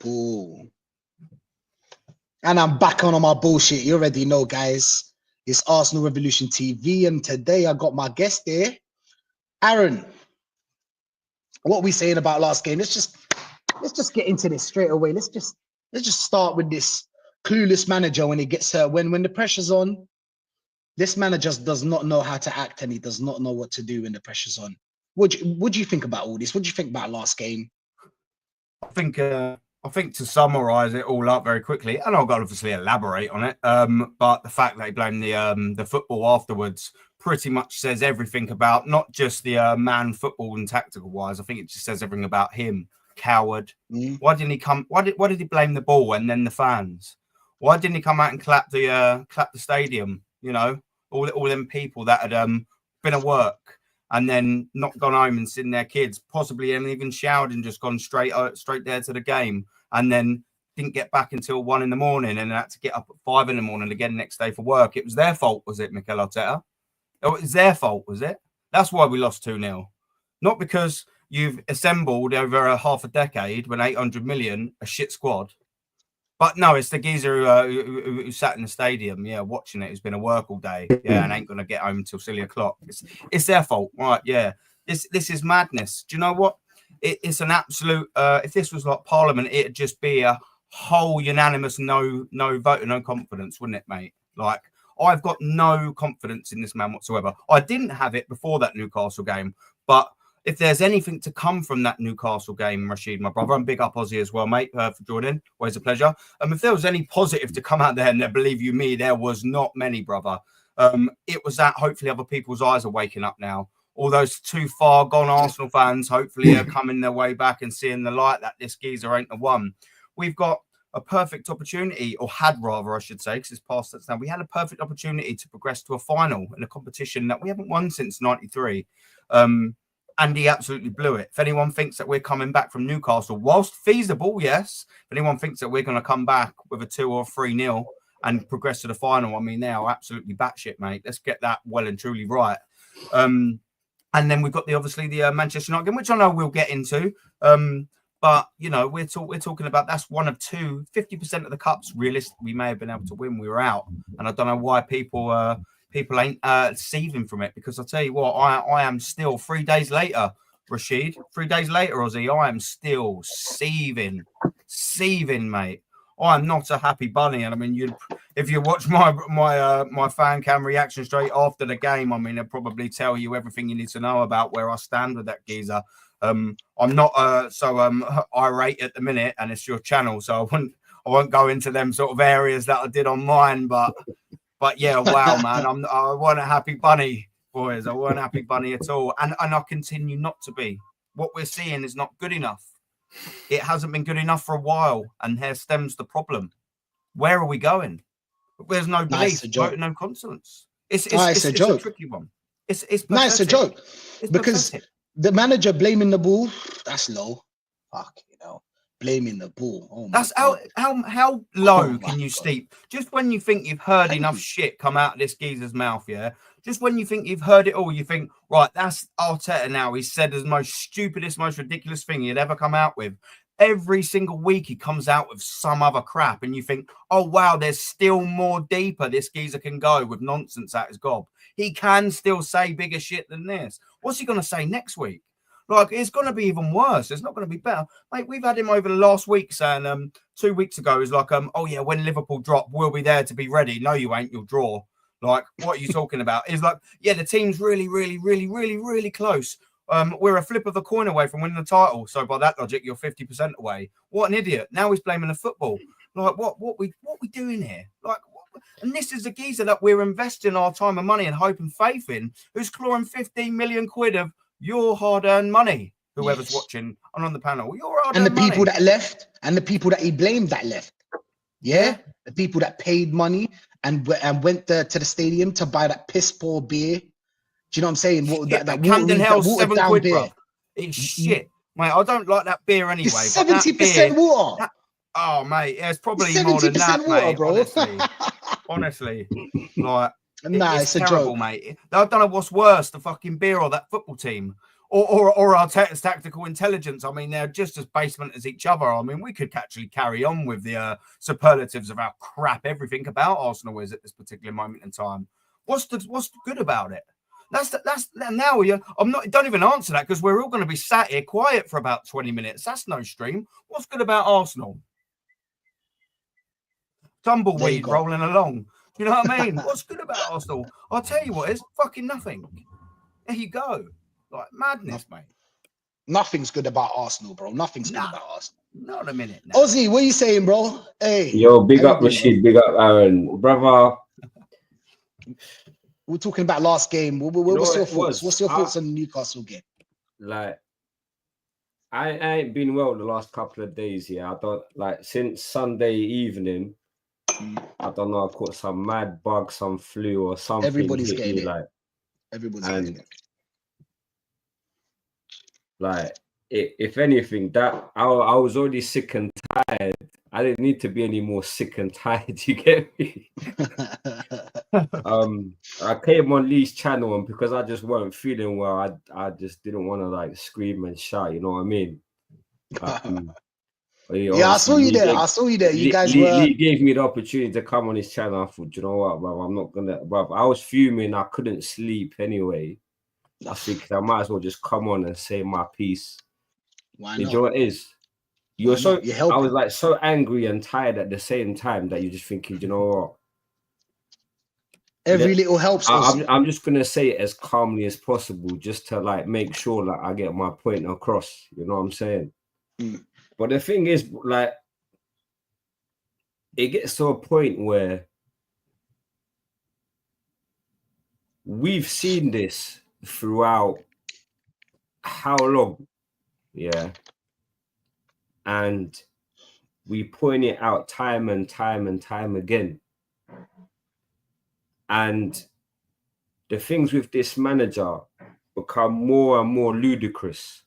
Liverpool. And I'm back on my bullshit. You already know, guys. It's Arsenal Revolution TV, and today I got my guest here, Aaron. What are we saying about last game? Let's just get into this straight away. Let's just start with this clueless manager when he gets when the pressure's on. This manager just does not know how to act, and he does not know what to do when the pressure's on. What do you think about all this? What do you think about last game? I think to summarise it all up very quickly, and I'll obviously elaborate on it. But the fact that he blamed the football afterwards pretty much says everything about not just the man football and tactical wise. I think it just says everything about him. Coward. Why didn't he come? Why did he blame the ball and then the fans? Why didn't he come out and clap the stadium? You know, all them people that had been at work and then not gone home and seen their kids, possibly and even showered and just gone straight there to the game, and then didn't get back until 1 a.m. and had to get up at 5 a.m. again next day for work. It was their fault, was it, Mikel Arteta? Oh, it was their fault, was it? That's why we lost 2-0. Not because you've assembled over a half a decade when 800 million a shit squad. But no, it's the geezer who sat in the stadium, watching it, who's been at work all day, and ain't going to get home until silly o'clock. It's their fault, right? Yeah. This is madness. Do you know what? It's an absolute, if this was like Parliament, it'd just be a whole unanimous no vote, no confidence, wouldn't it, mate? Like, I've got no confidence in this man whatsoever. I didn't have it before that Newcastle game, but if there's anything to come from that Newcastle game, Rashid, my brother, and big up Ozzy as well, mate, for joining. Always a pleasure. If there was any positive to come out there, and believe you me, there was not many, brother. It was that hopefully other people's eyes are waking up now. All those too far gone Arsenal fans hopefully are coming their way back and seeing the light that this geezer ain't the one. We've got a perfect opportunity, or had rather, I should say, because it's past that now. We had a perfect opportunity to progress to a final in a competition that we haven't won since '93. And he absolutely blew it. If anyone thinks that we're coming back from Newcastle, whilst feasible, yes. If anyone thinks that we're going to come back with a 2 or 3-0 and progress to the final, I mean, they are absolutely batshit, mate. Let's get that well and truly right. And then we've got the Manchester United game, which I know we'll get into. But, you know, we're talking about that's one of 50% of the cups, realistically, we may have been able to win. We were out. And I don't know why people ain't seething from it, because I'll tell you what, I am still 3 days later, Rashid. 3 days later, Ozzy, I am still seething, mate. I'm not a happy bunny, and I mean, if you watch my fan cam reaction straight after the game, I mean, it'll probably tell you everything you need to know about where I stand with that geezer. I'm not so irate at the minute, and it's your channel, so I won't go into them sort of areas that I did on mine, But yeah, wow, man, I wasn't a happy bunny, boys. I wasn't a happy bunny at all. And I continue not to be. What we're seeing is not good enough. It hasn't been good enough for a while. And here stems the problem. Where are we going? There's no belief, no confidence. It's a tricky one. It's a joke. It's because pathetic. The manager blaming the ball, that's low. Fuck, blaming the ball. Oh, that's how low can you steep? Just when you think you've heard enough shit come out of this geezer's mouth, yeah. Just when you think you've heard it all, you think, right, that's Arteta now. He said the most stupidest, most ridiculous thing he'd ever come out with. Every single week he comes out with some other crap, and you think, oh wow, there's still more deeper this geezer can go with nonsense at his gob. He can still say bigger shit than this. What's he going to say next week? Like, it's going to be even worse. It's not going to be better. Mate, we've had him over the last week saying 2 weeks ago, is like, oh, yeah, when Liverpool drop, we'll be there to be ready. No, you ain't. You'll draw. Like, what are you talking about? It's like, yeah, the team's really, really, really, really, really close. We're a flip of a coin away from winning the title. So by that logic, you're 50% away. What an idiot. Now he's blaming the football. Like, what we doing here? Like, and this is the geezer that we're investing our time and money and hope and faith in, who's clawing 15 million quid of your hard-earned money, whoever's watching and on the panel. Your hard-earned and the people that left, and the people that he blamed that left. Yeah? The people that paid money and went to the stadium to buy that piss-poor beer. Do you know what I'm saying? That Camden Hell's £7 beer. Bro. It's shit. Mate, I don't like that beer anyway. It's 70% water. Oh, mate, it's probably more than that, water, mate, bro. Honestly. Like, nah, it's terrible, a joke, mate. I don't know what's worse, the fucking beer or that football team. or Arteta's tactical intelligence. I mean, they're just as basement as each other. I mean, we could actually carry on with the superlatives of how crap everything about Arsenal is at this particular moment in time. What's good about it? That's now. Don't even answer that, because we're all going to be sat here quiet for about 20 minutes. That's no stream. What's good about Arsenal? Tumbleweed rolling along. You know what I mean? What's good about Arsenal? I'll tell you what, it's fucking nothing. There you go. Like madness, mate. Nothing's good about Arsenal, bro. Nothing's good about Arsenal. Not a minute. No. Ozzy, what are you saying, bro? Hey. Yo, big up Rashid, big up Aaron. Brother. We're talking about last game. What's your thoughts? What's your thoughts on the Newcastle game? Like, I ain't been well the last couple of days here. I don't, like, since Sunday evening, I don't know, I caught some mad bug, some flu or something. Everybody's getting it. Like, everybody's getting it. Like, if anything, that I was already sick and tired. I didn't need to be any more sick and tired. You get me? I came on Lee's channel, and because I just weren't feeling well, I just didn't want to like scream and shout. You know what I mean? Yeah, I saw you there. You guys were. Lee gave me the opportunity to come on his channel. I thought, you know what, bro? I'm not gonna, bro. I was fuming. I couldn't sleep anyway. I think I might as well just come on and say my piece. Why not? You know what it is? I was like so angry and tired at the same time that you're just thinking, you know what? Every little helps. I'm just gonna say it as calmly as possible, just to like make sure that I get my point across. You know what I'm saying? But the thing is, like, it gets to a point where we've seen this throughout how long? Yeah. And we point it out time and time and time again. And the things with this manager become more and more ludicrous.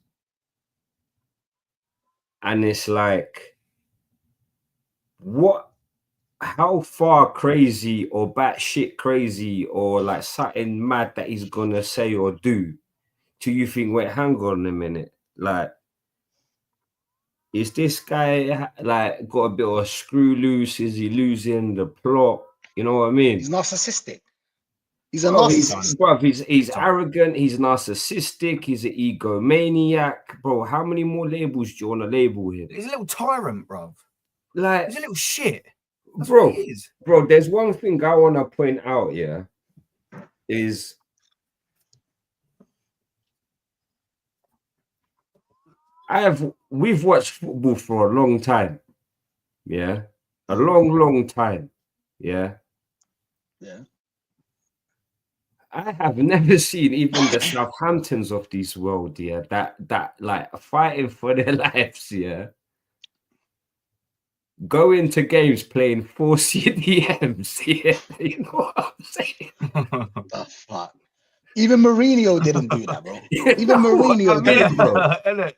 And it's like, how far crazy or batshit crazy or like something mad that he's gonna say or do till you think, wait, hang on a minute, like, is this guy like got a bit of a screw loose? Is he losing the plot? You know what I mean? He's narcissistic. He's a narcissist. He's arrogant. He's narcissistic. He's an egomaniac, bro. How many more labels do you want to label him? He's a little tyrant, bro. Like, he's a little shit. That's bro. What he is. Bro, there's one thing I want to point out. Yeah, is we've watched football for a long time. Yeah. A long time. Yeah. Yeah. I have never seen even the Southamptons of this world, yeah, that like fighting for their lives, yeah. Go into games playing 4 CDMs, yeah. You know what I'm saying? The fuck. Even Mourinho didn't do that, bro. Even Mourinho didn't, bro.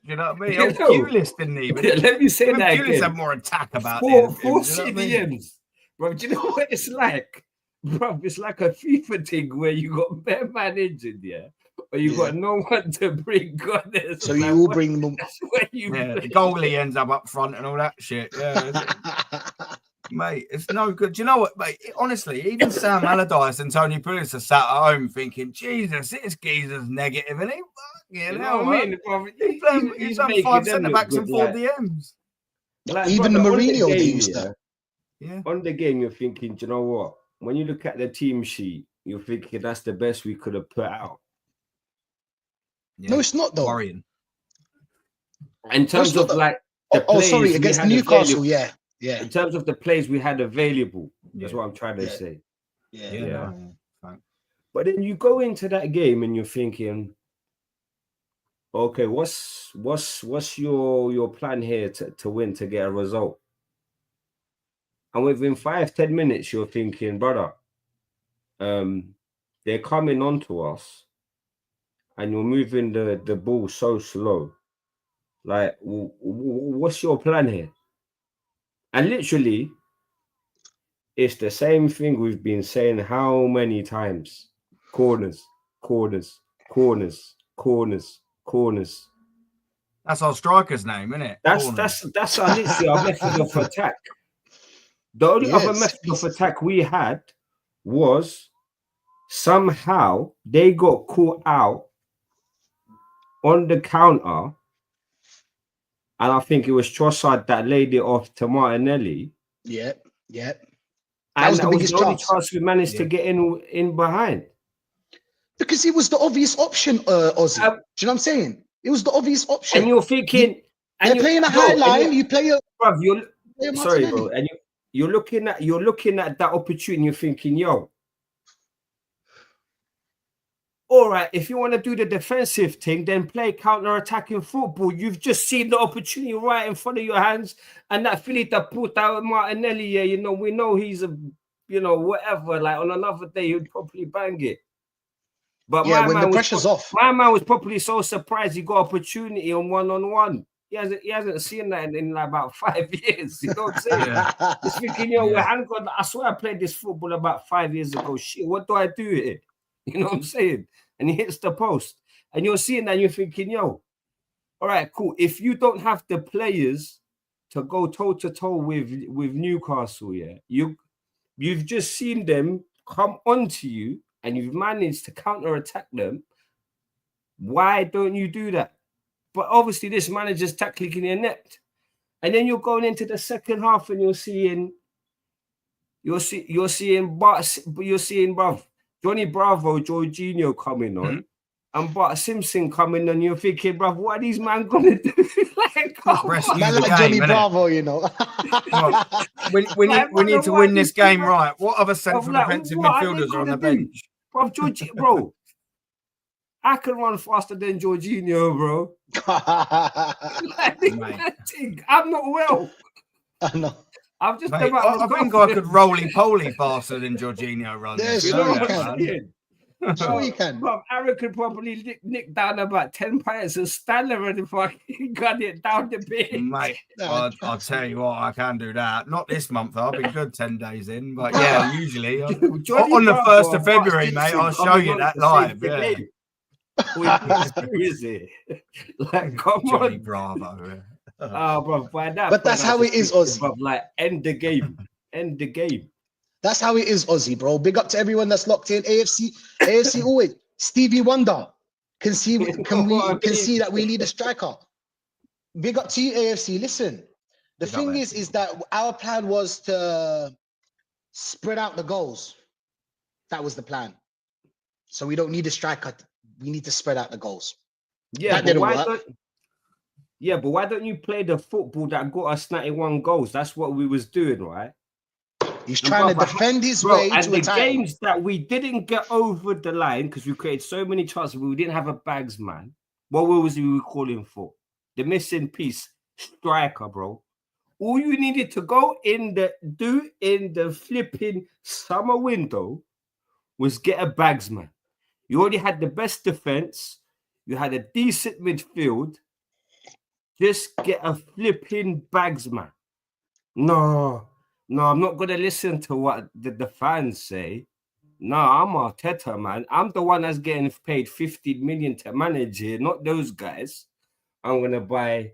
You know what I mean? Clueless didn't even. Let me say that again. Have more attack about 4 CDMs, bro. Do you know what it's like? Bro, it's like a FIFA thing where you got bare man injured, yeah, but you got no one to bring goddess. So you all bring them. That's where the goalie ends up front and all that shit. Yeah, mate, it's no good. Do you know what, mate? Honestly, even Sam Allardyce and Tony Pulis are sat at home thinking, Jesus, this geezer's negative, isn't he? You know what I mean? Bro, he's done 5 centre backs and 4 DMs. Like, even Mourinho used that. Yeah. On the game, you're thinking, do you know what? When you look at the team sheet, you're thinking that's the best we could have put out. Yeah. No, it's not though. Worrying. In terms of like, against Newcastle, yeah. In terms of the plays we had available, that's what I'm trying to say. Yeah. But then you go into that game and you're thinking, okay, what's your plan here to win, to get a result? And within 5-10 minutes, you're thinking, brother, they're coming onto us, and you're moving the ball so slow. Like, what's your plan here? And literally, it's the same thing we've been saying how many times? Corners, corners, corners, corners. Corners. That's our striker's name, isn't it? That's literally our method of attack. The only other method of attack we had was somehow they got caught out on the counter, and I think it was Trossard that laid it off to Martinelli. Yeah. And that was the only chance we managed to get in behind. Because it was the obvious option, Ozzy. Do you know what I'm saying? It was the obvious option. And you're thinking, they're playing a high line. You play a. Bruv, sorry, bro. And you're looking at that opportunity. You're thinking, yo, all right. If you want to do the defensive thing, then play counter-attacking football. You've just seen the opportunity right in front of your hands, and that Philly that put out Martinelli. Yeah, you know, we know he's a, you know, whatever. Like on another day, he'd probably bang it. But yeah, when the pressure's off, my man was probably so surprised he got opportunity on one-on-one. He hasn't seen that in like about 5 years. You know what I'm saying? Yeah. He's thinking, yo, I swear I played this football about 5 years ago. Shit, what do I do with it? You know what I'm saying? And he hits the post, and you're seeing that, and you're thinking, yo, all right, cool. If you don't have the players to go toe-to-toe with Newcastle, yeah, you've just seen them come onto you, and you've managed to counter-attack them. Why don't you do that? But obviously, this manager's tactically inept. And then you're going into the second half, and you're seeing bruv, Johnny Bravo, Jorginho coming on, and Bart Simpson coming on. You're thinking, bruv, what are these man gonna do? Like, Johnny Bravo, you know. we need to win this game right. What other central defensive midfielders are on the bench? Bro, I can run faster than Jorginho, bro. I'm not well. I know. I'm just I think I could roly-poly faster than Jorginho runs. Yeah, sure you can. Bro, Aaron could probably nick down about 10 pints of Stanley and if I got it down the pitch. Mate, I'll tell you what, I can do that. Not this month, though. I've been good 10 days in. But yeah, usually on the 1st of February, mate, I'll show you that live. Yeah. Who is it? Like, come Johnny on. Bravo. Oh, bro, but that's how it is, Ozzy. Bro, like, end the game. End the game. That's how it is, Ozzy, bro. Big up to everyone that's locked in. AFC always. Stevie Wonder can see that we need a striker. Big up to you, AFC. Listen, the thing is that our plan was to spread out the goals. That was the plan. So we don't need a striker. We need to spread out the goals. Yeah, but why don't you play the football that got us 91 goals? That's what we was doing, right? He's trying to defend his way to the title. Games that we didn't get over the line because we created so many chances, but we didn't have a bags man. What was we calling for? The missing piece, striker, bro. All you needed to go in the flipping summer window was get a bags man. You already had the best defense. You had a decent midfield. Just get a flipping bags man. No, I'm not going to listen to what the fans say. No, I'm Arteta, man. I'm the one that's getting paid 15 million to manage here, not those guys. I'm gonna buy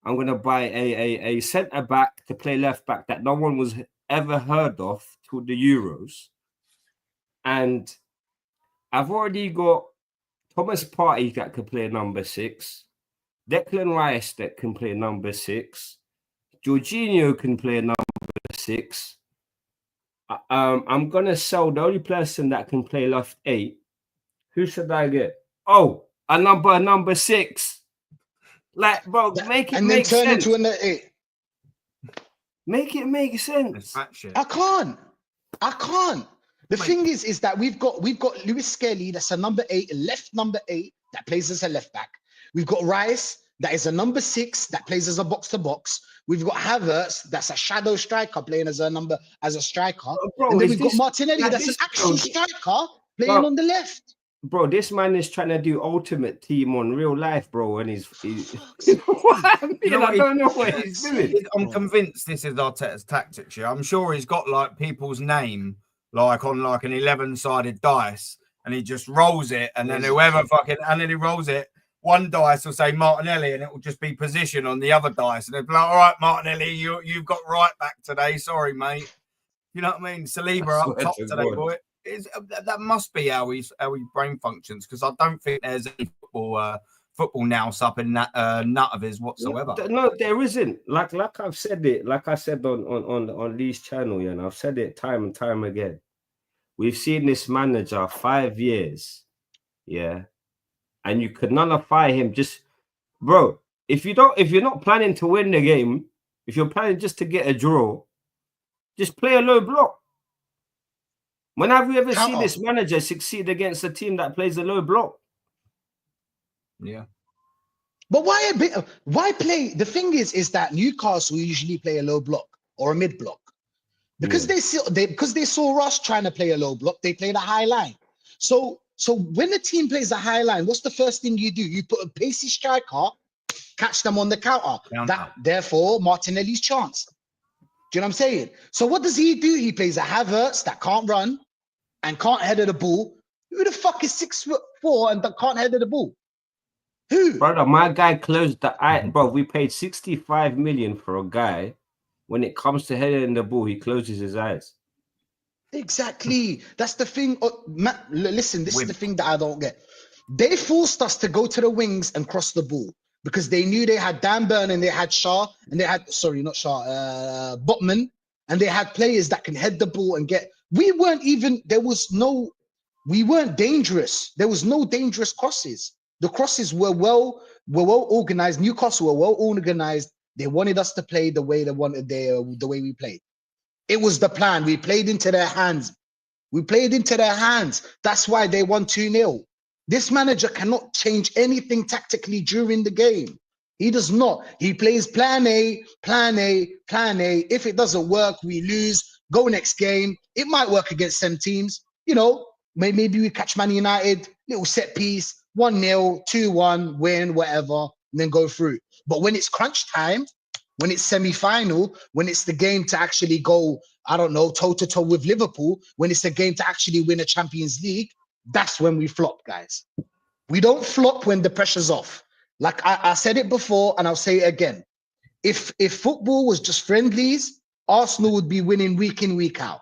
a centre back to play left back that no one was ever heard of till the Euros. And I've already got Thomas Partey that could play number 6, Declan Rice that can play number 6, Jorginho can play number 6. I'm gonna sell the only person that can play left 8. Who should I get? Oh, a number 6. Like, bro, make it and make then turn sense. into an 8. Make it make sense. I can't. The thing is that we've got Lewis Skelly, that's a number 8, left number 8 that plays as a left back. We've got Rice, that is a number 6 that plays as a box to box. We've got Havertz, that's a shadow striker playing as a striker. Bro, and then we've got Martinelli, that's an actual striker playing on the left. Bro, this man is trying to do ultimate team on real life, bro, and he's you know what I mean? I don't know what he's doing. I'm convinced this is Arteta's tactics. Yeah, I'm sure he's got like people's name like on like an 11-sided dice, and he just rolls it, and then whoever and then he rolls it, one dice will say Martinelli, and it will just be position on the other dice, and they'll be like, "All right, Martinelli, you've got right back today. Sorry, mate." You know what I mean? Saliba up top today, boy. That must be how his brain functions, because I don't think there's any football nous up in that nut of his whatsoever. No, there isn't. Like I've said it, like I said on Lee's channel, and I've said it time and time again. We've seen this manager 5 years, yeah, and you could nullify him. Just, bro, if you're not planning to win the game, if you're planning just to get a draw, just play a low block. When have you ever seen this manager succeed against a team that plays a low block? Yeah. But why play? The thing is that Newcastle usually play a low block or a mid block. Because they saw Ross trying to play a low block, they played a high line. So when the team plays a high line, what's the first thing you do? You put a pacey striker, catch them on the counter. Therefore, Martinelli's chance. Do you know what I'm saying? So what does he do? He plays a Havertz that can't run and can't header the ball. Who the fuck is 6'4" and that can't header the ball? Who? Brother, my guy closed the eye. Bro, we paid 65 million for a guy. When it comes to heading the ball, he closes his eyes. Exactly. That's the thing. Matt, listen, this is the thing that I don't get. They forced us to go to the wings and cross the ball because they knew they had Dan Burn and they had Shaw and they had, Botman, and they had players that can head the ball and get. We weren't dangerous. There was no dangerous crosses. The crosses were well organized. Newcastle were well organized. They wanted us to play the way they wanted, the way we played. It was the plan. We played into their hands. That's why they won 2-0. This manager cannot change anything tactically during the game. He does not. He plays plan A. If it doesn't work, we lose. Go next game. It might work against some teams. You know, maybe we catch Man United, little set piece, 1-0, 2-1, win, whatever, and then go through. But when it's crunch time, when it's semi-final, when it's the game to actually go, I don't know, toe-to-toe with Liverpool, when it's the game to actually win a Champions League, that's when we flop, guys. We don't flop when the pressure's off. Like I said it before, and I'll say it again. If football was just friendlies, Arsenal would be winning week in, week out.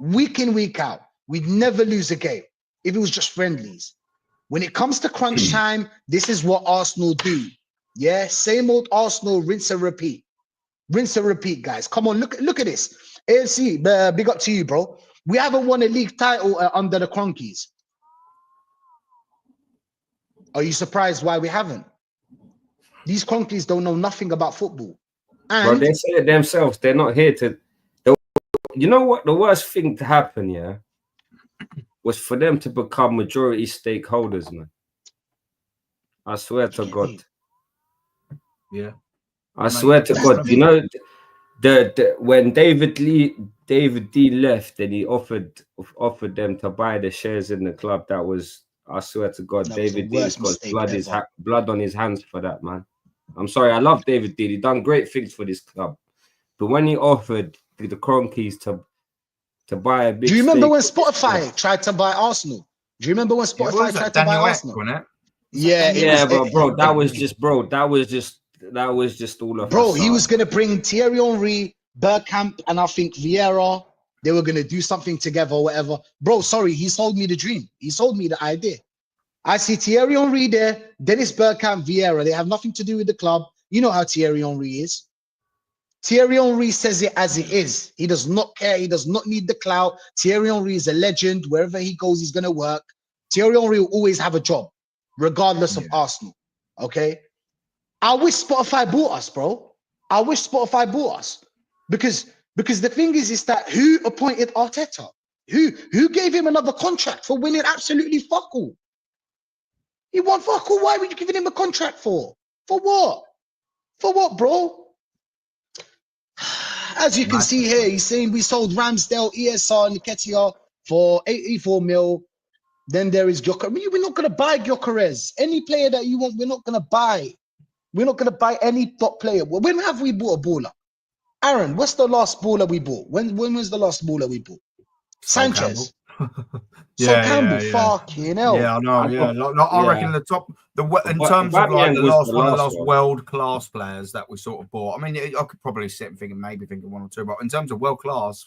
Week in, week out. We'd never lose a game if it was just friendlies. When it comes to crunch time, this is what Arsenal do. Yeah, same old Arsenal, rinse and repeat. Rinse and repeat, guys. Come on, look at this. AFC, big up to you, bro. We haven't won a league title under the Cronkies. Are you surprised why we haven't? These Cronkies don't know nothing about football. And bro, they say it themselves. They're not here to... You know what? The worst thing to happen, yeah, was for them to become majority stakeholders, man. I swear to God. Yeah. I swear to God. You know, when David D left and he offered them to buy the shares in the club, that was, I swear to God, David D's got blood on his hands for that, man. I'm sorry, I love David D. He done great things for this club. But when he offered the Cronkies to buy a big... Do you remember when Spotify tried to buy Arsenal? Do you remember when Spotify tried to buy Arsenal? Yeah, bro, that was just all of bro, he was going to bring Thierry Henry, Bergkamp, and I think Vieira. They were going to do something together or whatever. Bro, sorry, he sold me the dream. He sold me the idea. I see Thierry Henry there, Dennis Bergkamp, Vieira. They have nothing to do with the club. You know how Thierry Henry is. Thierry Henry says it as it is. He does not care. He does not need the clout. Thierry Henry is a legend. Wherever he goes, he's going to work. Thierry Henry will always have a job, regardless of Arsenal. Okay? I wish Spotify bought us, bro. I wish Spotify bought us. Because the thing is that who appointed Arteta? Who gave him another contract for winning absolutely fuck all? He won fuck all. Why were you giving him a contract for? For what? For what, bro? As you can see here, he's saying we sold Ramsdale, ESR, Nketiah for 84 mil. Then there is Gyökeres. We're not going to buy Gyökeres. Any player that you want, we're not going to buy. We're not going to buy any top player. When have we bought a baller? Aaron, what's the last baller we bought? When was the last baller we bought? Sanchez. So Campbell, fucking hell. Yeah, I know. Yeah, I reckon the top, in terms of like one of the last world class players that we sort of bought. I mean, I could probably sit and think, maybe thinking one or two, but in terms of world class,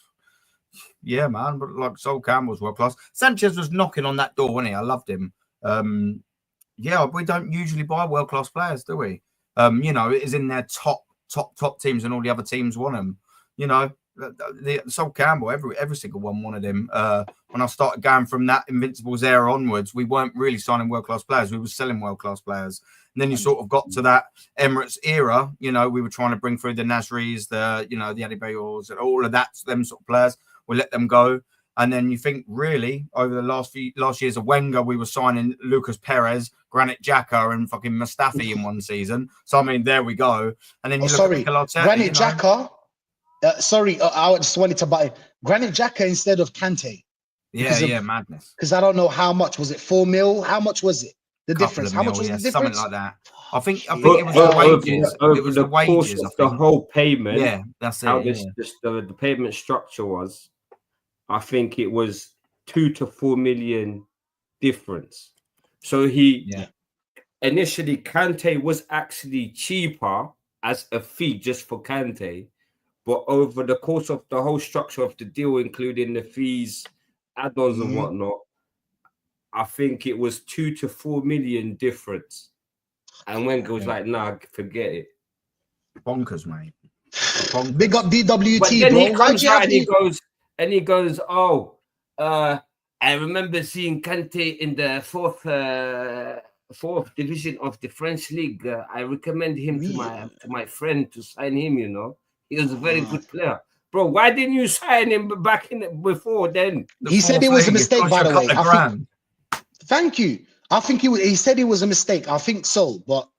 yeah, man. But like Sol Campbell's world class. Sanchez was knocking on that door, wasn't he? I loved him. Yeah, we don't usually buy world class players, do we? You know, it is in their top teams, and all the other teams want them. You know, the Sol Campbell, every single one wanted him. When I started going from that Invincibles era onwards, we weren't really signing world class players; we were selling world class players. And then you sort of got to that Emirates era. You know, we were trying to bring through the Nasris, the Adebayors, and all of that, them sort of players. We let them go. And then you think, really, over the last years of Wenger, we were signing Lucas Perez, Granit Xhaka, and fucking Mustafi in one season. So I mean, there we go. And then you look at Arteta, Granit Xhaka. I just wanted to buy Granit Xhaka instead of Kante. Yeah, madness. Because I don't know how much was it. 4 mil? How much was it? The difference? How much was the difference? Something like that. I think it was the wages. Over it was the wages. Of the whole payment. Yeah, that's it. How the payment structure was. I think it was 2 to 4 million difference. So initially Kante was actually cheaper as a fee just for Kante, but over the course of the whole structure of the deal, including the fees, add-ons and whatnot, I think it was 2 to 4 million difference. And Wenger was like, nah, forget it. Bonkers, mate. Big up DWT, but then bro. He comes out and he goes, oh, I remember seeing Kante in the fourth division of the French league. I recommend him to my friend to sign him. You know, he was a very good player, bro. Why didn't you sign him before then? He said it was a mistake, by the way. Thank you. I think he said it was a mistake. I think so, but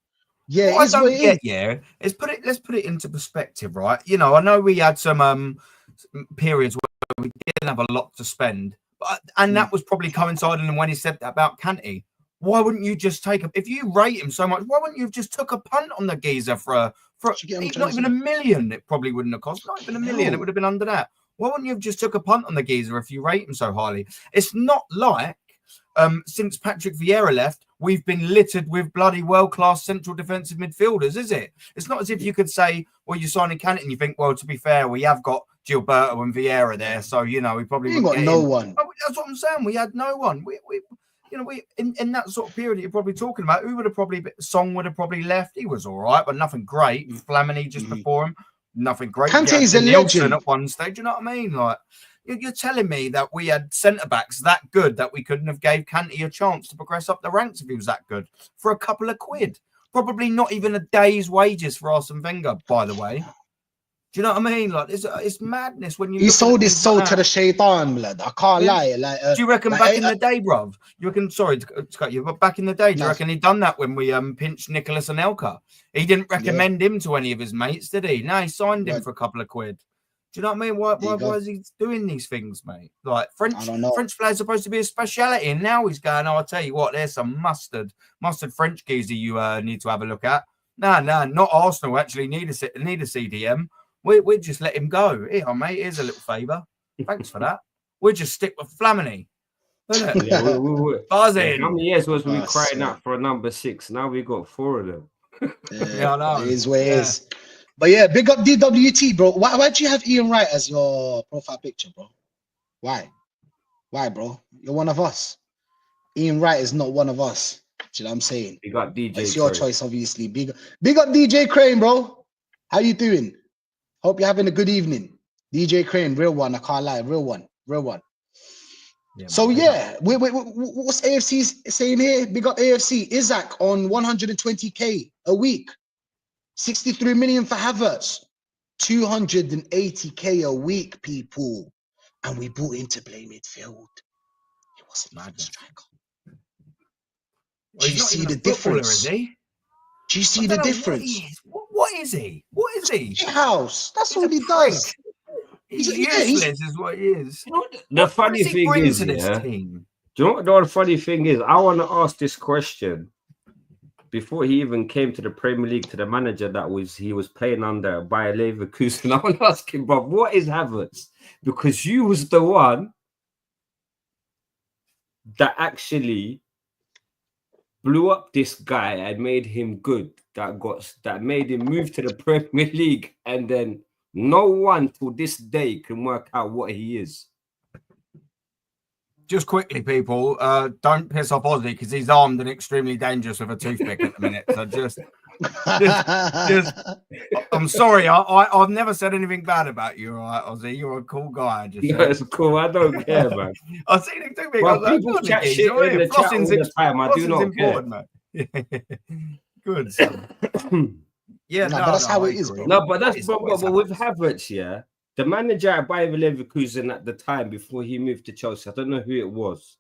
yeah, what I don't get. Yeah, let's put it into perspective, right? You know, I know we had some periods where we didn't have a lot to spend, and that was probably coinciding when he said that about Kante. Why wouldn't you just if you rate him so much, why wouldn't you have just took a punt on the geezer for not even $1 million? It probably wouldn't have cost. Not even $1 million. It would have been under that. Why wouldn't you have just took a punt on the geezer if you rate him so highly? It's not like since Patrick Vieira left, we've been littered with bloody world-class central defensive midfielders, is it? It's not as if you could say, well, you're signing Kante and you think, well, to be fair, we have got Gilberto and Vieira there, so, you know, we probably ain't got no one. That's what I'm saying. We had no one. We in that sort of period you're probably talking about, Song would have probably left. He was all right, but nothing great. Flamini just before him, nothing great. Kante's a legend at one stage. You know what I mean? Like, you're telling me that we had centre-backs that good that we couldn't have gave Kante a chance to progress up the ranks if he was that good for a couple of quid? Probably not even a day's wages for Arsene Wenger, by the way. Do you know what I mean? Like, it's madness when you. He sold his soul to the shaitan, blood. I can't lie. Like, do you reckon back in the day, bruv? You reckon? Sorry to cut you, but back in the day, do you reckon he'd done that when we pinched Nicholas Anelka? He didn't recommend him to any of his mates, did he? No, he signed him for a couple of quid. Do you know what I mean? Why is he doing these things, mate? Like French players are supposed to be a speciality, and now he's going, I'll tell you what, there's some mustard French geezer you need to have a look at. No, not Arsenal actually need a CDM. We just let him go. Here, mate, here's a little favour. Thanks for that. We'll just stick with Flamini. Buzzing. How many years was we crying out for a number 6? Now we got 4 of them. Yeah, I know. It is what it is. But yeah, big up DWT, bro. Why do you have Ian Wright as your profile picture, bro? Why, bro? You're one of us. Ian Wright is not one of us. Do you know what I'm saying? You got DJ. It's your choice, obviously. Big up DJ Crane, bro. How you doing? Hope you're having a good evening. DJ Crane, real one. I can't lie. Real one. Yeah, so yeah, what's AFC saying here? Big up AFC. Isaac on 120k a week. 63 million for Havertz, 280k a week, people. And we brought him to play midfield. He wasn't even a striker. Do you see the difference? Do you see the difference? What is he? What is he? House. That's what he does. He's useless, is what he is. You know, the funny thing is, do you know what the funny thing is? I want to ask this question. Before he even came to the Premier League, to the manager he was playing under Bayer Leverkusen, I want to ask him, bro, what is Havertz? Because you was the one that actually blew up this guy and made him good, that made him move to the Premier League, and then no one to this day can work out what he is. Just quickly, people, don't piss off Ozzy because he's armed and extremely dangerous with a toothpick at the minute. So just I'm sorry, I've never said anything bad about you, all right, Ozzy? You're a cool guy. It's cool. I don't care, man. I see the toothpick. Well, people chat shit in the chat all the time. I do not care. Man. Good. Yeah, but that's how it is, bro. No, but that's but with Havertz, yeah. The manager at Bayer Leverkusen at the time before he moved to Chelsea, I don't know who it was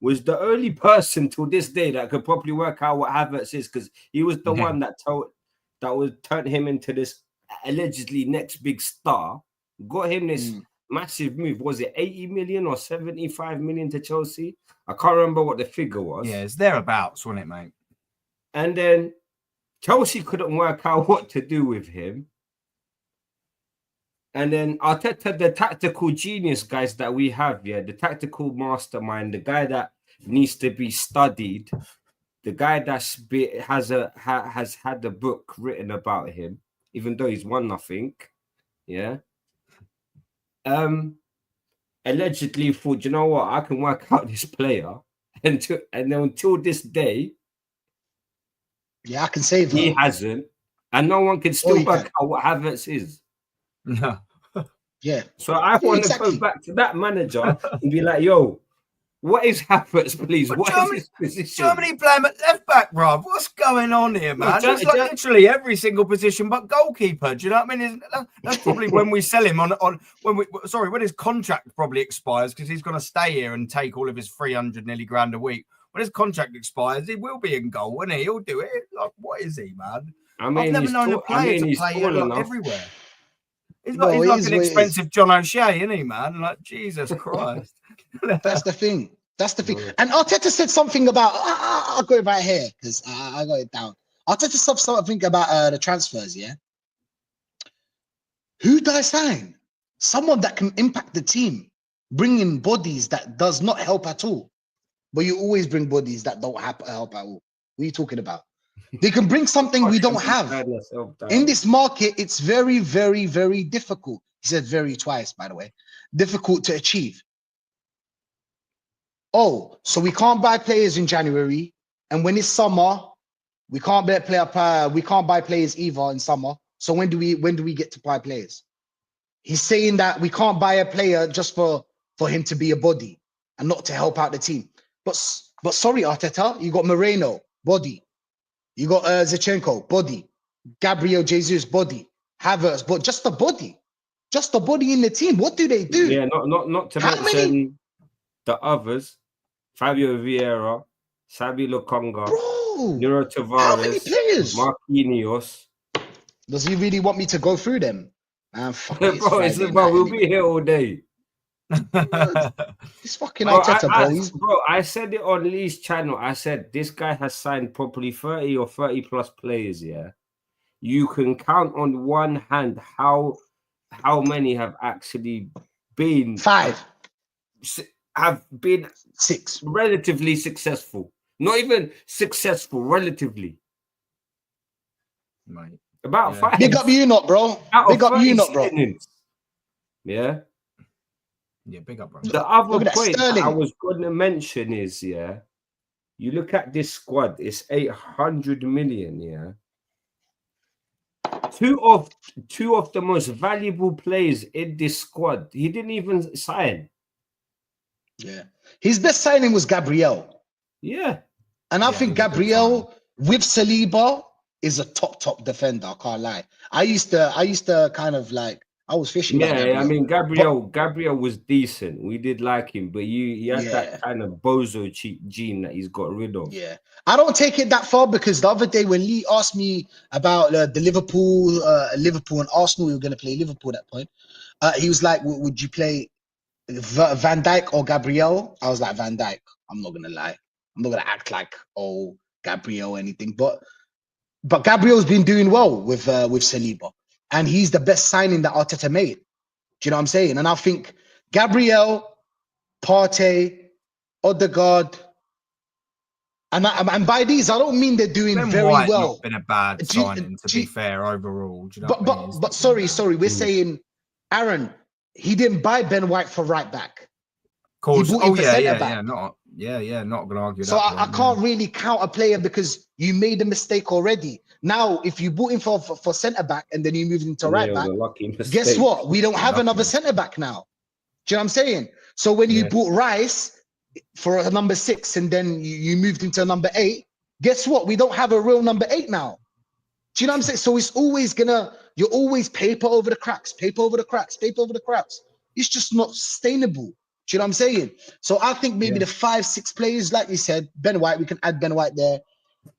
the only person to this day that could properly work out what Havertz is, because he was the one that turned him into this allegedly next big star, got him this massive move. Was it 80 million or 75 million to Chelsea? I can't remember what the figure was. Yeah, it's thereabouts, wasn't it, mate? And then Chelsea couldn't work out what to do with him. And then Arteta, the tactical genius guys that we have, the tactical mastermind, the guy that needs to be studied, the guy has had a book written about him, even though he's won nothing. Yeah. Allegedly thought, you know what, I can work out this player, and then until this day, I can save her. He hasn't, and no one can still work out what Havertz is. No. Yeah. So I want to go back to that manager and be like, yo, what is Havertz, please? But what Germany, is his position? Germany play him at left back, bruv. What's going on here, man? It's like literally every single position but goalkeeper. Do you know what I mean? That's probably when we sell him when his contract probably expires, because he's going to stay here and take all of his 300 nearly grand a week. When his contract expires, he will be in goal, won't he? He'll do it. Like, what is he, man? I mean, I've never known a player to play everywhere. He's like an expensive John O'Shea, isn't he, man? Like, Jesus Christ. That's the thing. And Arteta said something about, I'll go right here because I got it down. Arteta said something about the transfers, yeah? Who do I sign? Someone that can impact the team, bring in bodies that does not help at all. But you always bring bodies that don't help at all. What are you talking about? They can bring something we don't have. In this market, it's very, very, very difficult. He said very twice, by the way. Difficult to achieve. Oh, so we can't buy players in January, and when it's summer, we can't buy players either in summer. So when do we get to buy players? He's saying that we can't buy a player just for him to be a body and not to help out the team. But sorry, Arteta, you got Moreno, body. You got Zinchenko, body. Gabriel Jesus, body. Havertz, but just a body. Just a body in the team. What do they do? Yeah, not to mention the others. Fabio Vieira, Sabi Lokonga, Nero Tavares, how many players? Marquinhos. Does he really want me to go through them? Bro, we'll be here all day. It's fucking Arteta, bro. I said it on Lee's channel. I said this guy has signed probably 30 or 30 plus players. Yeah, you can count on one hand how many have actually been 5. Have been 6 relatively successful. Not even successful, relatively. Right. About 5. Big up you not, bro. Big up you not, bro. Yeah. Yeah, big up, bro. The other point I was going to mention is, you look at this squad, it's 800 million, Two of the most valuable players in this squad, he didn't even sign. Yeah. His best signing was Gabriel. Yeah. And I think Gabriel with Saliba is a top defender, I can't lie. I used to kind of like, I was fishing. Yeah, I mean, Gabriel was decent. We did like him, but he had that kind of bozo gene that he's got rid of. Yeah, I don't take it that far, because the other day when Lee asked me about the Liverpool and Arsenal, we were going to play Liverpool at that point. He was like, would you play Van Dijk or Gabriel? I was like, Van Dijk. I'm not going to lie. I'm not going to act like, Gabriel or anything. But Gabriel's been doing well with Saliba. And he's the best signing that Arteta made. Do you know what I'm saying? And I think Gabriel, Partey, Odegaard. And by these, I don't mean they're doing Ben very White well. not been a bad signing, to be fair, overall. Do you know what I mean? But sorry, we're saying, Aaron, he didn't buy Ben White for right back. Of course. He bought him for centre back. Not gonna argue so that. I can't really count a player because you made a mistake already. Now, if you bought him for centre back and then you moved him to right back, guess what? We don't have another centre back now. Do you know what I'm saying? So when you bought Rice for a number 6 and then you moved him to a number 8, guess what? We don't have a real number 8 now. Do you know what I'm saying? So it's always you're always paper over the cracks. It's just not sustainable. Do you know what I'm saying? So I think maybe the 5-6 players, like you said, Ben White, we can add Ben White there.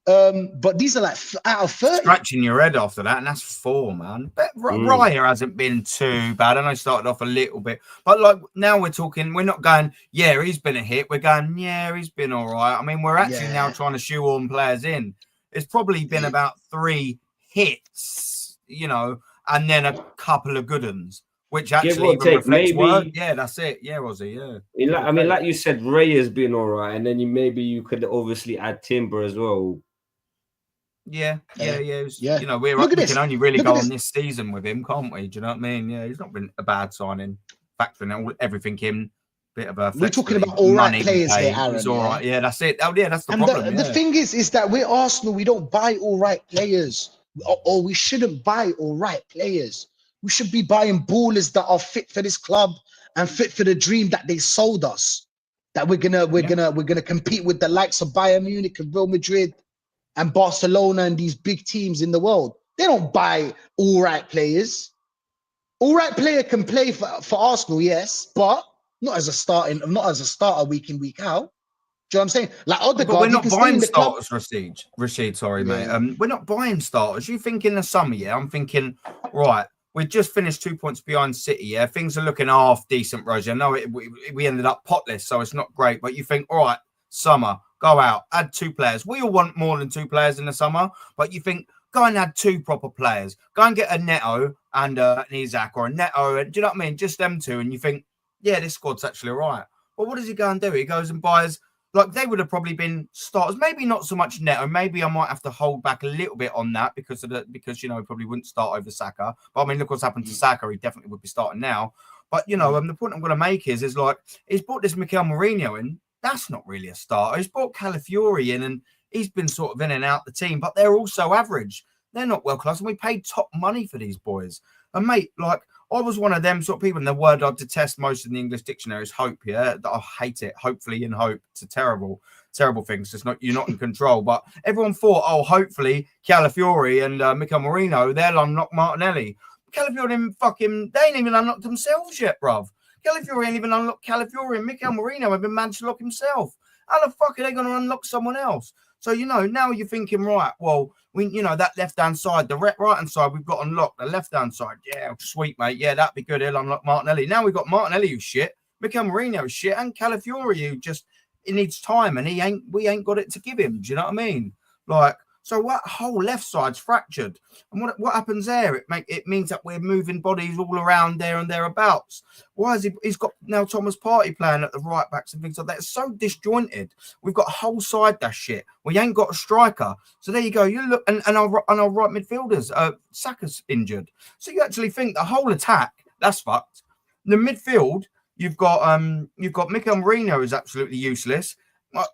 But these are like out of 30. Scratching your head after that, and that's 4, man. But Raya hasn't been too bad. I know he started off a little bit, but like now we're talking, we're not going, yeah, he's been a hit. We're going, yeah, he's been all right. I mean, we're actually now trying to shoehorn players in. It's probably been about 3 hits, you know, and then a couple of good ones. Which actually even reflects word. Yeah, that's it. Yeah, Ozzy. Yeah. I mean, like you said, Ray has been all right, and then you could obviously add Timber as well. Yeah. You know, we can only really go on this season with him, can't we? Do you know what I mean? Yeah, he's not been a bad signing. Factoring everything in, bit of a. We're talking about all right players here, Aaron. It's all right. Yeah, that's it. Oh, yeah, that's the problem. The thing is that we're Arsenal. We don't buy all right players, or we shouldn't buy all right players. We should be buying ballers that are fit for this club and fit for the dream that they sold us. That we're gonna compete with the likes of Bayern Munich and Real Madrid and Barcelona and these big teams in the world. They don't buy all right players. All right player can play for Arsenal, yes, but not as a starter week in, week out. Do you know what I'm saying? Like Odegaard, but we're not buying starters, Rashid. Sorry, mate. We're not buying starters. You think in the summer, I'm thinking, right. We just finished 2 points behind City. Yeah, things are looking half decent, Roger. I know we ended up potless, so it's not great. But you think, all right, summer, go out, add 2 players. We all want more than 2 players in the summer, but you think, go and add 2 proper players. Go and get a Neto and an Isak, or a Neto. Do you know what I mean? Just them 2, and you think, yeah, this squad's actually all right. Well, what does he go and do? He goes and buys. Like, they would have probably been starters. Maybe not so much Neto. Maybe I might have to hold back a little bit on that because you know, he probably wouldn't start over Saka. But I mean, look what's happened to Saka. He definitely would be starting now. But you know, the point I'm going to make is like, he's brought this Mikel Mourinho in. That's not really a starter. He's brought Calafiori in, and he's been sort of in and out the team. But they're also average. They're not well class, and we paid top money for these boys. And mate, like, I was one of them sort of people, and the word I detest most in the English dictionary is hope. Yeah, I hate it. Hopefully, and hope. It's a terrible thing. It's not, you're not in control. But everyone thought, oh, hopefully Calafiori and Mikel Mourinho, they'll unlock Martinelli. Calafiori they ain't even unlocked themselves yet, bruv. Calafiori ain't even unlocked Calafiori, and Mikel Mourinho have been managed to lock himself. How the fuck are they going to unlock someone else? So, you know, now you're thinking, right, well, you know, that left-hand side, the right-hand side, we've got unlocked. The left-hand side, yeah, sweet, mate. Yeah, that'd be good. He'll unlock Martinelli. Now we've got Martinelli who's shit, Mikel Mourinho who's shit, and Calafiori who just, it needs time, and we ain't got it to give him. Do you know what I mean? Like, so what whole left side's fractured. And what happens there? It means that we're moving bodies all around there and thereabouts. Why is he's got now Thomas Partey playing at the right backs and things like that? It's so disjointed. We've got a whole side that's shit. We ain't got a striker. So there you go. You look, and our right midfielders, Saka's injured. So you actually think the whole attack, that's fucked. The midfield, you've got Mikel Mourinho is absolutely useless.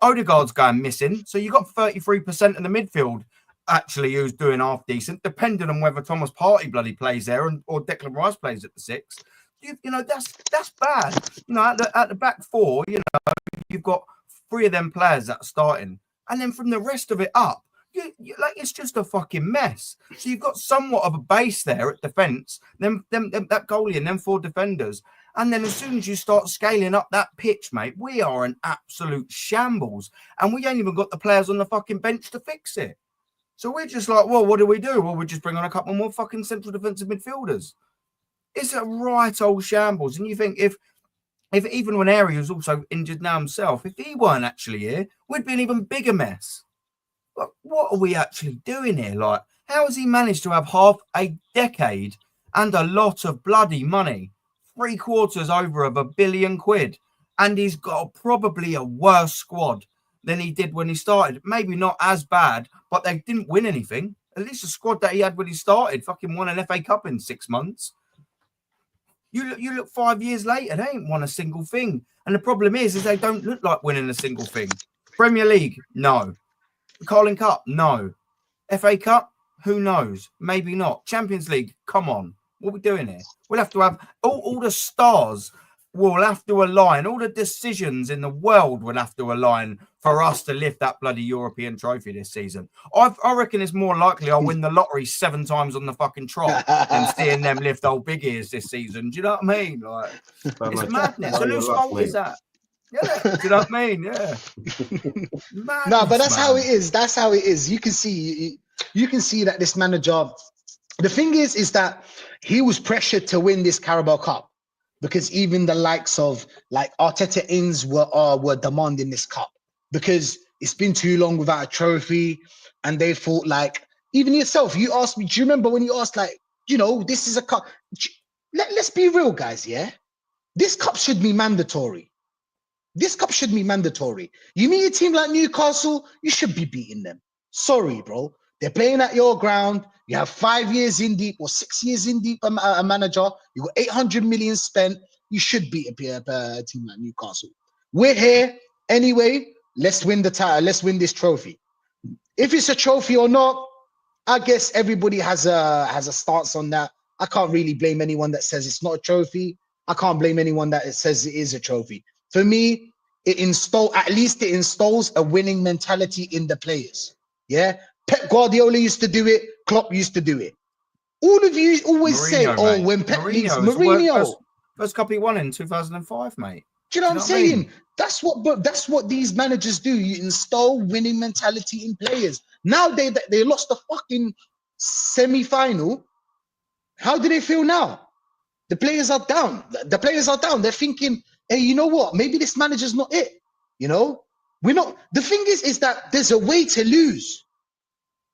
Odegaard's going missing, so you've got 33% of the midfield actually who's doing half decent, depending on whether Thomas Partey bloody plays there or Declan Rice plays at the 6. You know, that's bad. You know, at the back 4, you know, you've got 3 of them players that are starting, and then from the rest of it up, you like, it's just a fucking mess. So you've got somewhat of a base there at defence, then that goalie and then 4 defenders. And then as soon as you start scaling up that pitch, mate, we are an absolute shambles. And we ain't even got the players on the fucking bench to fix it. So we're just like, well, what do? Well, we just bring on a couple more fucking central defensive midfielders. It's a right old shambles. And you think if even when Aeri was also injured now himself, if he weren't actually here, we'd be an even bigger mess. Like, what are we actually doing here? Like, how has he managed to have half a decade and a lot of bloody money? 750 million quid, and he's got probably a worse squad than he did when he started. Maybe not as bad, but they didn't win anything. At least the squad that he had when he started fucking won an FA Cup in 6 months. You look 5 years later, they ain't won a single thing. And the problem is they don't look like winning a single thing. Premier League, no. Carling Cup, no. FA Cup, who knows? Maybe not. Champions League, come on. What are we doing here? We'll have to have all the stars will have to align. All the decisions in the world will have to align for us to lift that bloody European trophy this season. I reckon it's more likely I'll win the lottery 7 times on the fucking trot than seeing them lift old big ears this season. Do you know what I mean? Like, it's madness. And whose fault is that? Yeah, do you know what I mean? Yeah. Madness, no, but that's man. how it is. That's how it is. You can see that this manager. The thing is that he was pressured to win this Carabao Cup because even the likes of like Arteta Inns were demanding this cup because it's been too long without a trophy, and they thought like even yourself. You asked me. Do you remember when you asked like this is a cup? Let's be real, guys. Yeah, this cup should be mandatory. This cup should be mandatory. You meet a team like Newcastle, you should be beating them. Sorry, bro. They're playing at your ground. You have 5 years in deep or 6 years in deep a manager. You got 800 million spent. You should beat a team like Newcastle. We're here anyway. Let's win the title. Let's win this trophy. If it's a trophy or not, I guess everybody has a stance on that. I can't really blame anyone that says it's not a trophy. I can't blame anyone that says it is a trophy. For me, it installs a winning mentality in the players. Yeah, Pep Guardiola used to do it. Klopp used to do it. All of you always say, "Oh, mate. when Pep leaves, Mourinho, first cup he won in 2005, mate." Do you know what I'm saying? That's what these managers do. You install winning mentality in players. Now they lost the fucking semi-final. How do they feel now? The players are down. They're thinking, hey, you know what? Maybe this manager's not it. We're not. The thing is that there's a way to lose.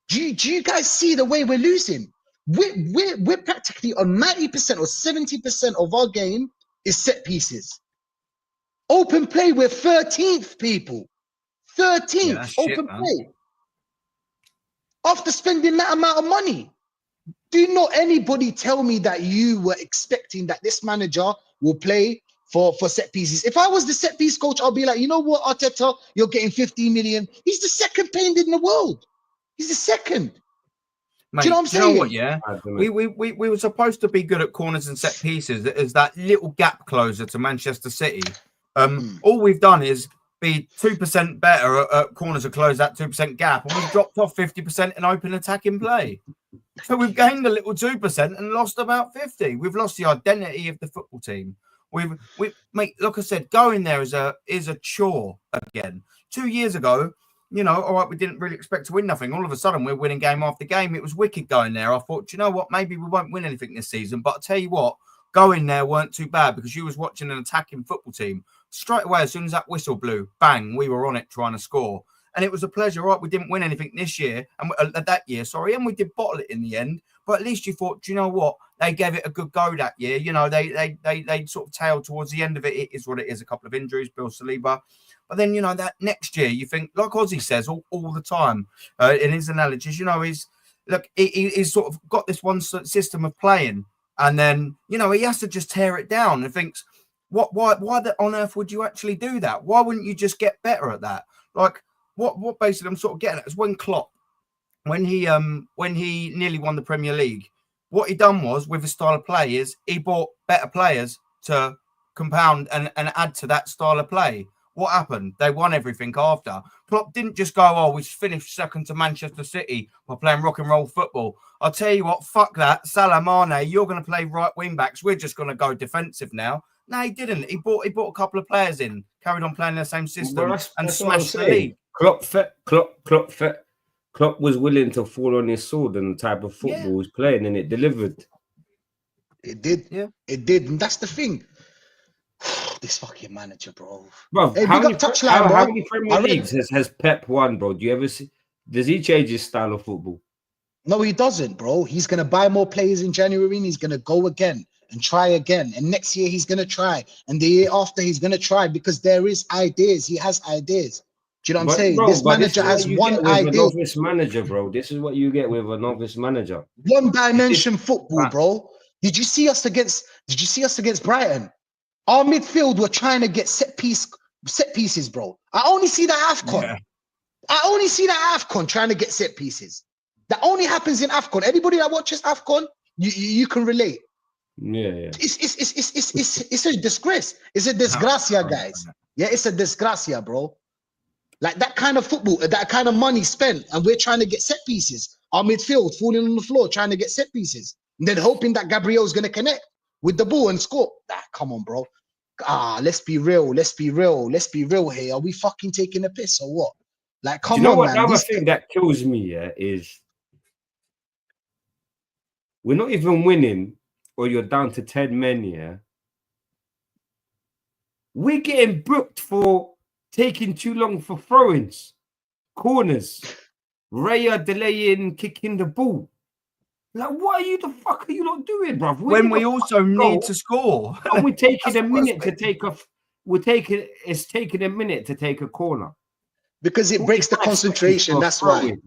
Do you guys see the way we're losing? We're practically on 90% or 70% of our game is set pieces. Open play, we're 13th, people. 13th open play. After spending that amount of money. Do not anybody tell me that you were expecting that this manager will play for set pieces. If I was the set piece coach, I'll be like, you know what, Arteta, you're getting 15 million. He's the second paying in the world. He's the second. Mate, do you know what I'm saying? You know what, yeah? We were supposed to be good at corners and set pieces. As that little gap closer to Manchester City. All we've done is be 2% better at corners and close that 2% gap, and we've dropped off 50% in open attacking play. So we've gained a little 2% and lost about 50. We've lost the identity of the football team. Mate, like I said, going there is a chore again. 2 years ago, all right, we didn't really expect to win nothing. All of a sudden, we're winning game after game. It was wicked going there. I thought, you know what, maybe we won't win anything this season. But I tell you what, going there weren't too bad because you was watching an attacking football team. Straight away, as soon as that whistle blew, bang, we were on it trying to score. And it was a pleasure, right? We didn't win anything this year, and that year, and we did bottle it in the end. But at least you thought, do you know what? They gave it a good go that year. They sort of tailed towards the end of it. It is what it is. A couple of injuries, Bill Saliba. But then, that next year, you think, like Ozzy says all the time in his analogies, he's sort of got this one system of playing, and then, he has to just tear it down and thinks, why on earth would you actually do that? Why wouldn't you just get better at that? Like, what basically I'm sort of getting at is when Klopp, when he nearly won the Premier League, what he done was with his style of play is he bought better players to compound and add to that style of play. What happened? They won everything after. Klopp didn't just go, oh, we finished second to Manchester City by playing rock and roll football. I'll tell you what, fuck that. Salah, Mane, you're going to play right wing backs. We're just going to go defensive now. No, he didn't. He bought a couple of players in, carried on playing the same system, and smashed the league. Klopp was willing to fall on his sword and the type of football he was playing, and it delivered. It did. Yeah. It did. And that's the thing. This fucking manager, bro. Hey, how many Premier Leagues has Pep won, bro? Do you ever see? Does he change his style of football? No, he doesn't, bro. He's going to buy more players in January and he's going to go again. and try again. And next year he's gonna try, and the year after he's gonna try because there is ideas. He has ideas. Do you know what I'm But saying? bro, This but this manager is what has you one get with a idea, novice manager, bro. This is what you get with a novice manager. one dimension football, Right. bro. Did you see us against Brighton? Our midfield were trying to get set pieces, bro. I only see that AFCON. Yeah. I only see that AFCON trying to get set pieces. That only happens in AFCON. Anybody that watches AFCON, you can relate. Yeah. It's a disgrace. It's a disgracia, guys. Yeah, it's a disgracia, bro. Like that kind of football, that kind of money spent, and we're trying to get set pieces. Our midfield falling on the floor, trying to get set pieces, and then hoping that Gabriel's gonna connect with the ball and score. Come on, bro. Let's be real. Let's be real here. Are we fucking taking a piss or what? Like, Do come you know on, what? man. The other thing that kills me, is we're not even winning, or you're down to 10 men, We're getting booked for taking too long for throw-ins, corners, Raya delaying, kicking the ball. Like, what the fuck are you not doing, bruv? When we also need to score. And we're taking a That's minute what's- to take it's taking a minute to take a corner. Because it breaks the 45 seconds concentration. for a That's why. throw-in.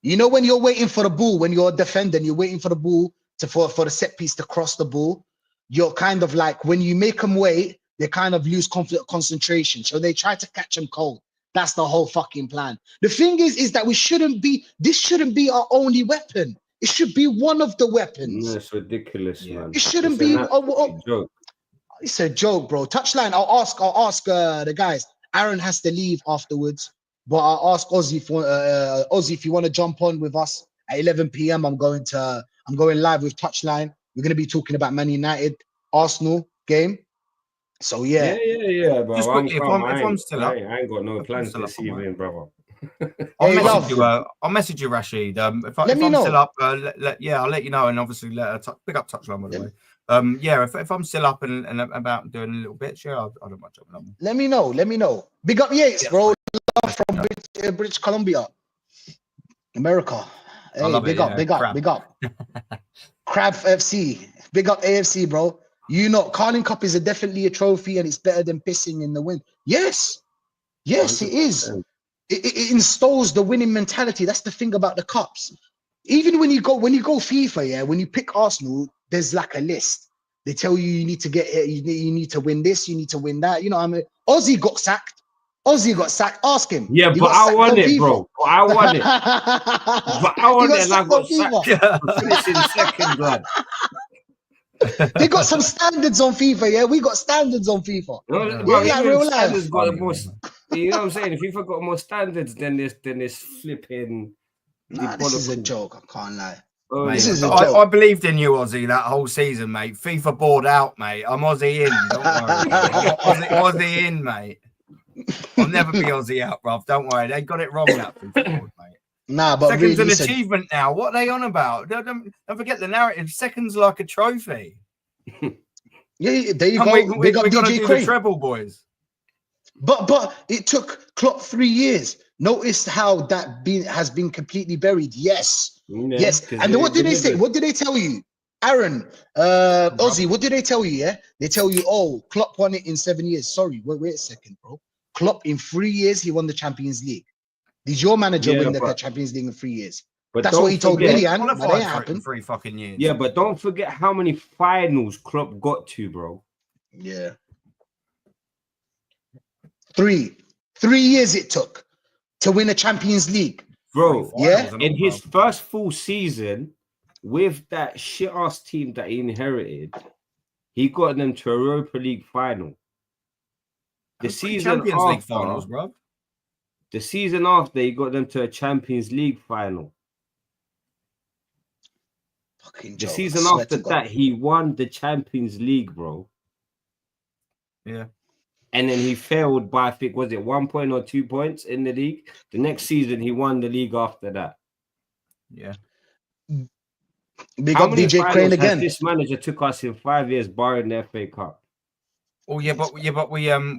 You know, when you're waiting for the ball, when you're a defender, and you're waiting for the ball for the set piece to cross the ball, you're kind of like, when you make them wait, they kind of lose concentration. So they try to catch them cold. That's the whole fucking plan. The thing is that this shouldn't be our only weapon. It should be one of the weapons. No, it's ridiculous, man. It shouldn't It's be. an absolute joke. It's a joke, bro. Touchline. I'll ask the guys. Aaron has to leave afterwards, but I'll ask Ozzy if you want to jump on with us at 11 p.m. I'm going live with Touchline. We're going to be talking about Man United Arsenal game. So yeah. Bro. Just quickly, if I'm still up, I ain't got no plans this evening, brother. I'll message you, Rashid. If I'm still up, I'll let you know, and obviously pick up Touchline, by the way. If I'm still up and about doing a little bit, sure, I don't mind jumping on. Let me know. Big up Yates, bro. Love from British Columbia, America. Hey, big up. Crab FC, big up AFC, bro. You know, Carling Cup is definitely a trophy, and it's better than pissing in the wind. Yes, 100%. It is. It installs the winning mentality. That's the thing about the cups. Even when you go FIFA, when you pick Arsenal, there's like a list. They tell you need to get here, you need to win this, you need to win that. You know, Ozzy got sacked. Ask him. Yeah, but I won it, bro. I won it. But I won it, and I got sacked for finishing second, blood. They got some standards on FIFA, yeah. We got standards on FIFA. Like real life. Got more, you know what I'm saying? If FIFA got more standards, then this flipping. This is a joke. I can't lie. Mate, this is a joke. I believed in you, Ozzy, that whole season, mate. FIFA bored out, mate. I'm Ozzy in. Don't worry. Ozzy in, mate. I'll never be Ozzy out, bruv. Don't worry. They got it wrong, that FIFA board, mate. Nah, but second's really, an achievement now. What are they on about? Don't forget the narrative. Second's like a trophy. Yeah, there you go. We're gonna do the treble, boys. But it took Klopp 3 years. Notice how that has been completely buried. Yes. And what did they say? What did they tell you? Aaron, Ozzy, what did they tell you? Yeah, they tell you, oh, Klopp won it in 7 years. Sorry, wait a second, bro. Klopp in 3 years he won the Champions League. Did your manager win the Champions League in 3 years? But that's what he told Willian. That ain't happened. 3 fucking years. Yeah, but don't forget how many finals Klopp got to, bro. Yeah. 3 years it took to win a Champions League. Bro, yeah. In his first full season with that shit ass team that he inherited, he got them to a Europa League final. The season Champions League finals, bro. The season after, he got them to a Champions League final. The season after that, he won the Champions League, bro. Yeah. And then he failed by, I think, was it 1 point or 2 points in the league? The next season, he won the league after that. Yeah. Big up DJ Crane again. This manager took us in 5 years, barring the FA Cup. Oh yeah, but we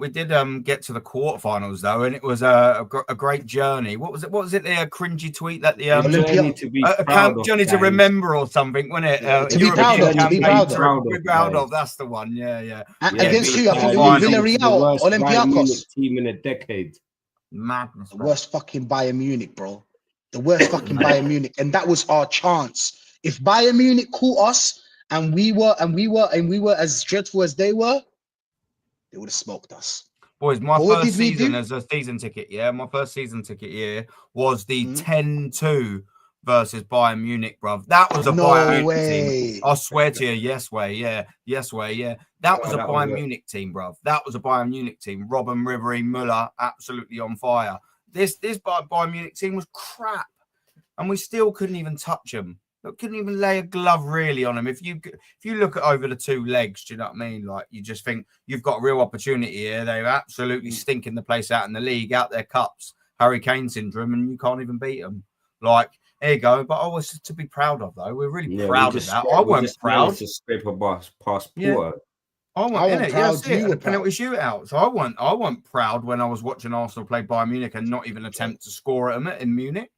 did get to the quarterfinals though, and it was a great journey. What was it? What was it? The cringy tweet that the journey to be proud of, journey to guys. remember or something, wasn't it? To be proud of. To be proud of. That's the one. Yeah. Against who? I think it Final. was The Villarreal, worst Bayern Munich Olympiacos. team in a decade. Madness. The worst fucking Bayern Munich, bro. The worst fucking Bayern Munich, and that was our chance. If Bayern Munich caught us, and we were as dreadful as they were, they would have smoked us. Boys, my first season as a season ticket, my first season ticket year was the 10-2 versus Bayern Munich, bruv. That was a Bayern Munich team. I swear to you, yes way. That was a Bayern Munich team, bruv. That was a Bayern Munich team. Robben, Ribéry, Müller, absolutely on fire. This Bayern Munich team was crap, and we still couldn't even touch them. Couldn't even lay a glove really on them. If you look at over the two legs, do you know what I mean? Like, you just think you've got a real opportunity here. They're absolutely stinking the place out in the league, out their cups, Harry Kane syndrome, and you can't even beat them. Like, there you go. But I was to be proud of though. We're really proud of that. I weren't proud to scrape a passport. Yeah. I wasn't proud. You were proud. Penalty shootout. So I wasn't proud when I was watching Arsenal play Bayern Munich and not even attempt to score at them in Munich.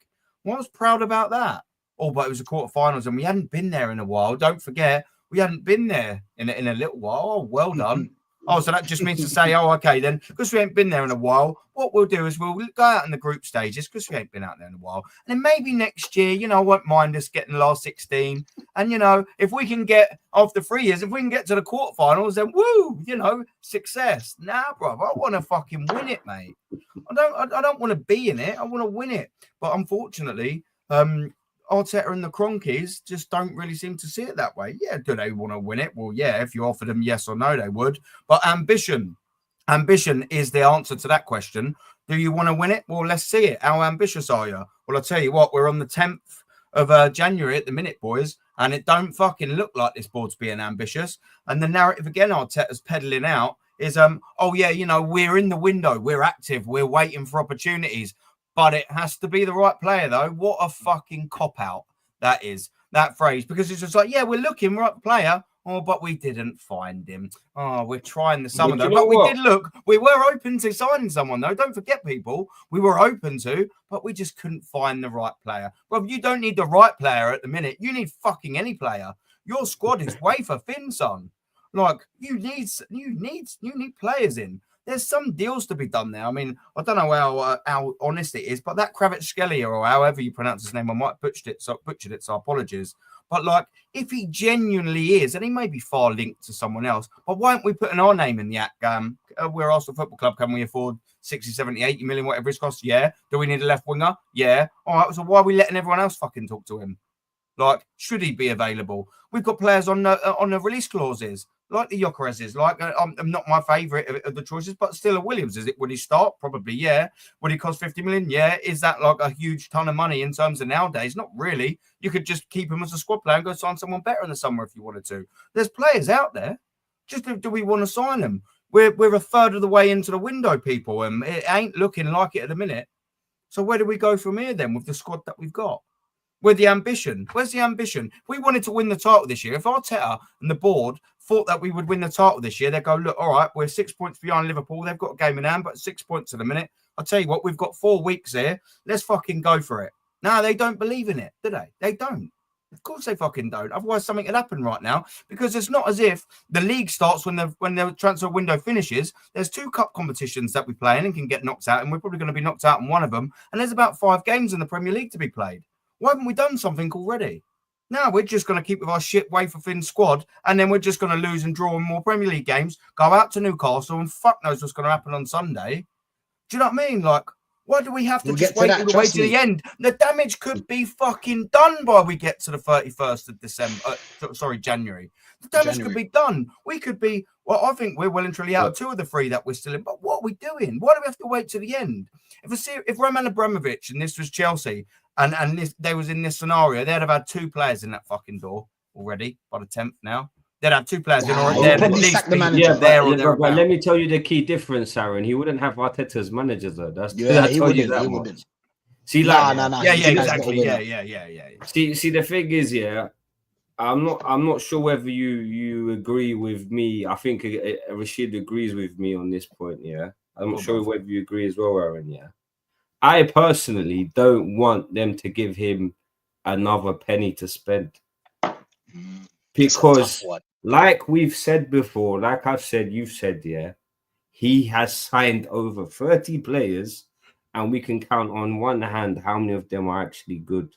I was proud about that. Oh, but it was the quarterfinals and we hadn't been there in a while. Don't forget, we hadn't been there in a little while. Oh, well done. Oh, so that just means to say, oh, okay, then, because we ain't been there in a while, what we'll do is we'll go out in the group stages because we ain't been out there in a while. And then maybe next year, I won't mind us getting the last 16. And, if we can get, after 3 years, if we can get to the quarterfinals, then woo, success. Nah, bro, I want to fucking win it, mate. I don't want to be in it. I want to win it. But unfortunately, Arteta and the Cronkies just don't really seem to see it that way. Yeah, do they want to win it? Well, yeah, if you offered them yes or no, they would. But ambition is the answer to that question. Do you want to win it? Well, let's see it. How ambitious are you? Well, I'll tell you what, we're on the 10th of January at the minute, boys, and it don't fucking look like this board's being ambitious. And the narrative, again, Arteta's peddling out is, we're in the window, we're active, we're waiting for opportunities. But it has to be the right player, though. What a fucking cop-out that is, that phrase. Because it's just like, yeah, we're looking, right player. Oh, but we didn't find him. Oh, we're trying the summer, though. But we did look. We were open to signing someone, though. Don't forget, people. We were open to, but we just couldn't find the right player. Rob, you don't need the right player at the minute. You need fucking any player. Your squad is way for thin, son. Like, you need players in. There's some deals to be done there. I mean, I don't know how honest it is, but that Kvaratskhelia, or however you pronounce his name, I might have butchered it, so apologies. But, like, if he genuinely is, and he may be far linked to someone else, but why aren't we putting our name in the act? We're Arsenal Football Club. Can we afford 60, 70, 80 million, whatever it's cost? Yeah. Do we need a left winger? Yeah. All right, so why are we letting everyone else fucking talk to him? Like, should he be available? We've got players on the release clauses. Like the Gyökeres's, I'm not my favourite of the choices, but still a Williams. Would he start? Probably, yeah. Would he cost 50 million? Yeah. Is that like a huge ton of money in terms of nowadays? Not really. You could just keep him as a squad player and go sign someone better in the summer if you wanted to. There's players out there. Just do we want to sign them? We're a third of the way into the window, people, and it ain't looking like it at the minute. So where do we go from here then with the squad that we've got? Where's the ambition? If we wanted to win the title this year, if Arteta and the board thought that we would win the title this year, they'd go, look, all right, we're 6 points behind Liverpool. They've got a game in hand, but 6 points at the minute. I'll tell you what, we've got 4 weeks here. Let's fucking go for it. No, they don't believe in it, do they? They don't. Of course they fucking don't. Otherwise, something could happen right now, because it's not as if the league starts when the transfer window finishes. There's 2 cup competitions that we play in and can get knocked out, and we're probably going to be knocked out in one of them. And there's about 5 games in the Premier League to be played. Why haven't we done something already? Now we're just going to keep with our shit wafer thin squad, and then we're just going to lose and draw in more Premier League games, go out to Newcastle, and fuck knows what's going to happen on Sunday. Do you know what I mean? Like, why do we have to just wait all the way to the end? The damage could be fucking done by we get to the 31st of January. The damage could be done. We could be, well, I think we're well and truly out of 2 of the 3 that we're still in. But what are we doing? Why do we have to wait to the end? If Roman Abramovich, and this was Chelsea, and they was in this scenario, they'd have had 2 players in that fucking door already by the 10th now. They'd have 2 players in already. But let me tell you the key difference, Aaron. He wouldn't have Arteta as managers, though. He wouldn't. See, like, exactly. Yeah. See, the thing is, I'm not sure whether you agree with me. I think Rashid agrees with me on this point. Yeah, I'm not sure whether you agree as well, Aaron. Yeah, I personally don't want them to give him another penny to spend because, like we've said before, like I've said, you've said, yeah, he has signed over 30 players, and we can count on one hand how many of them are actually good.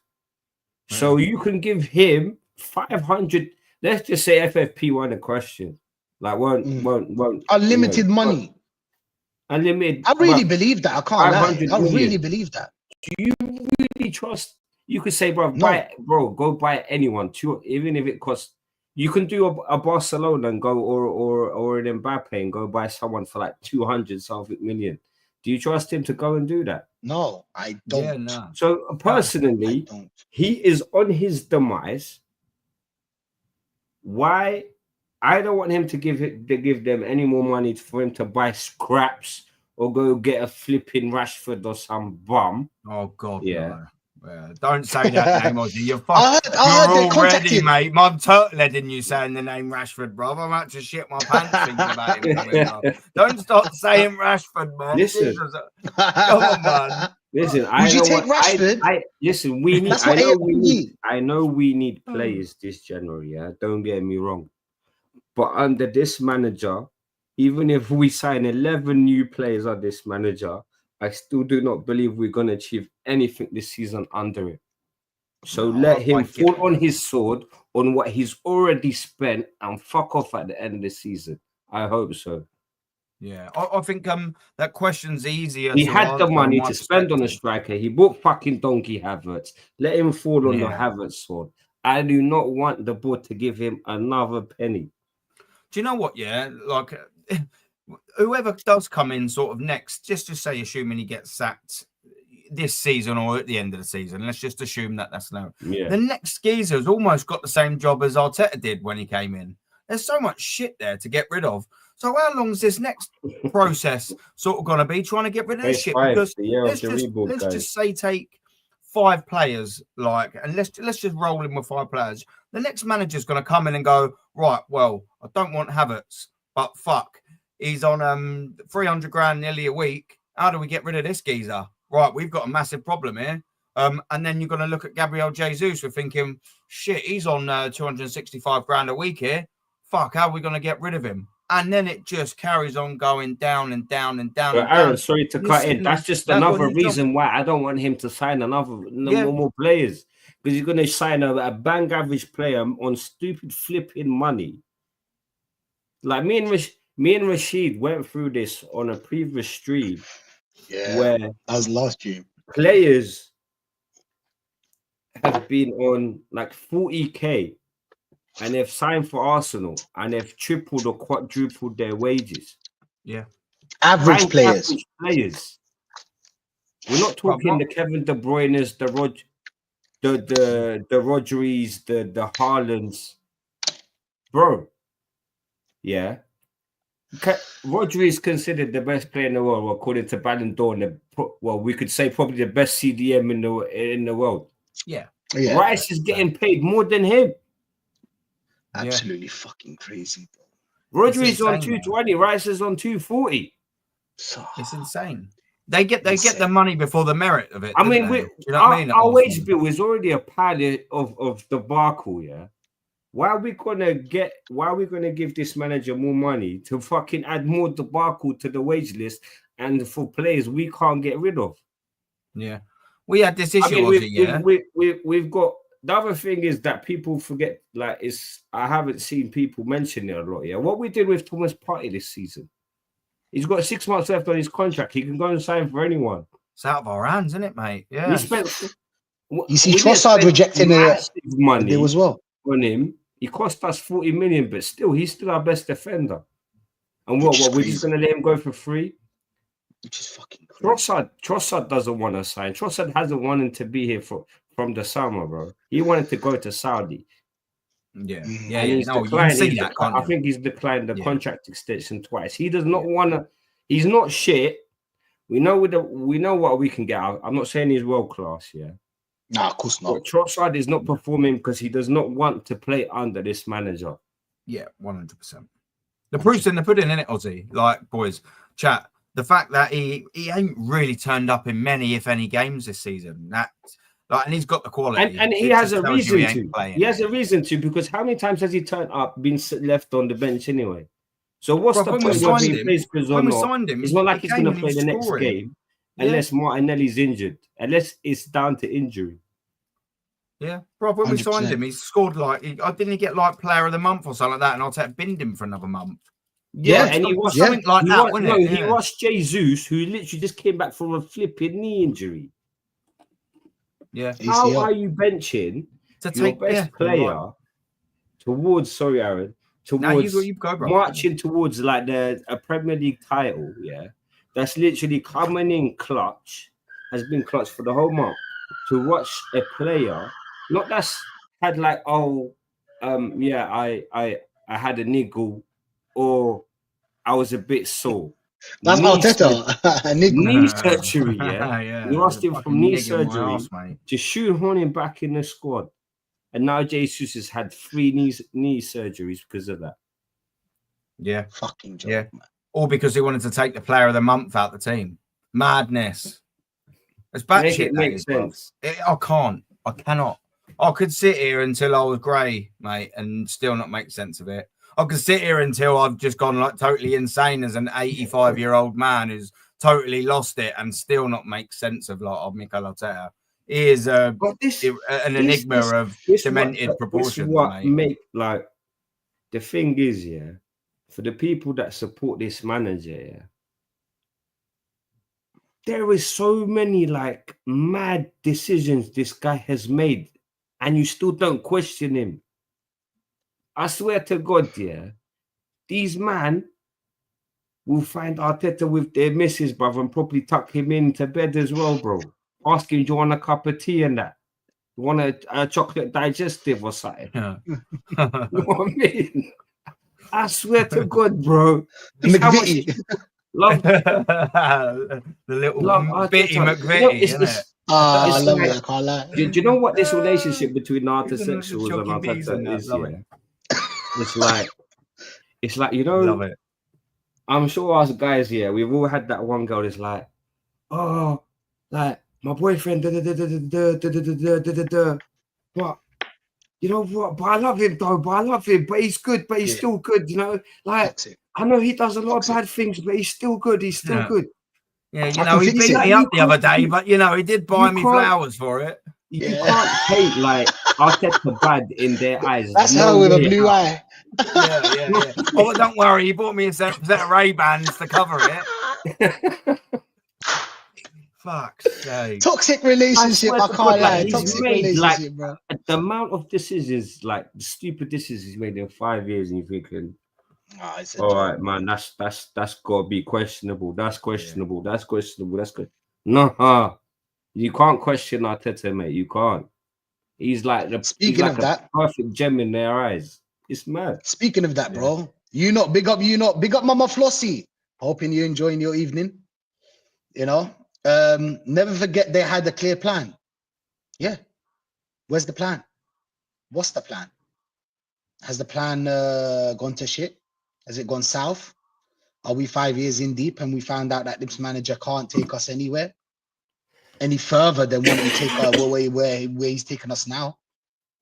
So you can give him 500. Let's just say FFP won a question, like won't unlimited money. Unlimited. I really believe that. I can't lie. I really believe that. Do you really trust? You could say, bro, go buy anyone. Even if it costs. You can do a Barcelona and go or an Mbappe and go buy someone for like 200 something million. Do you trust him to go and do that? No, I don't. Yeah, no. So personally, he is on his demise. Why? I don't want him to give them any more money for him to buy scraps or go get a flipping Rashford or some bum. Oh God, yeah. No. Yeah, don't say that name, Ozzy. You're I heard already, mate. I'm turtle heading you saying the name Rashford, bro. I'm about to shit my pants thinking about him. Don't stop saying Rashford, man. Listen, come on, man. Listen, would you take Rashford? Listen, we need. I know we need players this January. Yeah, don't get me wrong. But under this manager, even if we sign 11 new players under this manager, I still do not believe we're going to achieve anything this season under it. So let him fall on his sword on what he's already spent and fuck off at the end of the season. I hope so. Yeah, I think that question's easier. He had the money to spend on a striker. He bought fucking Donkey Havertz. Let him fall on the Havertz sword. I do not want the board to give him another penny. Do you know what? Yeah, like whoever does come in sort of next, just to say, assuming he gets sacked this season or at the end of the season, let's just assume that that's now. Yeah. The next geezer's almost got the same job as Arteta did when he came in. There's so much shit there to get rid of. So how long is this next process sort of going to be trying to get rid of this shit? Because let's just say take 5 players, and let's just roll in with 5 players. The next manager's going to come in and go, right, well, I don't want Havertz, but fuck, he's on 300 grand nearly a week. How do we get rid of this geezer? Right, we've got a massive problem here. And then you're going to look at Gabriel Jesus. We're thinking, shit, he's on 265 grand a week here. Fuck, how are we going to get rid of him? And then it just carries on going down and down and down. But Aaron, sorry to cut in. That's just another reason why I don't want him to sign more players. Because he's going to sign a bang average player on stupid flipping money. Like me and Rashid went through this on a previous stream. Yeah, where that was last year. Players have been on like 40k and they've signed for Arsenal and they've tripled or quadrupled their wages. Yeah. Average players. We're not talking the Kevin De Bruyne's, the Rodriguez, the Haalands. Bro. Yeah. Rodri is considered the best player in the world, according to Ballon d'Or. We could say probably the best CDM in the world. Yeah. Rice is getting paid more than him. Absolutely fucking crazy, bro. Rodri is on 220. Rice is on 240. It's insane. They get the money before the merit of it. I mean, our wage bill is already a pile of debacle. Yeah. Why are we gonna give this manager more money to fucking add more debacle to the wage list and for players we can't get rid of? Yeah, we had this issue. We've got the other thing is that people forget. I haven't seen people mention it a lot. Yeah, what we did with Thomas Partey this season. He's got 6 months left on his contract. He can go and sign for anyone. It's out of our hands, isn't it, mate? Yeah. We spent. You see, Trossard rejecting money as well on him. He cost us 40 million, but he's still our best defender. And we're just going to let him go for free? Which is fucking crazy. Trossard doesn't want to sign. Trossard hasn't wanted to be here from the summer, bro. He wanted to go to Saudi. Yeah. You can see that. I think he's declined the contract extension twice. He does not want to. He's not shit. We know what we can get out. I'm not saying he's world class, yeah. Nah, of course not. But Trossard is not performing because he does not want to play under this manager. Yeah, 100%. The proof's in the pudding, isn't it, Ozzy? Like, boys, chat. The fact that he ain't really turned up in many, if any, games this season. That, like, and he's got the quality. And he It has just a tells you reason ain't to. playing. He has a reason to, because how many times has he turned up, been left on the bench anyway? So what's the When we point of signed being him, plays or when we not? signed him, It's not like he he's going came to and he play was the next scoring. game Yeah. unless Martinelli's injured, unless it's down to injury. Yeah, bro. When we signed 100%. him, he scored like didn't he get like player of the month or something like that? And Arteta binned him for another month. Yeah, Yeah. and he was something like he that, was, wasn't no, it? he Yeah. rushed Jesus, who literally just came back from a flipping knee injury. Yeah. How ACL. are you benching To your take best you're player right. towards? Sorry, Aaron. No, Towards you go, bro. marching towards like a Premier League title, yeah. That's literally coming in clutch, has been clutch for the whole month. To watch a player, not that's had like, yeah, I had a niggle, or I was a bit sore. That's Knee Arteta. knee surgery, yeah. Yeah. You asked him Fucking from knee nig in my surgery arse, mate. to shoehorn him back in the squad. And now Jesus has had 3 knee surgeries because of that. Yeah. Fucking joke, Yeah. man. All because he wanted to take the player of the month out the team. Madness. It's Make batshit. it make sense. I can't. I cannot. I could sit here until I was grey, mate, and still not make sense of it. I could sit here until I've just gone like totally insane as an 85-year-old man who's totally lost it and still not make sense of like Mikel Arteta. He is an enigma of demented proportions, what mate. make like the thing is, yeah, for the people that support this manager, yeah, there is so many like mad decisions this guy has made, and you still don't question him. I swear to God, yeah, these man will find Arteta with their missus, brother, and probably tuck him into bed as well, bro. Ask him, do you want a cup of tea and that? You want a chocolate digestive or something? Yeah. You know what I mean? I swear to God, bro. The It's how much McVitie. love The little bitty Arteta. McVitie, You know, isn't it? I it's love like- it. I can't lie. do you know what this relationship between Isn't it artisexuals the and Chucky Bees and Arteta that? is? Love Yeah, it's like you Love know. it. I'm sure us guys here, we've all had that one girl that's like, oh, like my boyfriend, but you know what? But I love him though. But I love him. But he's good. But he's still good. You know, like Toxic. I know he does a lot Toxic. of bad things, but he's still good. He's still Yeah. good. Yeah, you I know, can he fix beat it. me up the other day, but you know, he did buy you me can't- flowers for it. You Yeah. can't hate like Arteta bad in their eyes. That's No her with a way blue out. eye. Yeah. Oh, but don't worry, he bought me a set of Ray-Bans to cover it. Fuck's sake. Toxic relationship. swear I to can't God, like, lie. he's Toxic made, like, relationship, bro. The amount of decisions, like the stupid decisions he's made in 5 years, and you're thinking, Oh, it's a all joke, right, bro. man, that's gotta be questionable. That's questionable. That's questionable. That's good. No, you can't question Arteta, mate. You can't. He's like Speaking like of that, perfect gem in their eyes. It's mad. speaking of that, bro, big up Mama Flossie. Hoping you're enjoying your evening. You know, never forget they had a clear plan. Yeah, where's the plan? What's the plan? Has the plan gone to shit? Has it gone south? Are we 5 years in deep and we found out that this manager can't take us anywhere any further than what he take where he's taking us now?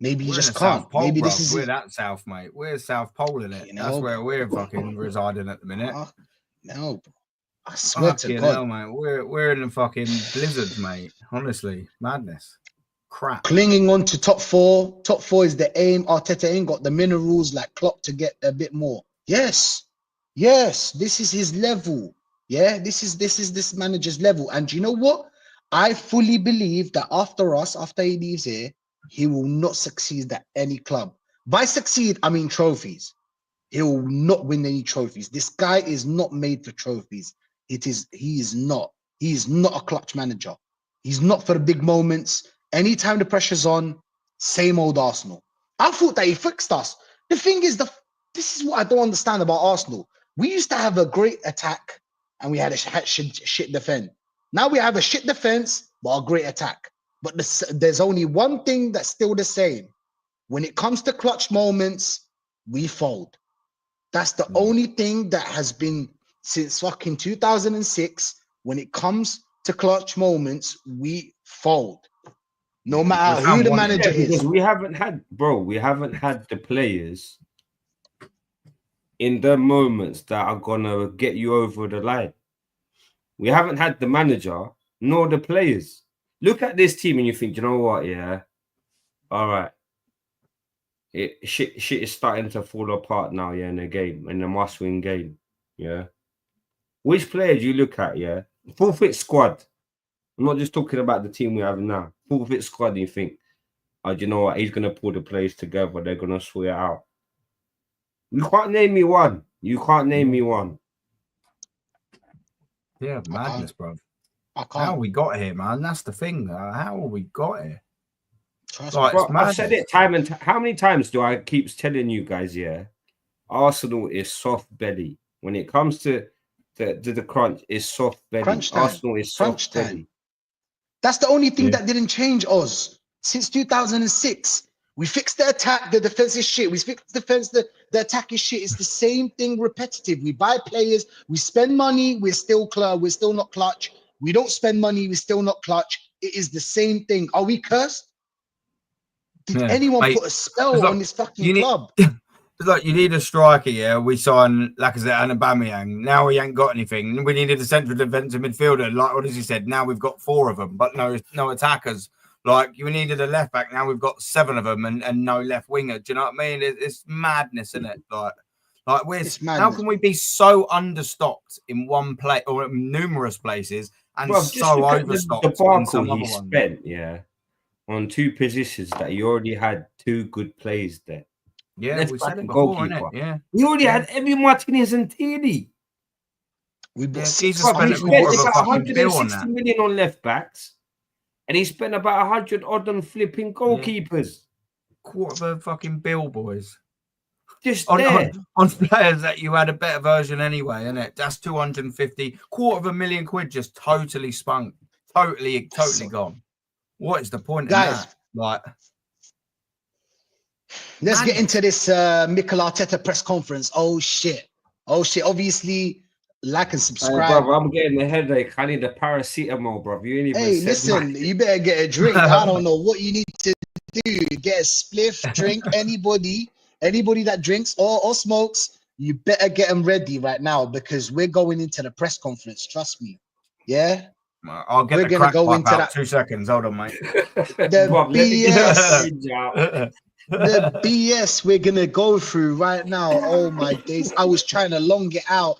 Maybe he We're just in the can't. South Pole, Maybe bro. this is We're it. that South, mate. We're South Pole in it. You That's know, where we're fucking residing at the minute. No, bro. I swear to Fucking God. hell, mate. We're in the fucking blizzards, mate. Honestly, madness. Crap. Clinging on to top four. Top four is the aim. Arteta ain't got the minerals like Klopp to get a bit more. Yes. This is his level. Yeah, this is this manager's level. And you know what? I fully believe that after he leaves here, he will not succeed at any club. By succeed, I mean trophies. He will not win any trophies. This guy is not made for trophies. He is not. He is not a clutch manager. He's not for the big moments. Anytime the pressure's on, same old Arsenal. I thought that he fixed us. The thing is, this is what I don't understand about Arsenal. We used to have a great attack and we had a shit defense. Now we have a shit defense, but a great attack. But there's only one thing that's still the same. When it comes to clutch moments, we fold. That's the only thing that has been since fucking 2006. When it comes to clutch moments, we fold. No matter who the manager is. Because we haven't had the players in the moments that are gonna get you over the line. We haven't had the manager nor the players. Look at this team and you think, you know what? Yeah, all right. Shit is starting to fall apart now. Yeah, in a must-win game. Yeah. Which player do you look at? Yeah, full fit squad. I'm not just talking about the team we have now. Full fit squad. And you think, oh, do you know what? He's gonna pull the players together. They're gonna swear it out. You can't name me one. Yeah, madness, bro. I can't. How we got here, man? That's the thing. How we got here? Bro, I've said it time and how many times do I keep telling you guys? Yeah, Arsenal is soft belly when it comes to the crunch. Is soft belly. Crunch time. Arsenal is soft belly. That's the only thing that didn't change us since 2006. We fixed the attack, the defense is shit. We fixed the defense, the attack is shit. It's the same thing, repetitive. We buy players, we spend money, we're still not clutch. We don't spend money, we're still not clutch. It is the same thing. Are we cursed? Did anyone put a spell on this fucking club? It's like you need a striker, yeah. We signed Lacazette and Aubameyang. Now we ain't got anything. We needed a central defensive midfielder. Like what as you said, now we've got 4 of them, but no attackers. Like you needed a left back. Now we've got 7 of them and no left winger. Do you know what I mean? It's madness, isn't it? Like how can we be so understocked in one place or in numerous places and so overstocked? The debacle he spent, on 2 positions that he already had 2 good players there. Yeah, we said it before, innit? Yeah, we already had Emi Martinez and Tierney. We spent about 160 million on left backs, and he spent about 100 odd on flipping goalkeepers. Quarter of a fucking bill, boys. Just on players that you had a better version anyway, innit? That's 250, £250,000 just totally spunk, totally gone. What is the point, guys? In that? Like, let's get into this Mikel Arteta press conference. Oh shit! Obviously, like and subscribe. Hey, bro, I'm getting a headache. I need a paracetamol, bro. You ain't even listen, you better get a drink. I don't know what you need to do. Get a spliff, drink. Anybody that drinks or smokes, you better get them ready right now because we're going into the press conference. Trust me. Yeah. I'll get the crack pipe out. 2 seconds. Hold on, mate. The BS. The BS we're gonna go through right now. Oh my days! I was trying to long it out.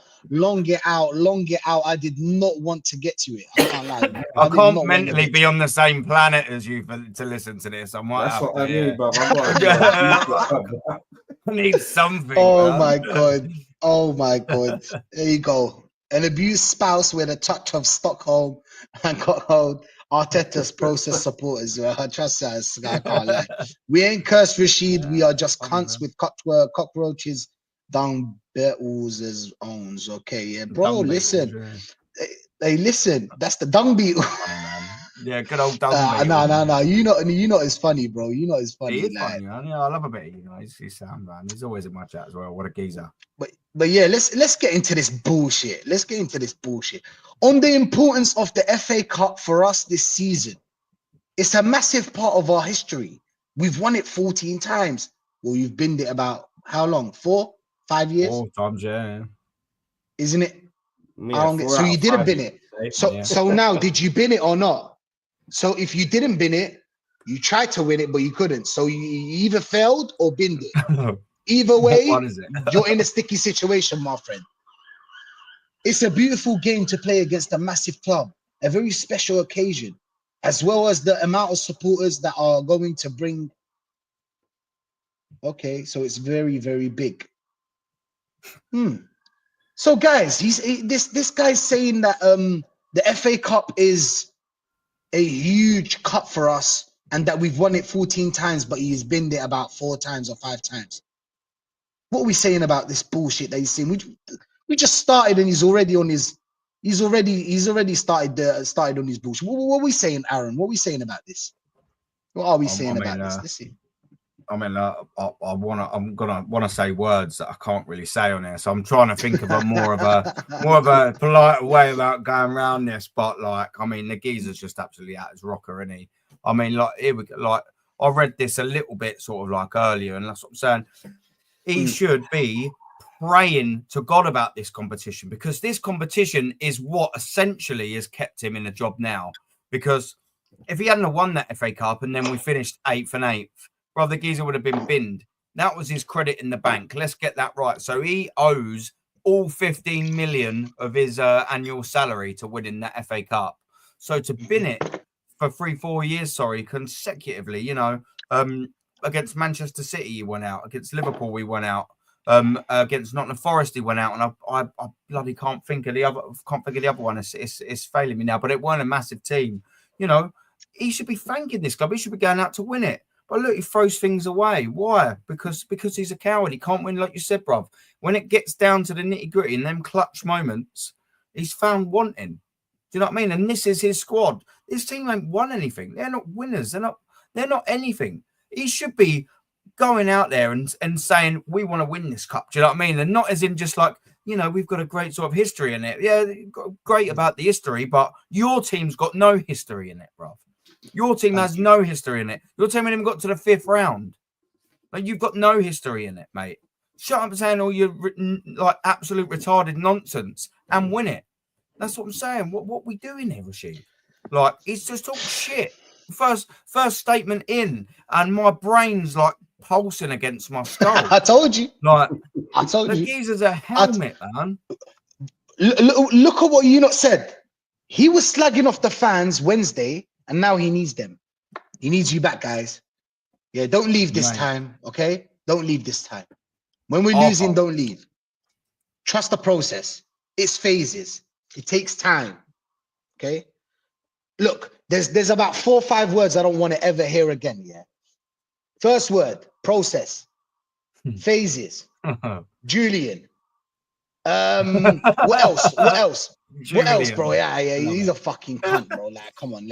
I did not want to get to it. I can't lie. I can't mentally be on the same planet as you to listen to this. That's what I mean, bro. I need something. Oh my god. There you go. An abused spouse with a touch of Stockholm and got hold. Arteta's process supporters. Trust us, I can't lie. We ain't cursed Rashid. We are just cunts with cockroaches down Beatles' owns. Okay, yeah, bro. Listen, hey, listen. That's the dung beetle. Yeah, good old dung beetle. No. You know it's funny, bro. You know it's funny. He is funny, man. Yeah, I love a bit. He's sound, man. He's always in my chat as well. What a geezer. But yeah, let's get into this bullshit. On the importance of the FA Cup for us this season. It's a massive part of our history. We've won it 14 times. Well, you've been there about how long? 4, 5 years? 4 times, yeah. Isn't it? Yeah, so you didn't bin it. So now, did you bin it or not? So if you didn't bin it, you tried to win it, but you couldn't. So you either failed or binned it. Either way, you're in a sticky situation, my friend. It's a beautiful game to play against a massive club, a very special occasion, as well as the amount of supporters that are going to bring. Okay, so it's very, very big. So guys, this guy's saying that the FA Cup is a huge cup for us and that we've won it 14 times, but he's been there about 4 times or 5 times. What are we saying about this bullshit that he's saying? We just started and he's already on his He's already started on his bullshit. What are we saying, Aaron? What are we saying about this? What are we saying about this? Let's see. I mean, I'm gonna want to say words that I can't really say on here, so I'm trying to think of a more of a polite way about going around this. But like, I mean, the geezer's just absolutely out his rocker, isn't he? I mean, like, here we go. Like, I read this a little bit sort of like earlier, and that's what I'm saying. He should be praying to God about this competition, because this competition is what essentially has kept him in a job now. Because if he hadn't won that FA Cup and then we finished 8th and 8th, bro, the geezer would have been binned. That was his credit in the bank. Let's get that right. So he owes all 15 million of his annual salary to winning that FA Cup. So to bin it for 3-4 years, consecutively, you know, against Manchester City, he went out. Against Liverpool, we went out. Against Nottingham Forest, he went out, and I bloody can't think of the other. One. It's failing me now. But it weren't a massive team. You know, he should be thanking this club. He should be going out to win it. But look, he throws things away. Why? Because he's a coward. He can't win, like you said, bruv. When it gets down to the nitty gritty and them clutch moments, he's found wanting. Do you know what I mean? And this is his squad. This team ain't won anything. They're not winners. They're not anything. He should be going out there and saying, we want to win this cup. Do you know what I mean? And not as in just like, you know, we've got a great sort of history in it. Yeah, great about the history, but your team's got no history in it, bruv. Your team has no history in it. Your team ain't even got to the 5th round. Like, you've got no history in it, mate. Shut up saying all your like absolute retarded nonsense and win it. That's what I'm saying. What we doing here, Rashid? Like, he's just talking shit. First statement in, and my brain's like pulsing against my skull. I told you. Like, I told the you. geezer's a helmet, man. Look at what you not said. He was slagging off the fans Wednesday, and now he needs them. He needs you back, guys. Yeah, don't leave this time, okay? Don't leave this time. When we're losing, don't leave. Trust the process. It's phases. It takes time, okay? Look, there's about 4 or 5 words I don't want to ever hear again, yeah? First word, process. Phases. Julian. What else? Julian. What else, bro? Yeah, he's a fucking cunt, bro. Like, come on.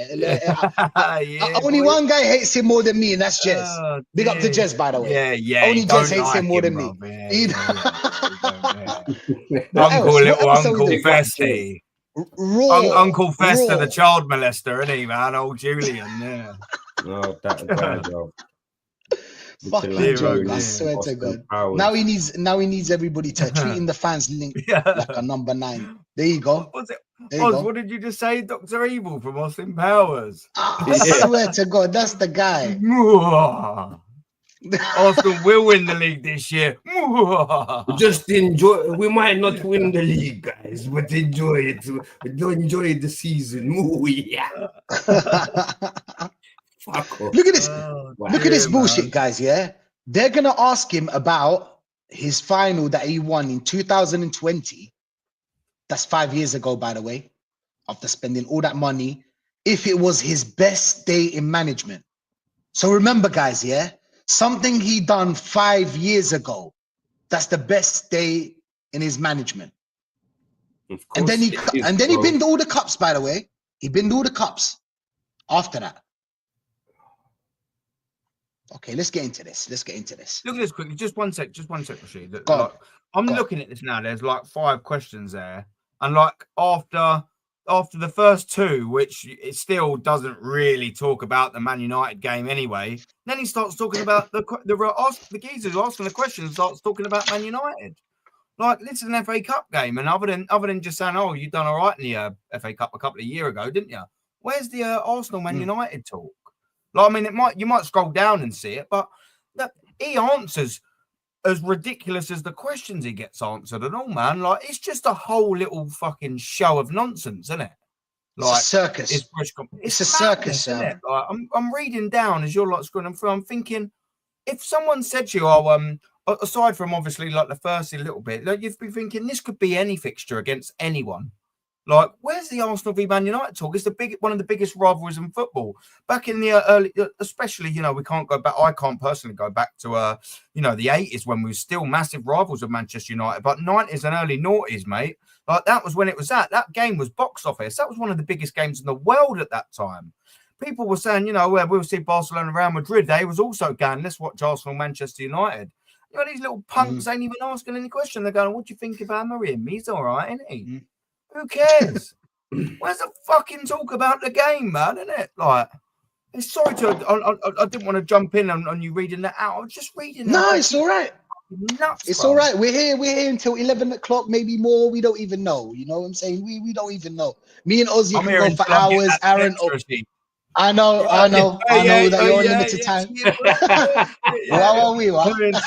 Only one guy hates him more than me, and that's Jez. Big up to Jez, by the way. Yeah. Only Jez hates him more than me. Uncle Festy. Uncle Fester, the child molester, isn't he, man? Old Julian, yeah. No, that bad job. Fucking joke, I swear to God. Now he needs everybody to treating the fans like a number 9. There you go. What was it? Oz, what did you just say? Dr. Evil from Austin Powers. I swear to God, that's the guy. Arsenal will win the league this year. Just enjoy. We might not win the league, guys, but enjoy it. Enjoy the season. Yeah. Fuck off. Look at this. Look at this bullshit, guys. Yeah, they're gonna ask him about his final that he won in 2020. That's 5 years ago, by the way. After spending all that money, if it was his best day in management. So remember, guys, yeah, something he done 5 years ago. That's the best day in his management. And then he binned all the cups. By the way, he binned all the cups after that. Okay, let's get into this. Look at this quickly. Just one sec, Rashid. I'm looking at this now. There's like 5 questions there. And like after the first 2, which it still doesn't really talk about the Man United game anyway, then he starts talking about the geezers asking the questions, starts talking about Man United. Like, this is an FA Cup game, and other than just saying, oh, you done all right in the FA Cup a couple of years ago, didn't you? Where's the Arsenal Man United talk? Like, I mean, you might scroll down and see it, but he answers as ridiculous as the questions he gets answered and all, man. Like, it's just a whole little fucking show of nonsense, isn't it? Like, it's a circus. It's a circus, isn't it? Like, I'm reading down as you're like scrolling through. I'm thinking, if someone said to you, aside from obviously like the first little bit, like, you'd be thinking this could be any fixture against anyone. Like, where's the Arsenal v Man United talk? It's one of the biggest rivalries in football. Back in the early, especially, we can't go back. I can't personally go back to, the 80s when we were still massive rivals of Manchester United. But 90s and early noughties, mate. Like, that was when it was at. That game was box office. That was one of the biggest games in the world at that time. People were saying, we'll see Barcelona, Real Madrid. They was also going, let's watch Arsenal, Manchester United. These little punks ain't even asking any question. They're going, what do you think about him? He's all right, isn't he? Who cares? Where's the fucking talk about the game, man? Isn't it? Like, sorry I didn't want to jump in on you reading that out. I was just reading that. No, it's all right. Nuts, it's bro. all right. We're here until 11 o'clock, maybe more. We don't even know. You know what I'm saying? We don't even know. Me and Ozzy can go for hours. Aaron, I know that you're on limited time. How are we? We're not going to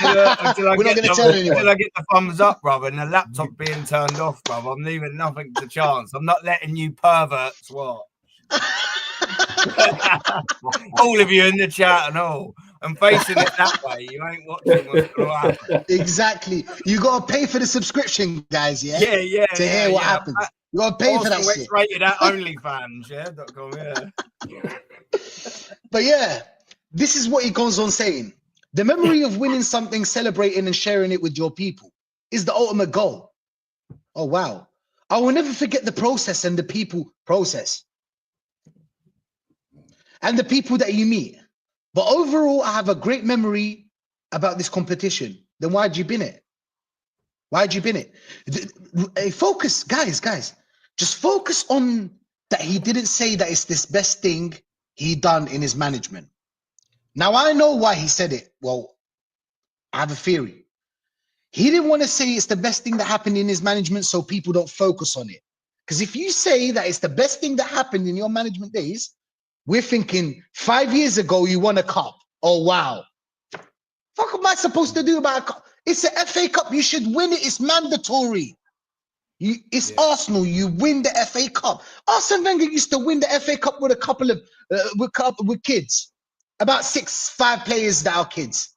tell anyone. Until I get the thumbs up, brother, and the laptop being turned off, brother, I'm leaving nothing to chance. I'm not letting you perverts watch. All of you in the chat and all. I'm facing it that way. You ain't watching what's going to happen. Exactly. You got to pay for the subscription, guys, yeah? Yeah. To hear what happens. You got to pay for that shit. Rated at OnlyFans, .com, But yeah, this is what he goes on saying. The memory of winning something, celebrating and sharing it with your people is the ultimate goal. Oh, wow. I will never forget the process and the people process. And the people that you meet. But overall, I have a great memory about this competition. Then why'd you bin it? Why'd you bin it? Focus, guys. Just focus on that he didn't say that it's this best thing he done in his management. Now, I know why he said it. Well, I have a theory. He didn't want to say it's the best thing that happened in his management so people don't focus on it. Because if you say that it's the best thing that happened in your management days, we're thinking 5 years ago you won a cup. Oh, wow. What am I supposed to do about a cup? It's an FA Cup. You should win it. It's mandatory. It's Arsenal. You win the FA Cup. Arsene Wenger used to win the FA Cup with a couple of with kids, about 5 players that are kids.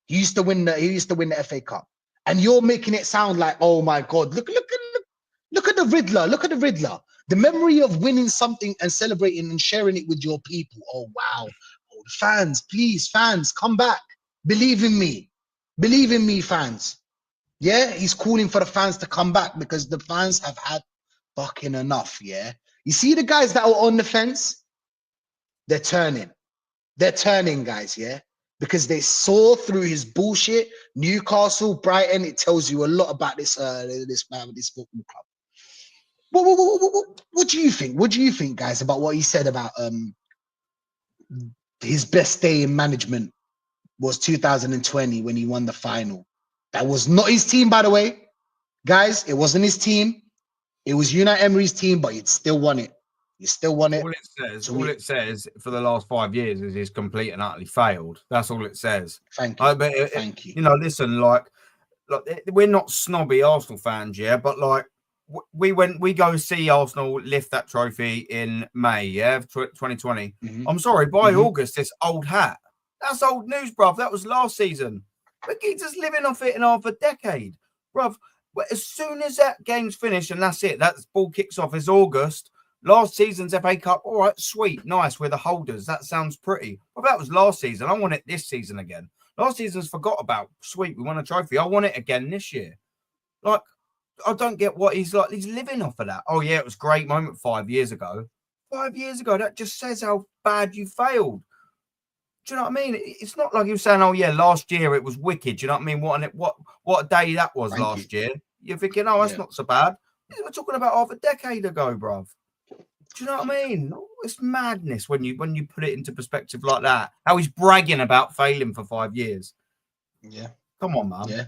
He used to win the FA Cup, and you're making it sound like, oh my God, look at the Riddler. Look at the Riddler. The memory of winning something and celebrating and sharing it with your people. Oh wow, oh, fans, please, fans, come back. Believe in me, fans. Yeah, he's calling for the fans to come back because the fans have had fucking enough, yeah? You see the guys that were on the fence? They're turning, guys, yeah? Because they saw through his bullshit. Newcastle, Brighton, it tells you a lot about this man with this football club. What do you think? What do you think, guys, about what he said about his best day in management was 2020 when he won the final? That was not his team, by the way. Guys, it wasn't his team. It was Unai Emery's team, but he still won it. He still won it. All it says for the last 5 years is he's complete and utterly failed. That's all it says. Thank you. Thank you. Listen, like we're not snobby Arsenal fans, yeah, but like we go see Arsenal lift that trophy in May, 2020. Mm-hmm. I'm sorry, by August, this old hat. That's old news, bruv. That was last season. But he's just living off it in half a decade, bruv. But as soon as that game's finished and that's it, that ball kicks off. It's August. Last season's FA Cup. All right, sweet, nice. We're the holders. That sounds pretty. Well, that was last season. I want it this season again. Last season's forgot about. Sweet, we won a trophy. I want it again this year. Like, I don't get what he's like. He's living off of that. Oh, yeah, it was a great moment 5 years ago. 5 years ago, that just says how bad you failed. Do you know what I mean? It's not like you were saying, oh, yeah, last year it was wicked. Do you know what I mean? What a day that was last year. You're thinking, oh, that's not so bad. We're talking about half a decade ago, bruv. Do you know what I mean? It's madness when you put it into perspective like that. How he's bragging about failing for 5 years. Yeah. Come on, man. Yeah.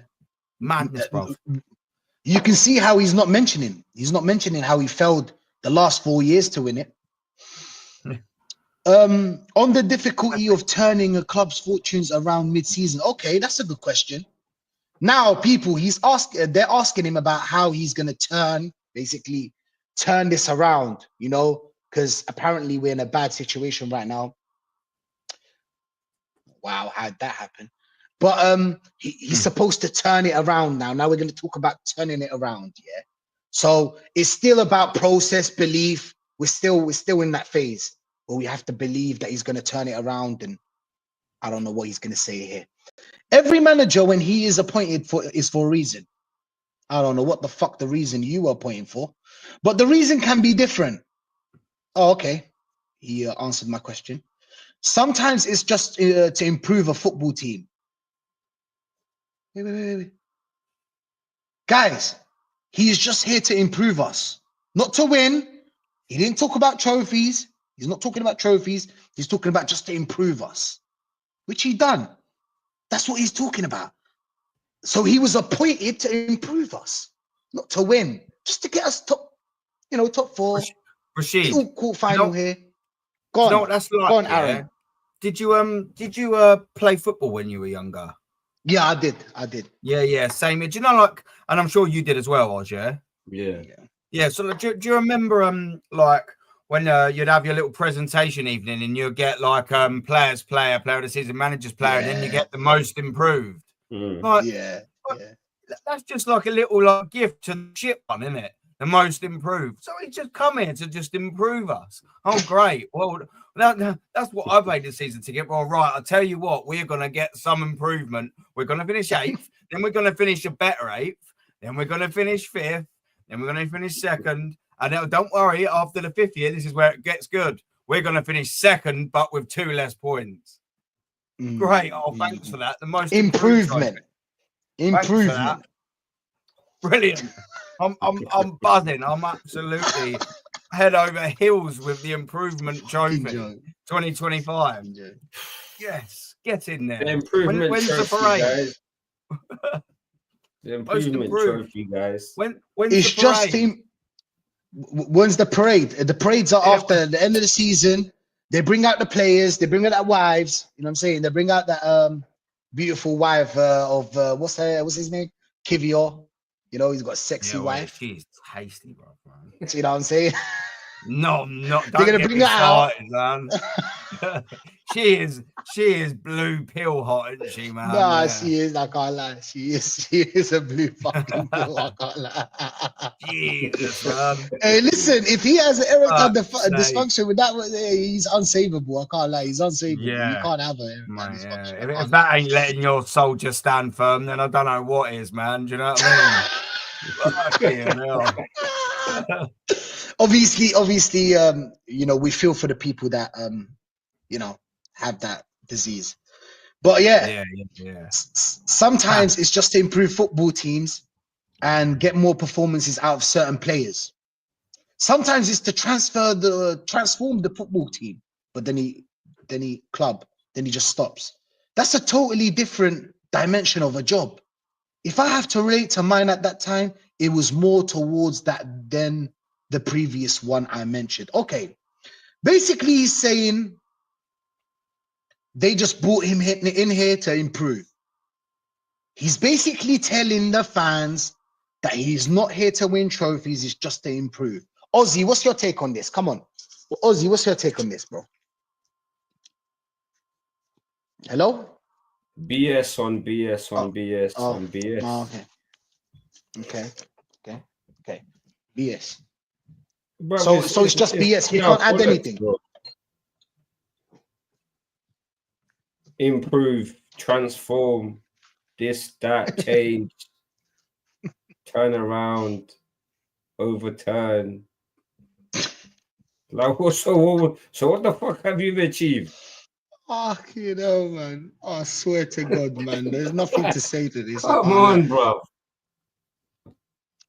Madness, bruv. You can see how he's not mentioning. He's not mentioning how he failed the last 4 years to win it. On the difficulty of turning a club's fortunes around mid-season. Okay, that's a good question. Now, people, they're asking him about how he's going to turn this around, because apparently we're in a bad situation right now. Wow, how'd that happen? But he's supposed to turn it around now. Now we're going to talk about turning it around, yeah? So it's still about process, belief. We're still in that phase where we have to believe that he's going to turn it around. And I don't know what he's going to say here. Every manager, when he is appointed is for a reason. I don't know what the fuck the reason you were appointing for, but the reason can be different. Oh, okay. He answered my question. Sometimes it's just to improve a football team. Wait. Guys, he is just here to improve us, not to win. He didn't talk about trophies. He's not talking about trophies. He's talking about just to improve us, which he done. That's what he's talking about. So he was appointed to improve us, not to win, just to get us top, top four. Rashid, Cool final here. Go on. You know what that's like? Go on, yeah? Aaron. Did you play football when you were younger? Yeah, I did. Yeah, same. Do you know, like, and I'm sure you did as well, Oz, yeah? Yeah. So do you remember like when you'd have your little presentation evening and you'd get like player of the season, manager's player, and then you get the most improved. Like, yeah. That's just like a little like gift to the shit one, isn't it? The most improved. So he just come here to just improve us. Oh, great. Well, that's what I paid the season ticket. Well, right, I'll tell you what, we're going to get some improvement. We're going to finish 8th, then we're going to finish a better 8th, then we're going to finish 5th, then we're going to finish 2nd. And now, don't worry, after the 5th year, this is where it gets good. We're going to finish 2nd, but with 2 less points. Great. Oh, thanks for that. The most improvement. Brilliant. I'm buzzing. I'm absolutely head over heels with the improvement trophy 2025. Yes, get in there. The improvement when's trophy, the parade? Guys. The improvement trophy, guys. When's it's the parade? Just when's the parade? The parades are after the end of the season. They bring out the players. They bring out the wives. You know what I'm saying? They bring out that beautiful wife of what's his name? Kivior. You know, he's got a sexy wife. She's tasty, bro. You know what I'm saying? No, They're don't gonna get bring me her out. started, man. she is blue pill hot, isn't she, man? Nah, she is. I can't lie. She is a blue fucking pill. I can't lie. Jesus, man. Hey, listen, if he has an erectile dysfunction with that, he's unsavable. I can't lie. He's unsavable. Yeah. You can't have an erectile dysfunction. If that ain't letting your soldier stand firm, then I don't know what is, man. Do you know what I mean? Obviously, we feel for the people that have that disease. But yeah. Sometimes it's just to improve football teams and get more performances out of certain players. Sometimes it's to transform the football team, but then he just stops. That's a totally different dimension of a job. If I have to relate to mine at that time, it was more towards that than the previous one I mentioned. Okay. Basically, he's saying they just brought him in here to improve. He's basically telling the fans that he's not here to win trophies, it's just to improve. Ozzy, what's your take on this? Come on. Ozzy, what's your take on this, bro? Hello? BS on BS on BS on BS. Oh, okay. BS. Bro, so it's just BS. He can't add anything. Bro. Improve, transform, this, that, change, turn around, overturn. Like, so what the fuck have you achieved? Man. I swear to God, man. There's nothing to say to this. Come on, bro.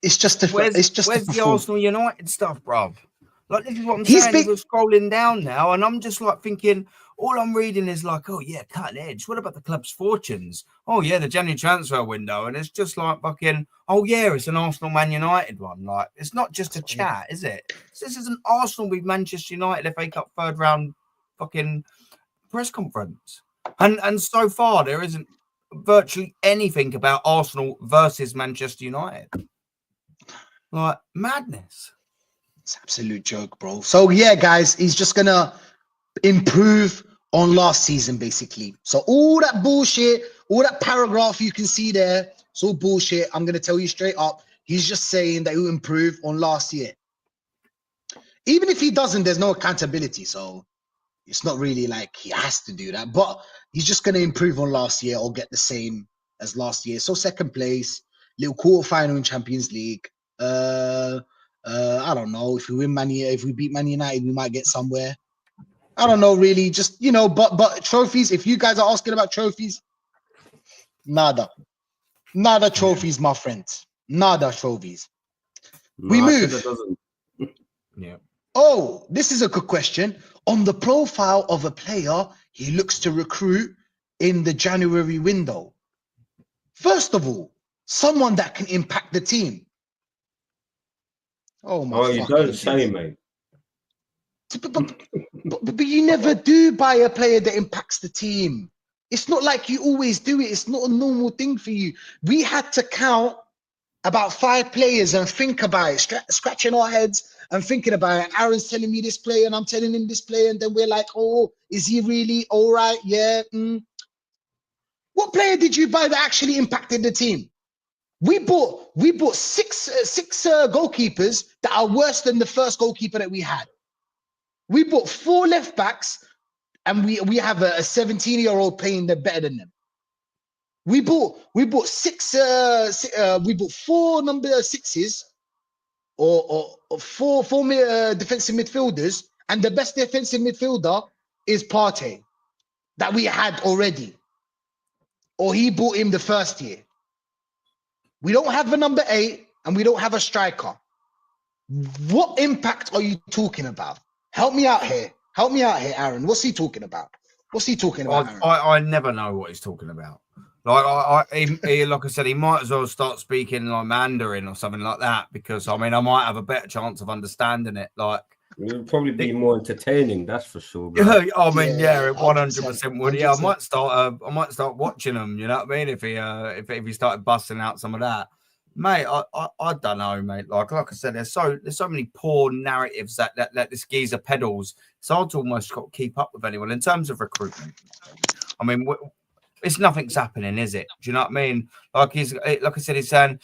It's just where's the Arsenal United stuff, bro? Like, this is what I'm saying. We're scrolling down now, and I'm just like thinking, all I'm reading is like, oh yeah, cutting edge. What about the club's fortunes? Oh yeah, the January transfer window, and it's just like fucking, oh yeah, it's an Arsenal Man United one. Like, it's not just a chat, is it? This is an Arsenal with Manchester United FA Cup third round fucking press conference, and so far there isn't virtually anything about Arsenal versus Manchester United. Like, madness. It's an absolute joke, bro. So yeah, guys, he's just gonna improve on last season, basically. So all that bullshit, all that paragraph you can see there, it's all bullshit. I'm gonna tell you straight up. He's just saying that he'll improve on last year. Even if he doesn't, there's no accountability. So it's not really like he has to do that. But he's just going to improve on last year or get the same as last year. So second place, little quarterfinal in Champions League. I don't know. If we beat Man United, we might get somewhere. I don't know, really. Just, but trophies, if you guys are asking about trophies, nada trophies, my friends. Nada trophies. We move. Yeah. Oh, this is a good question. On the profile of a player he looks to recruit in the January window. First of all, someone that can impact the team. Oh, my you don't say, mate. But you never do buy a player that impacts the team. It's not like you always do it. It's not a normal thing for you. We had to count about 5 players and think about it, scratching our heads and thinking about it. Aaron's telling me this player and I'm telling him this player, and then we're like, oh, is he really all right? Yeah. What player did you buy that actually impacted the team? We bought six goalkeepers that are worse than the first goalkeeper that we had. We bought 4 left backs, and we have a 17-year-old playing better than them. We bought 4 number 6s or 4 defensive midfielders, and the best defensive midfielder is Partey that we had already, or he bought him the first year. We don't have a number 8 and we don't have a striker. What impact are you talking about? Help me out here, Aaron. What's he talking about? Aaron? I never know what he's talking about. Like like I said, he might as well start speaking like Mandarin or something like that, because I might have a better chance of understanding it. Like, it would probably be more entertaining, that's for sure. Yeah, 100% would. 100%. Yeah, I might start watching them. You know what I mean? If he started busting out some of that, mate. I don't know, mate. Like I said, there's so many poor narratives that this geezer peddles. It's hard to almost keep up with anyone in terms of recruitment. I mean, it's nothing's happening, is it? Do you know what I mean? Like I said, he's saying,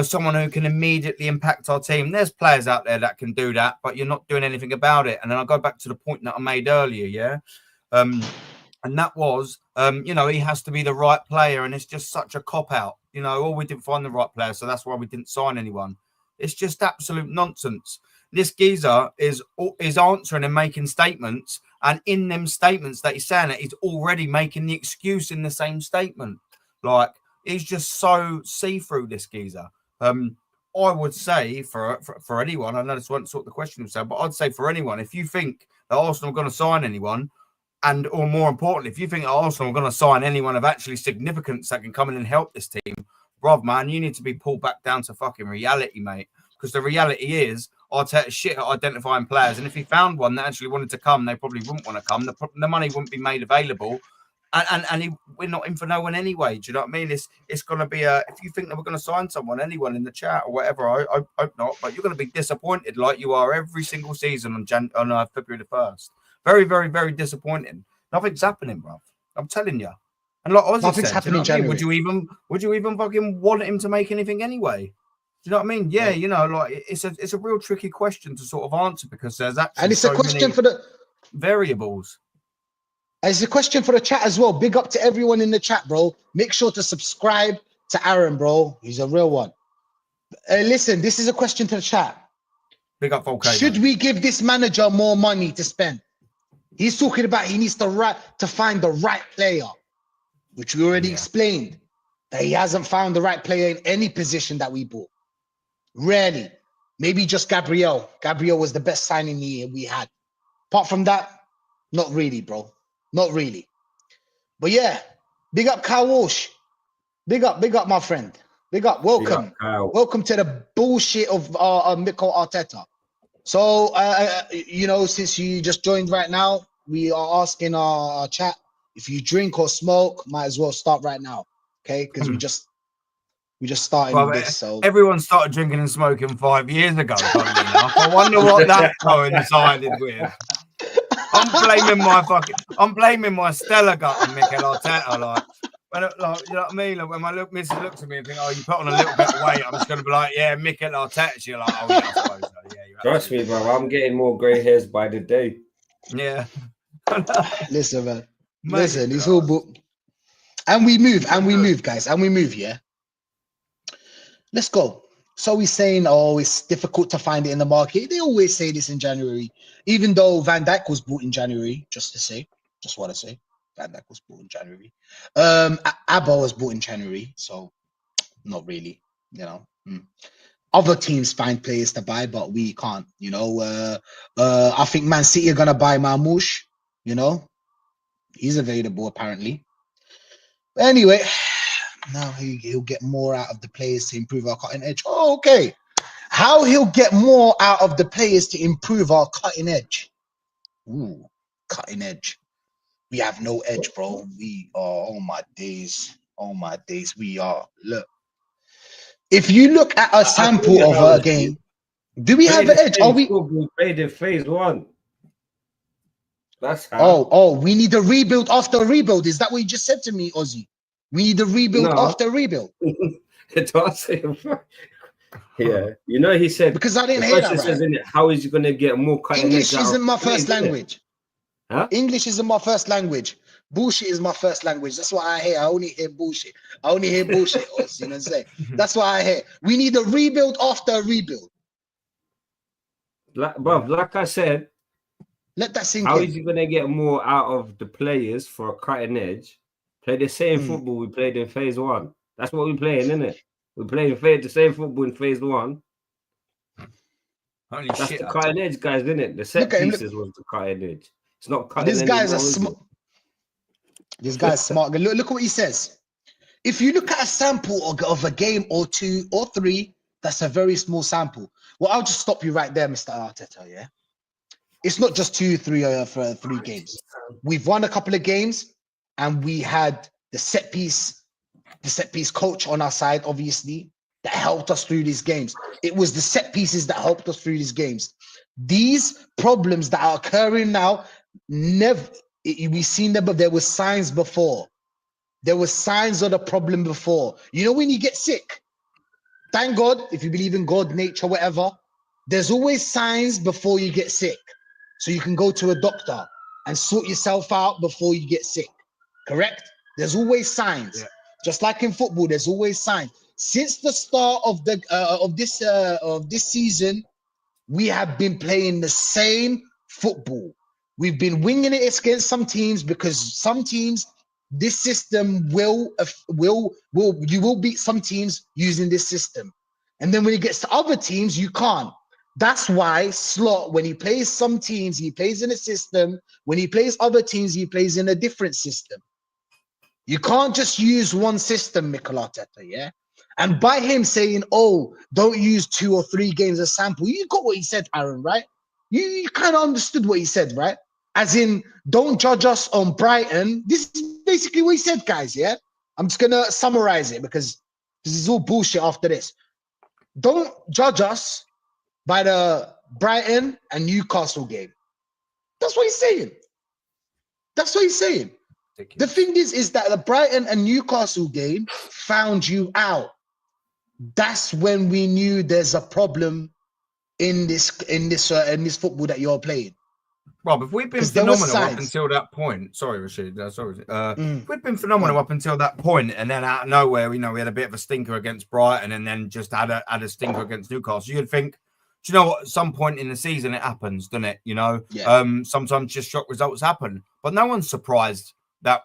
someone who can immediately impact our team. There's players out there that can do that, but you're not doing anything about it. And then I go back to the point that I made earlier, yeah. And that was, he has to be the right player, and it's just such a cop out. We didn't find the right player, so that's why we didn't sign anyone. It's just absolute nonsense. This geezer is answering and making statements, and in them statements that he's saying it, he's already making the excuse in the same statement. Like, he's just so see-through, this geezer. I would say for anyone, I know this won't sort the question himself, but I'd say for anyone, if you think that Arsenal are going to sign anyone, or more importantly, if you think Arsenal are going to sign anyone of actually significance that can come in and help this team, bruv, man, you need to be pulled back down to fucking reality, mate. Because the reality is, Arteta's shit at identifying players, and if he found one that actually wanted to come, they probably wouldn't want to come. The money wouldn't be made available, and we're not in for no one anyway. Do you know what I mean? It's going to be if you think that we're going to sign someone, anyone in the chat or whatever, I hope not, but you're going to be disappointed like you are every single season on February the 1st. Very, very, very disappointing. Nothing's happening, bruv. I'm telling you. And like Ozzy Nothing's said, happening in January. Would you even fucking want him to make anything anyway? Do you know what I mean? Yeah, it's a real tricky question to sort of answer, because there's actually and it's a question for the variables. It's a question for the chat as well. Big up to everyone in the chat, bro. Make sure to subscribe to Aaron, bro. He's a real one. Listen, this is a question to the chat. Big up, okay. Should we give this manager more money to spend? He's talking about he needs to find the right player, which we already explained, that he hasn't found the right player in any position that we bought. Rarely. Maybe just Gabriel. Gabriel was the best signing we had. Apart from that, not really, bro. Not really. But yeah, big up Kyle Walsh. Big up, my friend. Big up. Welcome. Big up, welcome to the bullshit of Mikel Arteta. So, since you just joined right now, we are asking our chat, if you drink or smoke, might as well start right now. Okay? Because we just started this. So everyone started drinking and smoking 5 years ago. I wonder what that coincided with. I'm blaming my Stella gut on Mikel Arteta. Like, When like, you know what I mean? Like, when my missus looks at me and think, "Oh, you put on a little bit of weight," I'm just going to be like, "Yeah, Mikel Arteta." You're like, "Oh yeah, I suppose so. Yeah, you're Trust me, bro. I'm getting more grey hairs by the day. yeah." Listen, man. Mate, Listen, it's all book. And we move, guys, and we move, yeah. Let's go. So we're saying, oh, it's difficult to find it in the market. They always say this in January, even though Van Dijk was bought in January, just want to say. Van Dijk was bought in January. Abba was bought in January, so not really, you know. Other teams find players to buy, but we can't, you know. I think Man City are gonna buy Marmoush, you know. He's available apparently. But anyway, now he'll get more out of the players to improve our cutting edge. Oh, okay. How he'll get more out of the players to improve our cutting edge? Ooh, cutting edge. We have no edge, bro. We are, oh my days. We are. Look. If you look at a sample of a game, do we have an edge? Are we played in phase 1? That's how. Oh, we need a rebuild after a rebuild. Is that what you just said to me, Ozzy? We need a rebuild after a rebuild. Don't say yeah, you know he said because I didn't hear that. Right. Says in it, how is he going to get more cutting English isn't my first language. Huh? English isn't my first language. Bullshit is my first language. That's what I hear. I only hear bullshit. You know what I'm saying? That's what I hear. We need a rebuild after a rebuild. Like I said, let that sink in. How is he going to get more out of the players for a cutting edge? Play the same football we played in phase 1. That's what we're playing, isn't it? We're playing the same football in phase 1. That's the cutting edge, guys, isn't it? The set pieces was the cutting edge. It's not cutting. This guy's smart. This guy's smart. Look at what he says. If you look at a sample of a game or 2 or 3, that's a very small sample. Well, I'll just stop you right there, Mr. Arteta. Yeah, it's not just 2, 3 for 3 games. We've won a couple of games, and we had the set piece coach on our side, obviously, that helped us through these games. It was the set pieces that helped us through these games. These problems that are occurring now, we've seen them, but there were signs before. There were signs of the problem before. You know, when you get sick, thank God, if you believe in God, nature, whatever, there's always signs before you get sick. So you can go to a doctor and sort yourself out before you get sick. Correct? There's always signs. Yeah. Just like in football, there's always signs. Since the start of this season, we have been playing the same football. We've been winging it against some teams because some teams, this system you will beat some teams using this system. And then when it gets to other teams, you can't. That's why Slot, when he plays some teams, he plays in a system. When he plays other teams, he plays in a different system. You can't just use one system, Mikel Arteta, yeah? And by him saying, oh, don't use 2 or 3 games as sample, you got what he said, Aaron, right? You kind of understood what he said, right? As in, don't judge us on Brighton. This is basically what he said, guys, yeah? I'm just going to summarize it because this is all bullshit after this. Don't judge us by the Brighton and Newcastle game. That's what he's saying. That's what he's saying. The thing is that the Brighton and Newcastle game found you out. That's when we knew there's a problem in this football that you're playing. Rob, if we've been phenomenal up until that point, sorry, Rashid, if we've been phenomenal up until that point, and then out of nowhere, we had a bit of a stinker against Brighton, and then just had a stinker against Newcastle, you'd think, do you know what? At some point in the season, it happens, doesn't it? Sometimes just shock results happen, but no one's surprised that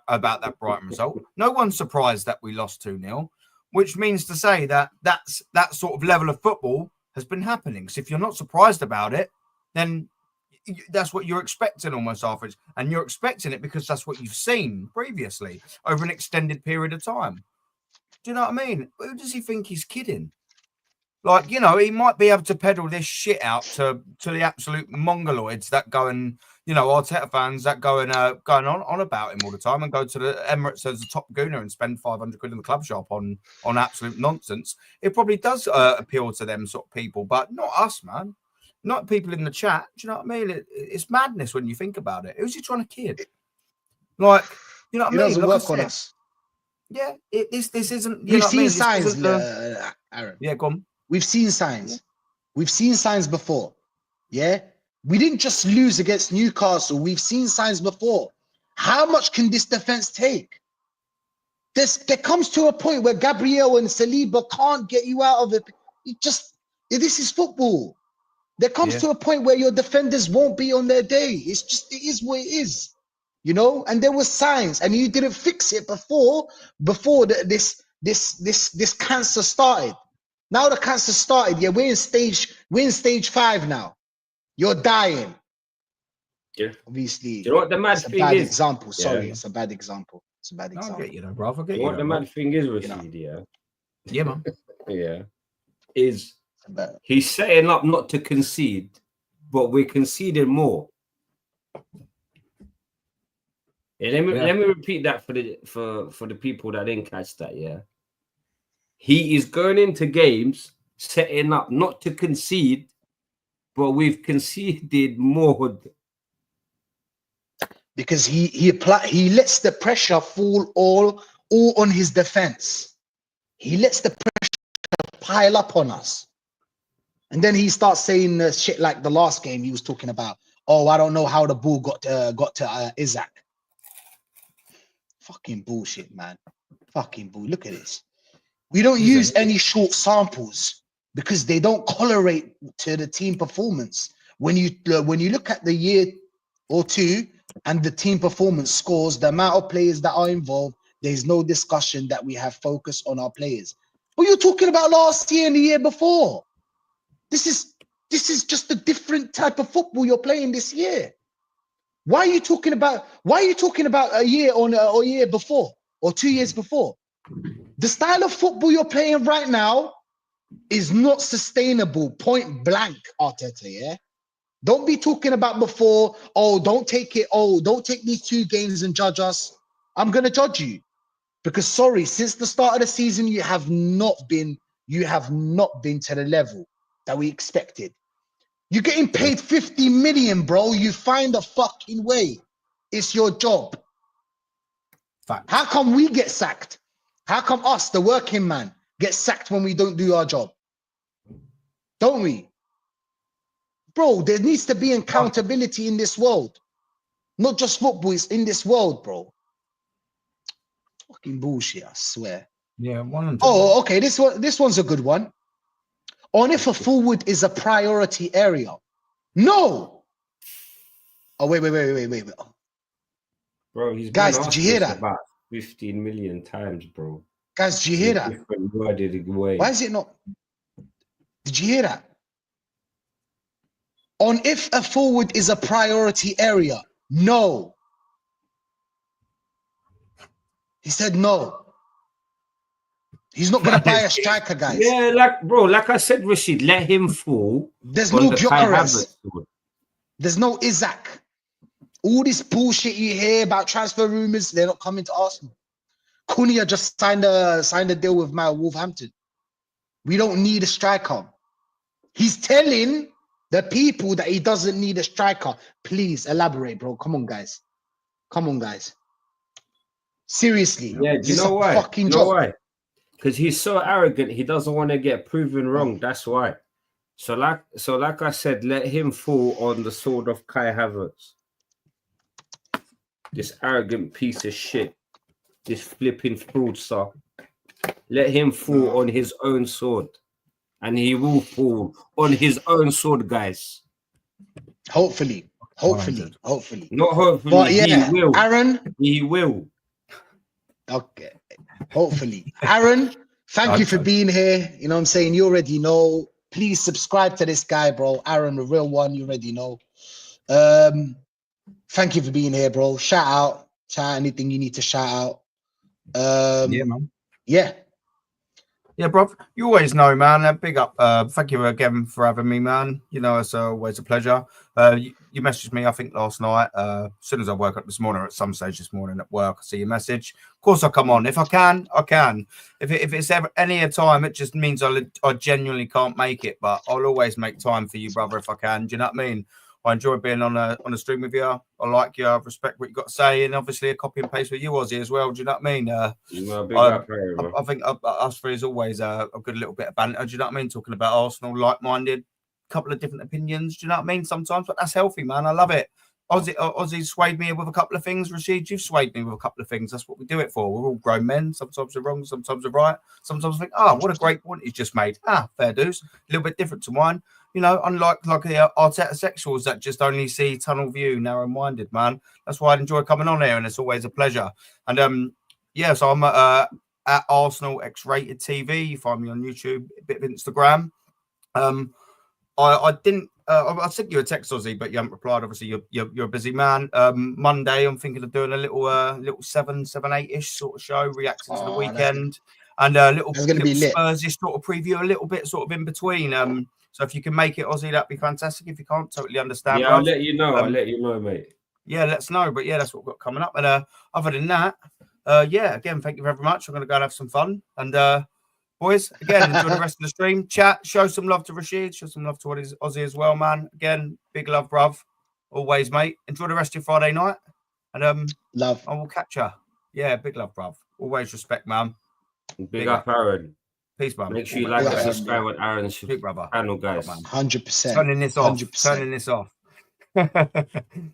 about that Brighton result. No one's surprised that we lost 2-0, which means to say that that sort of level of football has been happening. So if you're not surprised about it, then that's what you're expecting almost afterwards. And you're expecting it because that's what you've seen previously over an extended period of time. Do you know what I mean? Who does he think he's kidding? Like, he might be able to peddle this shit out to the absolute mongoloids that go and, Arteta fans that go and going on about him all the time and go to the Emirates as a top gooner and spend 500 quid in the club shop on absolute nonsense. It probably does appeal to them sort of people, but not us, man. Not people in the chat. Do you know what I mean? It's madness when you think about it. Who's he trying to kid? Like, you know what I mean? He doesn't work on us. Yeah, this isn't. We've seen signs, Aaron. Yeah, go on. We've seen signs. Yeah. We've seen signs before. Yeah, we didn't just lose against Newcastle. We've seen signs before. How much can this defense take? There comes to a point where Gabriel and Saliba can't get you out of it. This is football. There comes to a point where your defenders won't be on their day. It is what it is, you know. And there were signs, and you didn't fix it before this cancer started. Now the cancer started. Yeah, we're in stage 5 now. You're dying. Yeah, obviously. Do you know what the mad thing bad is? Example. Sorry, it's a bad example. It's a bad example. I'll get you though, bro. I'll get You know what the mad thing is, Rashid? Yeah, man. Yeah, is he's setting up not to concede, but we're conceding more. Yeah, let me repeat that for the people that didn't catch that. Yeah, he is going into games setting up not to concede, but we've conceded more. Because he lets the pressure fall all on his defense. He lets the pressure pile up on us. And then he starts saying shit like the last game he was talking about. Oh, I don't know how the ball got to Isaac. Fucking bullshit, man. Fucking bull. Look at this. We don't use any short samples because they don't correlate to the team performance. When you look at the year or two and the team performance scores, the amount of players that are involved, there's no discussion that we have focus on our players. But you're talking about last year and the year before. This is just a different type of football you're playing this year. Why are you talking about a year or a year before or 2 years before? The style of football you're playing right now is not sustainable, point blank, Arteta, yeah? Don't be talking about before, don't take these 2 games and judge us. I'm going to judge you. Because, sorry, since the start of the season, you have not been to the level that we expected. You're getting paid 50 million, bro. You find a fucking way. It's your job. Fact. How come we get sacked? How come us, the working man, get sacked when we don't do our job? Don't we? Bro, there needs to be accountability in this world. Not just football, it's in this world, bro. Fucking bullshit, I swear. Yeah, 100. Oh, okay, this one's a good one. On if a forward is a priority area. No. Oh, wait. Bro, he's guys, been did you hear that? About 15 million times, bro. Guys, did you hear that? Different worded way. Why is it not? Did you hear that? On if a forward is a priority area. No. He said no. He's not going to buy a striker, guys. Yeah, like I said, Rashid, let him fall. There's no Gyökeres. There's no Isaac. All this bullshit you hear about transfer rumors, they're not coming to Arsenal. Cunha just signed a deal with Wolverhampton. We don't need a striker. He's telling the people that he doesn't need a striker. Please elaborate, bro. Come on, guys. Seriously. Yeah, do you know why? Fucking job. Why? Because he's so arrogant, he doesn't want to get proven wrong. That's why. So like I said, let him fall on the sword of Kai Havertz. This arrogant piece of shit. This flipping fraudster. Let him fall on his own sword. And he will fall on his own sword, guys. Hopefully. Not hopefully. But yeah, he will. Aaron. He will. Okay. Hopefully. Aaron, thank you for being here. You know what I'm saying? You already know. Please subscribe to this guy, bro. Aaron, the real one. You already know. Thank you for being here, bro. Shout out anything you need to shout out. Yeah, man. Yeah, bro. You always know, man. Big up. Thank you again for having me, man. You know, it's always a pleasure. You messaged me, I think, last night. As soon as I woke up this morning, or at some stage this morning at work, I see your message. Of course, I'll come on. If I can, I can. If it's ever any time, it just means I genuinely can't make it. But I'll always make time for you, brother, if I can. Do you know what I mean? I enjoy being on a stream with you. I like you. I respect what you got to say, and obviously a copy and paste with you, Ozzy, as well. Do you know what I mean? Big up, I think us three is always a good little bit of banter. Do you know what I mean? Talking about Arsenal, like-minded, couple of different opinions. Do you know what I mean? Sometimes, but that's healthy, man. I love it. Ozzy swayed me with a couple of things. Rashid, you've swayed me with a couple of things. That's what we do it for. We're all grown men. Sometimes we're wrong, sometimes we're right. Sometimes I think, what a great point he's just made. Fair dues. A little bit different to mine. You know, unlike the Arteta sexuals that just only see tunnel view, narrow-minded, man. That's why I enjoy coming on here, and it's always a pleasure. And so I'm at Arsenal X-Rated TV. You find me on YouTube, a bit of Instagram. I didn't. I sent you a text, Ozzy, but you haven't replied. Obviously, you're a busy man. Monday, I'm thinking of doing a little 7, 8-ish sort of show, reacting to the weekend, and a little Spurs-ish sort of preview, a little bit sort of in between. So if you can make it, Ozzy, that'd be fantastic. If you can't, totally understand. Yeah, I'll let you know. I'll let you know, mate. Yeah, let's know. But yeah, that's what we've got coming up. And other than that, again, thank you very much. I'm going to go and have some fun. And boys, again, enjoy the rest of the stream. Chat, show some love to Rashid, show some love to Ozzy as well, man. Again, big love, bruv. Always, mate. Enjoy the rest of your Friday night. And love. I will catch you. Yeah, big love, bruv. Always respect, man. Big up, Aaron. Peace, man. Make sure you like and subscribe with Aaron's channel, guys. 100%. Turning this off. 100%. Turning this off.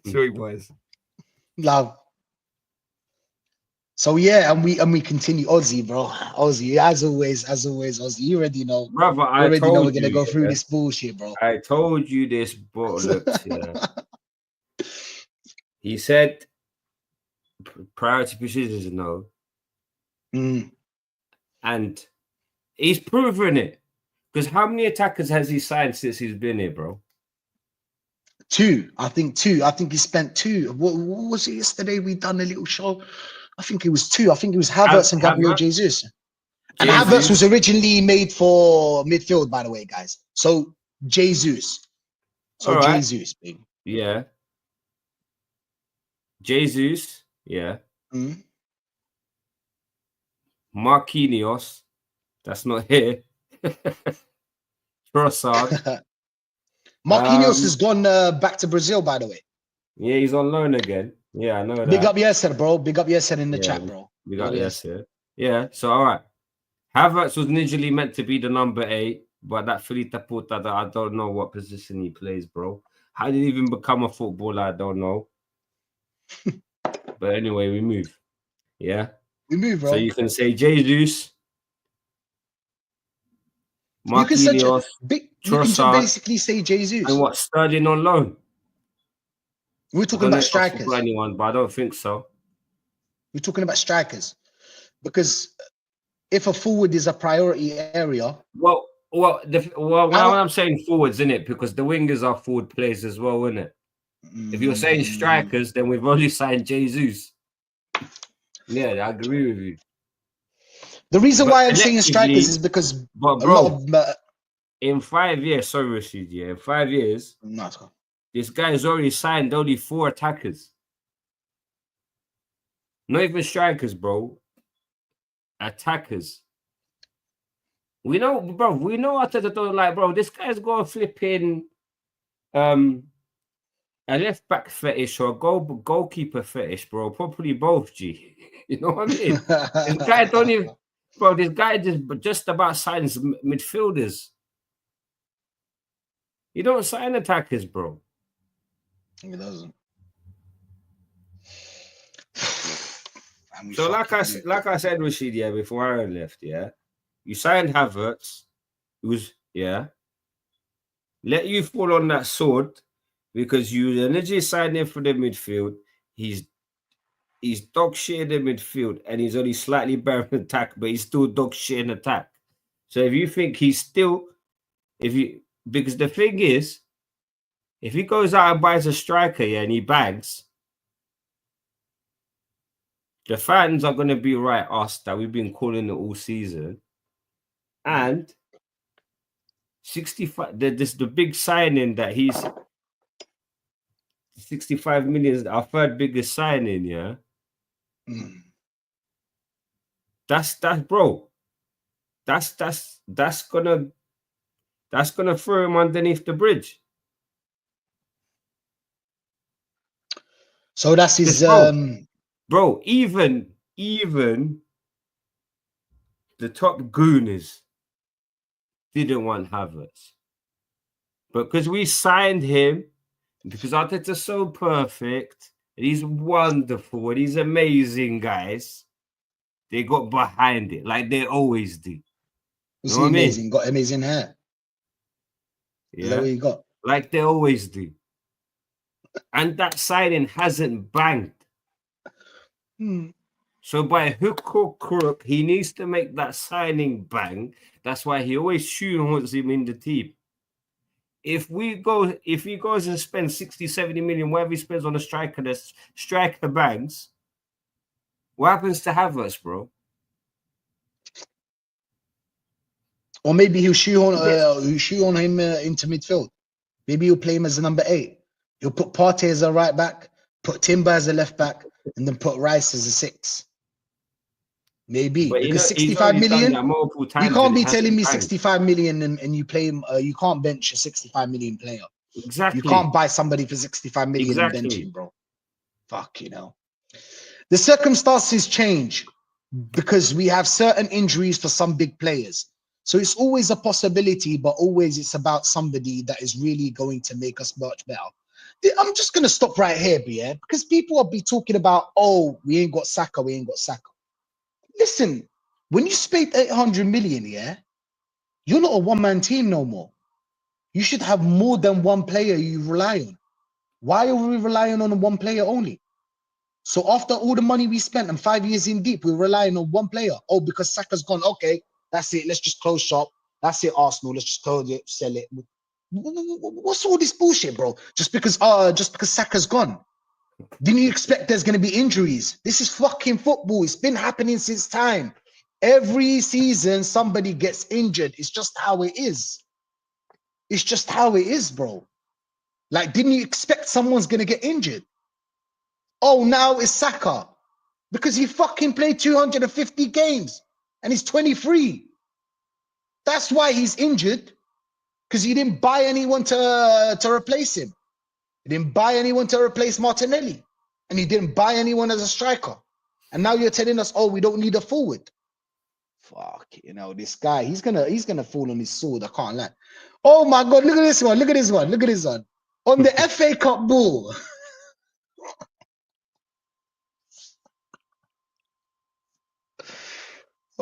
Sweet boys. Love. So yeah, and we continue. Ozzy, bro. Ozzy, as always, Ozzy. You already know. Brother, I already know we're gonna go through this bullshit, bro. I told you this, but look, yeah. He said priority positions, no. And he's proven it. Because how many attackers has he signed since he's been here, bro? 2. I think 2. I think he spent 2. What was it yesterday? We done a little show. I think it was 2. I think it was Havertz and Gabriel Jesus. And Havertz was originally made for midfield, by the way, guys. So Jesus. Jesus, baby. Yeah. Jesus. Yeah. Marquinhos. That's not here. Trossard. Marquinhos has gone back to Brazil, by the way. Yeah, he's on loan again. Yeah, I know that. Big up Yasser, bro. Big up Yasser in the chat, bro. Big up Yasser. Yeah, so all right. Havertz was initially meant to be the number 8, but that Felipe Puta, that I don't know what position he plays, bro. How did he even become a footballer? I don't know. But anyway, we move. Yeah? We move, bro. So you can say Jesus, Marquinhos, you can basically say Jesus. And what, Sterling on loan? We're talking about strikers. Anyone, but I don't think so. We're talking about strikers. Because if a forward is a priority area. Well, now I'm saying forwards, isn't it? Because the wingers are forward players as well, isn't it? If you're saying strikers, then we've only signed Jesus. Yeah, I agree with you. The reason why I'm saying strikers is because in 5 years, sorry, Rashid, in 5 years, this guy has already signed only 4 attackers. Not even strikers, bro. Attackers. We know, bro. We know Arteta don't like, bro. This guy's got a flipping a left back fetish or a goalkeeper fetish, bro. Probably both, G. You know what I mean? This guy don't even, bro. This guy just about signs midfielders. You don't sign attackers, bro. He doesn't. So like I said, Rashid, before Aaron left, you signed Havertz, who's let you fall on that sword because you initially signed him for the midfield. He's dog shit in the midfield and he's only slightly better in attack, but he's still dog shit in attack. So if you think he's still, because the thing is, if he goes out and buys a striker, and he bangs, the fans are going to be right, us that we've been calling it all season. And 65, the big signing that he's 65 million, our third biggest signing, That's bro. That's gonna throw him underneath the bridge. So that's his bro, even the top gooners didn't want Havertz. But because we signed him, because Arteta's so perfect, and he's wonderful, and he's amazing, guys, they got behind it like they always do. Was he amazing? Got amazing hair. Yeah. Is that what you got? Like they always do. And that signing hasn't banged. So by hook or crook, he needs to make that signing bang. That's why he always shoehorns him in the team. If he goes and spends 60, 70 million, whatever he spends on a striker, the striker bangs, what happens to Havertz, bro? Or maybe he'll shoehorn him into midfield. Maybe he'll play him as a number 8. He'll put Partey as a right back, put Timber as a left back, and then put Rice as a 6. Maybe. But because 65 million, multiple times, you can't be telling me 65 million and you play him. You can't bench a 65 million player. Exactly. You can't buy somebody for 65 million and bench him, bro. Fuck, you know. The circumstances change because we have certain injuries for some big players. So it's always a possibility, but always it's about somebody that is really going to make us much better. I'm just going to stop right here, yeah, because people will be talking about, oh, we ain't got Saka, we ain't got Saka. Listen, when you spend 800 million, yeah, you're not a one-man team no more. You should have more than one player you rely on. Why are we relying on one player only? So after all the money we spent and 5 years in deep, we're relying on one player. Oh, because Saka's gone. Okay, that's it. Let's just close shop. That's it, Arsenal. Let's just close it, sell it. What's all this bullshit, bro? Just because Saka's gone. Didn't you expect there's going to be injuries? This is fucking football. It's been happening since time. Every season, somebody gets injured. It's just how it is. It's just how it is, bro. Like, didn't you expect someone's going to get injured? Oh, now it's Saka. Because he fucking played 250 games and he's 23. That's why he's injured. Because he didn't buy anyone to replace him. He didn't buy anyone to replace Martinelli. And he didn't buy anyone as a striker. And now you're telling us, oh, we don't need a forward. Fuck, you know, this guy, he's gonna fall on his sword. I can't lie. Oh my God, look at this one. Look at this one. Look at this one. On the FA Cup ball.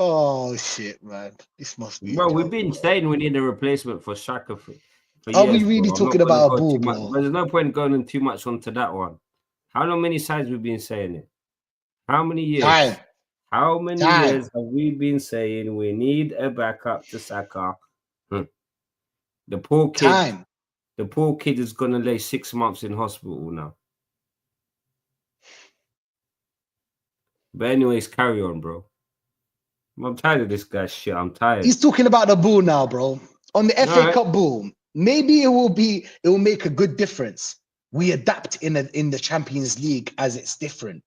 Oh shit, man. This must be. Bro, we've been saying we need a replacement for Shaka for Are years, we really talking about a ball, bro? There's no point going too much onto that one. How many times we've been saying it? How many years? Time. How many years have we been saying we need a backup to Saka? The poor kid. The poor kid is gonna lay 6 months in hospital now. But anyways, carry on, bro. I'm tired of this guy's shit. I'm tired. He's talking about the ball now, bro. On the FA Cup ball, maybe it will make a good difference. We adapt in the Champions League as it's different.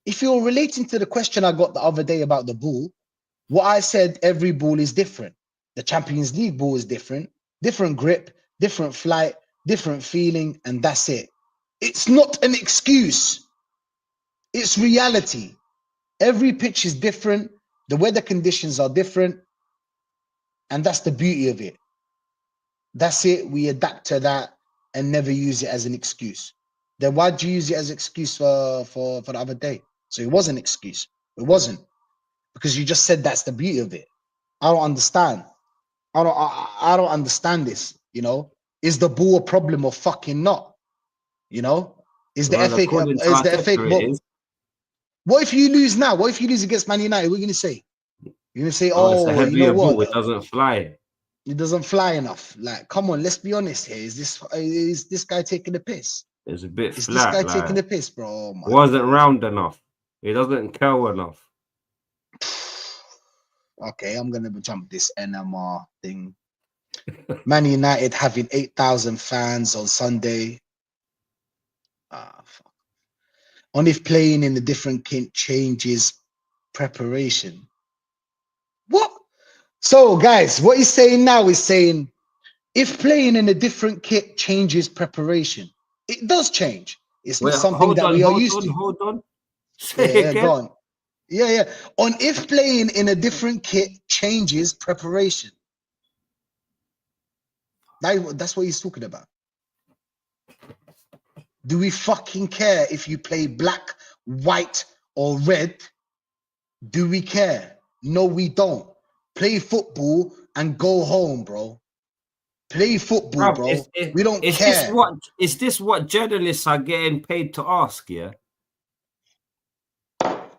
If you're relating to the question I got the other day about the ball, what I said, every ball is different. The Champions League ball is different grip, different flight, different feeling, and that's it. It's not an excuse. It's reality. Every pitch is different. The weather conditions are different. And that's the beauty of it. That's it. We adapt to that and never use it as an excuse. Then why'd you use it as an excuse for the other day? So it was an excuse. It wasn't. Because you just said that's the beauty of it. I don't understand. I don't understand this, you know? Is the ball a problem or fucking not? You know? Is the FA What if you lose now? What if you lose against Man United? What are you gonna say? You're gonna say, oh, you know what? It doesn't fly. It doesn't fly enough. Like, come on, let's be honest here. Is this guy taking the piss? It's a bit Is flat. this guy taking the piss, bro? Oh, wasn't round enough. It doesn't curl enough. Okay, I'm gonna jump this NMR thing. Man United having 8,000 fans on Sunday. Fuck. On if playing in the different kit changes preparation. What? So, guys, what he's saying now is saying if playing in a different kit changes preparation, it does change. It's Wait, not something that we are used to. hold on. Yeah, Say yeah, again. go on. Yeah, yeah. On if playing in a different kit changes preparation. That's what he's talking about. Do we fucking care if you play black, white, or red? Do we care? No, we don't. Play football and go home, bro. Play football, Bruv, bro. We don't care. is this what journalists are getting paid to ask? Yeah.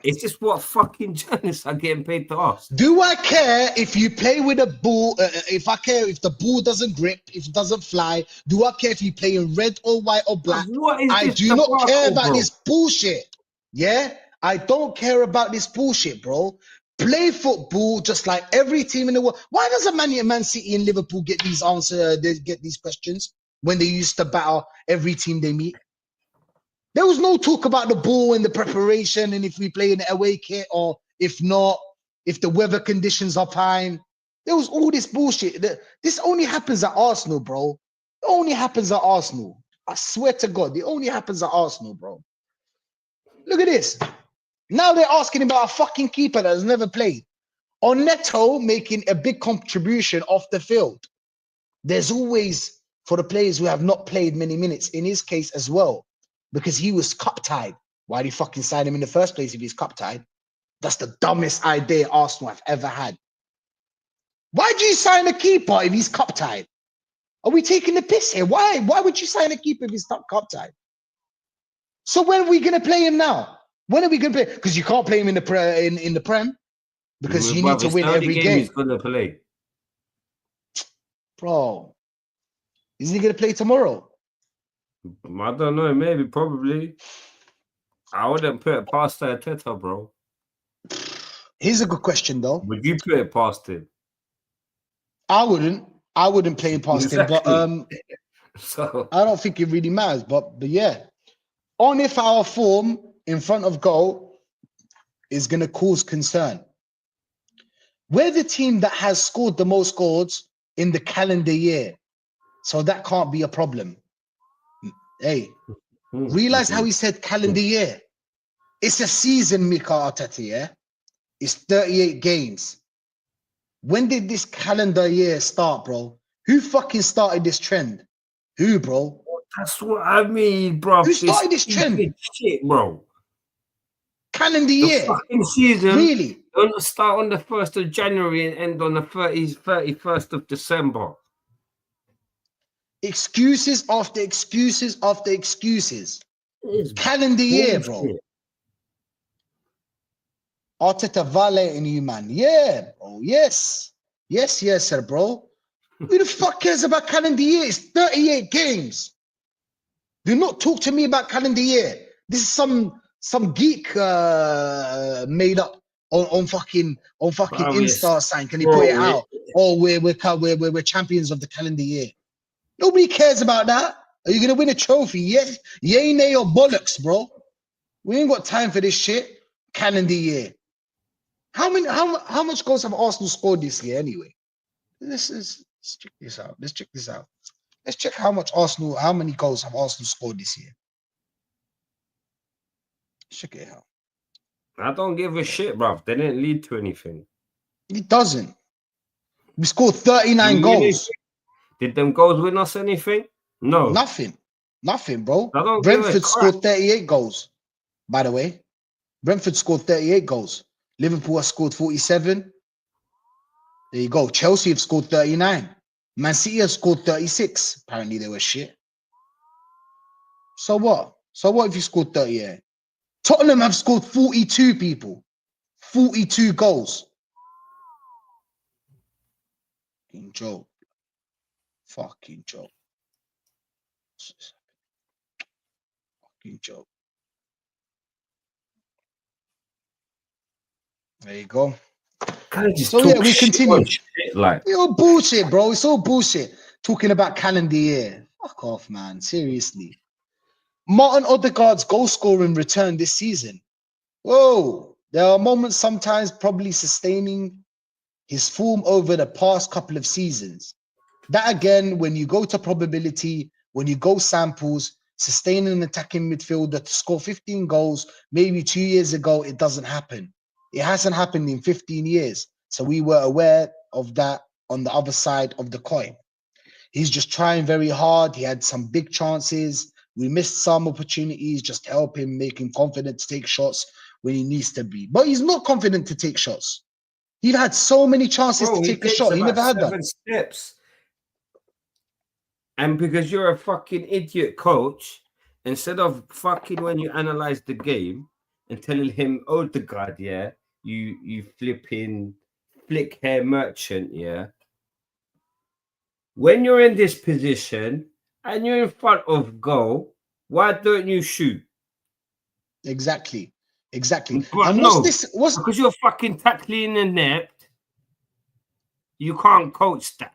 Is this what fucking journalists are getting paid to ask? Do I care if you play with a ball? If I care if the ball doesn't grip, if it doesn't fly? Do I care if you play in red or white or black? Bruv, what is I this do not care debacle, about bro? this bullshit. Yeah, I don't care about this bullshit, bro. Play football just like every team in the world. Why doesn't Man City and Liverpool get these get these questions when they used to battle every team they meet? There was no talk about the ball and the preparation and if we play in the away kit or if not, if the weather conditions are fine. There was all this bullshit. This only happens at Arsenal, bro. It only happens at Arsenal. I swear to God, it only happens at Arsenal, bro. Look at this. Now they're asking about a fucking keeper that has never played. On Neto making a big contribution off the field. There's always, for the players who have not played many minutes, in his case as well, because he was cup tied. Why'd he fucking sign him in the first place if he's cup tied? That's the dumbest idea Arsenal have ever had. Why'd you sign a keeper if he's cup tied? Are we taking the piss here? Why? Why would you sign a keeper if he's not cup tied? So when are we gonna play him now? When are we gonna play? Because you can't play him in the Prem because you need Bruv, to it's win the only every game game, he's gonna play. bro. Isn't he gonna play tomorrow? I don't know, maybe, probably. I wouldn't put it past Arteta, bro. Here's a good question though. Would you put it past him? I wouldn't play it past him, but Exactly. So I don't think it really matters. But yeah, on if our form in front of goal is gonna cause concern. We're the team that has scored the most goals in the calendar year, so that can't be a problem. Hey, realize how he said calendar year. It's a season, Mika Arteta, yeah? It's 38 games. When did this calendar year start, bro? Who fucking started this trend? Who, bro? that's what I mean, bro. Who started this trend? Shit, bro. Calendar The year. fucking season Really? will start on the 1st of January and end on the 31st of December. Excuses after excuses after excuses. It's Calendar year, bullshit. bro. Arteta violating you, man. Yeah, bro. Yes. Yes, yes, sir, bro. Who the fuck cares about calendar year? It's 38 games. Do not talk to me about calendar year. This is some geek made up on fucking Bro, Insta sign. Can he put it out? Oh, we're champions of the calendar year. Nobody cares about that. Are you gonna win a trophy? Yes, yay, nay, or bollocks, bro. We ain't got time for this shit. Calendar year. How much goals have Arsenal scored this year anyway? Let's check this out. Let's check this out. Let's check how many goals have Arsenal scored this year. Check it out. I don't give a shit, bruv. They didn't lead to anything. It doesn't. We scored 39 goals. Did them goals win us anything? No. Nothing, bro. I don't Brentford give a crap. scored 38 goals, by the way. Brentford scored 38 goals. Liverpool has scored 47. There you go. Chelsea have scored 39. Man City has scored 36. Apparently they were shit. So what? So what if you scored 38? Tottenham have scored 42 people. 42 goals. Fucking joke. Fucking joke. Fucking joke. There you go. So yeah, we continue. Like, It's all bullshit, bro. It's all bullshit. Talking about calendar year. Fuck off, man. Seriously. Martin Odegaard's goal scoring return this season. Whoa. There are moments sometimes probably sustaining his form over the past couple of seasons. That again, when you go to probability, when you go samples, sustaining an attacking midfielder to score 15 goals. Maybe 2 years ago, it doesn't happen. It hasn't happened in 15 years. So we were aware of that on the other side of the coin. He's just trying very hard. He had some big chances. We missed some opportunities. Just help him, make him confident to take shots when he needs to be. But he's not confident to take shots. He had so many chances to he take a takes shot. He about never had 7 that. steps. And because you're a fucking idiot coach, instead of fucking when you analyze the game and telling him, oh, the God, yeah, you flipping flick hair merchant, yeah. When you're in this position and you're in front of goal, why don't you shoot? Exactly. Exactly. But And no, what's because you're fucking tackling inept, you can't coach that.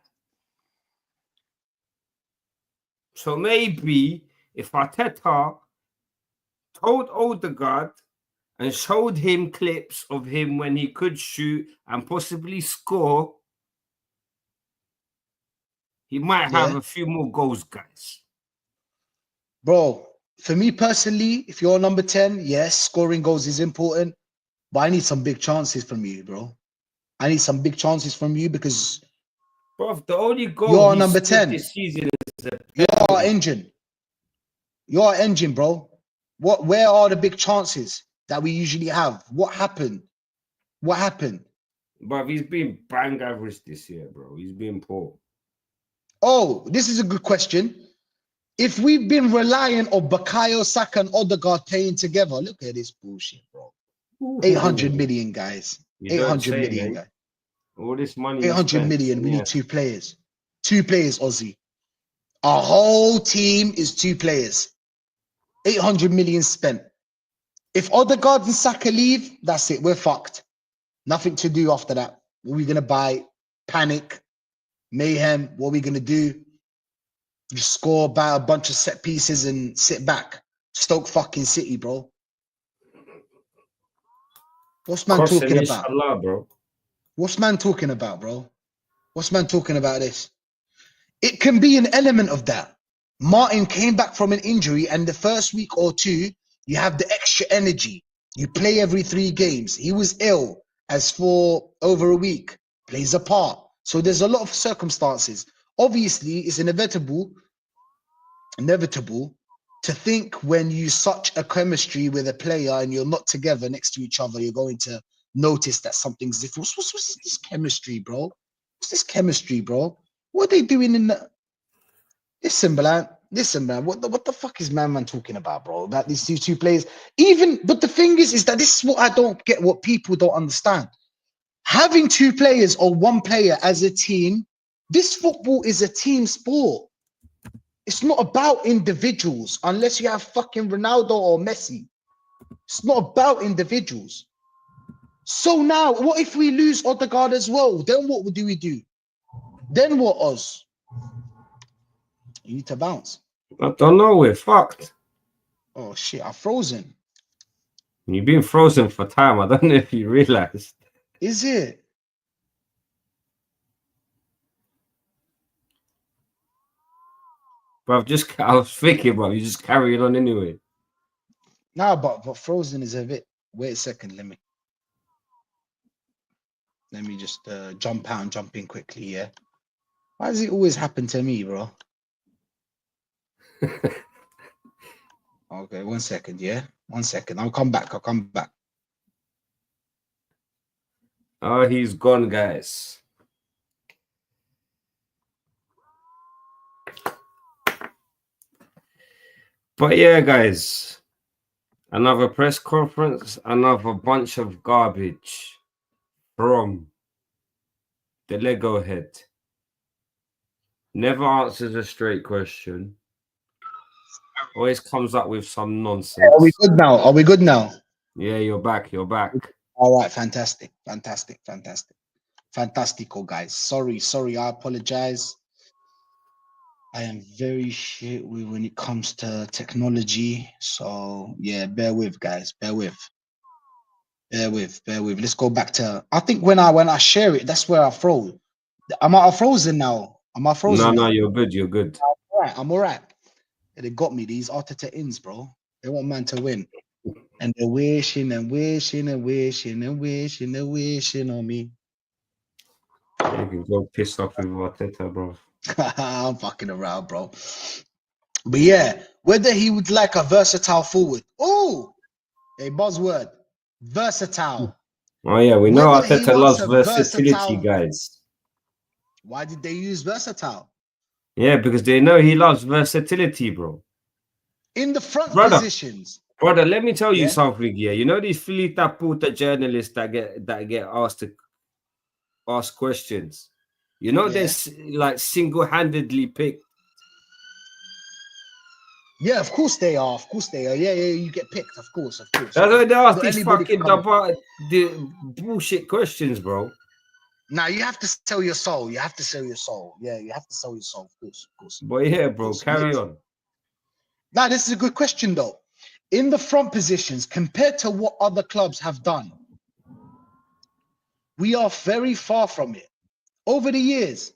So maybe if Arteta told Odegaard and showed him clips of him when he could shoot and possibly score, he might have a few more goals, guys. Bro, for me personally, if you're number 10, yes, scoring goals is important, but I need some big chances from you, bro. I need some big chances from you because Bro, the only goal you're he number scored 10. this season is a You're our penalty. engine. You're our engine, bro. Where are the big chances that we usually have? What happened? What happened? But he's been bang average this year, bro. He's been poor. Oh, this is a good question. If we've been relying on Bukayo Saka and Odegaard playing together, look at this bullshit, bro. 800 million, guys. You 800 don't say, million, mate. guys. All this money you 800 spent. million. We need 2 players. 2 players, Ozzy. Our whole team is 2 players. 800 million spent. If Odegaard and Saka leave, that's it. We're fucked. Nothing to do after that. What are we going to buy? Panic. Mayhem. What are we going to do? Just score about a bunch of set pieces and sit back. Stoke fucking City, bro. What's man talking about? Salah, bro. What's man talking about, bro? What's man talking about this? It can be an element of that. Martin came back from an injury, and the first week or two, you have the extra energy. You play every 3 games. He was ill as for over a week. Plays a part. So there's a lot of circumstances. Obviously, it's inevitable to think when you such a chemistry with a player and you're not together next to each other, you're going to notice that something's different. What's this chemistry, bro? What's this chemistry, bro? What are they doing in the... Listen, man. What the fuck is man talking about, bro? About these 2 players. But the thing is that this is what I don't get, what people don't understand. Having 2 players or 1 player as a team, this football is a team sport. It's not about individuals unless you have fucking Ronaldo or Messi. It's not about individuals. So now, what if we lose Odegaard as well? Then what do we do? Then what, Oz? You need to bounce. I don't know. We're fucked. Oh, shit. I've frozen. You've been frozen for time. I don't know if you realized. Is it? Bro, I was thinking, bro, you just carrying on anyway. Nah, but frozen is a bit. Wait a second. Let me just jump out and jump in quickly, yeah? Why does it always happen to me, bro? Okay, 1 second, yeah? 1 second. I'll come back. Oh, he's gone, guys. But yeah, guys, another press conference, another bunch of garbage from the Lego head. Never answers a straight question. Always comes up with some nonsense. Are we good now? Yeah, you're back. All right, fantastic. Fantastical, guys. Sorry, I apologize. I am very shit when it comes to technology. So yeah, bear with, guys. Bear with. Let's go back to, I think when I share it, that's where I froze. Am I frozen now? No, you're good. All right, I'm all right. Yeah, they got me. These Arteta ins, bro. They want man to win. And they're wishing and wishing and wishing and wishing and wishing on me. You can go piss off with Arteta, bro. I'm fucking around, bro. But yeah, whether he would like a versatile forward. Oh, a buzzword. Versatile. Oh yeah, we know Whether he Arteta wants loves a versatility, versatile. guys. Why did they use versatile? Yeah, because they know he loves versatility, bro. In the front Brother, positions. brother, let me tell you Yeah. something. Yeah, you know these Filita Puta journalists that get asked to ask questions. You know, Yeah. they're like single-handedly picked. Yeah, of course they are. Of course they are. Yeah, yeah, you get picked. Of course, of course. That's why they ask Not these anybody can fucking come. the bullshit questions, bro. Now you have to sell your soul. You have to sell your soul. Yeah, you have to sell your soul. Of course, of course. But yeah, bro, Course. carry on. Now, this is a good question though. In the front positions, compared to what other clubs have done, we are very far from it. Over the years,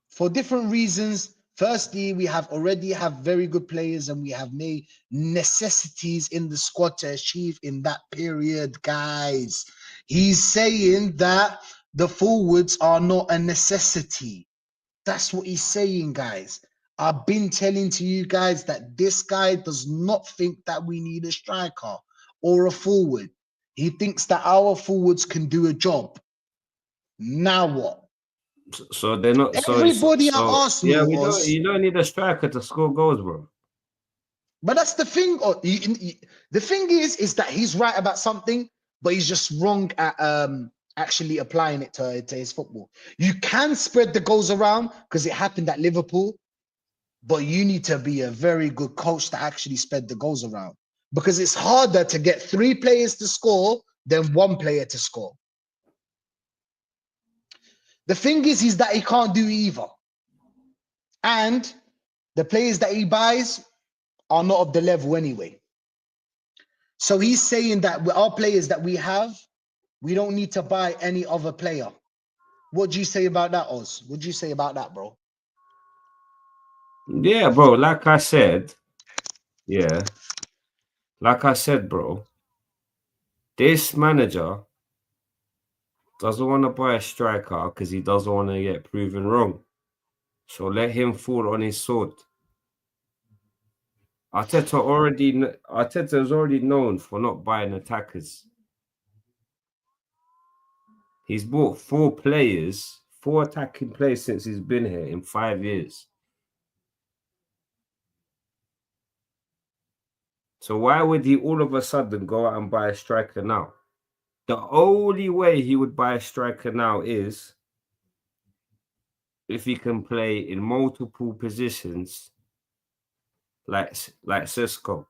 for different reasons. Firstly, we have already have very good players and we have made necessities in the squad to achieve in that period, guys. He's saying that the forwards are not a necessity. That's what he's saying, guys. I've been telling to you guys that this guy does not think that we need a striker or a forward. He thinks that our forwards can do a job. Now what? So they're not. Everybody at Yeah, Arsenal, we don't. Oz. You don't need a striker to score goals, bro. But that's the thing. The thing is that he's right about something, but he's just wrong at actually applying it to his football. You can spread the goals around because it happened at Liverpool, but you need to be a very good coach to actually spread the goals around because it's harder to get 3 players to score than 1 player to score. The thing is that he can't do either. And the players that he buys are not of the level anyway. So he's saying that with our players that we have, we don't need to buy any other player. What do you say about that, Oz? What do you say about that, bro? Yeah, bro. Like I said, yeah. Like I said, bro. This manager doesn't want to buy a striker because he doesn't want to get proven wrong. So let him fall on his sword. Arteta is already known for not buying attackers. He's bought 4 players, 4 attacking players since he's been here in 5 years. So why would he all of a sudden go out and buy a striker now? The only way he would buy a striker now is if he can play in multiple positions like Sisco.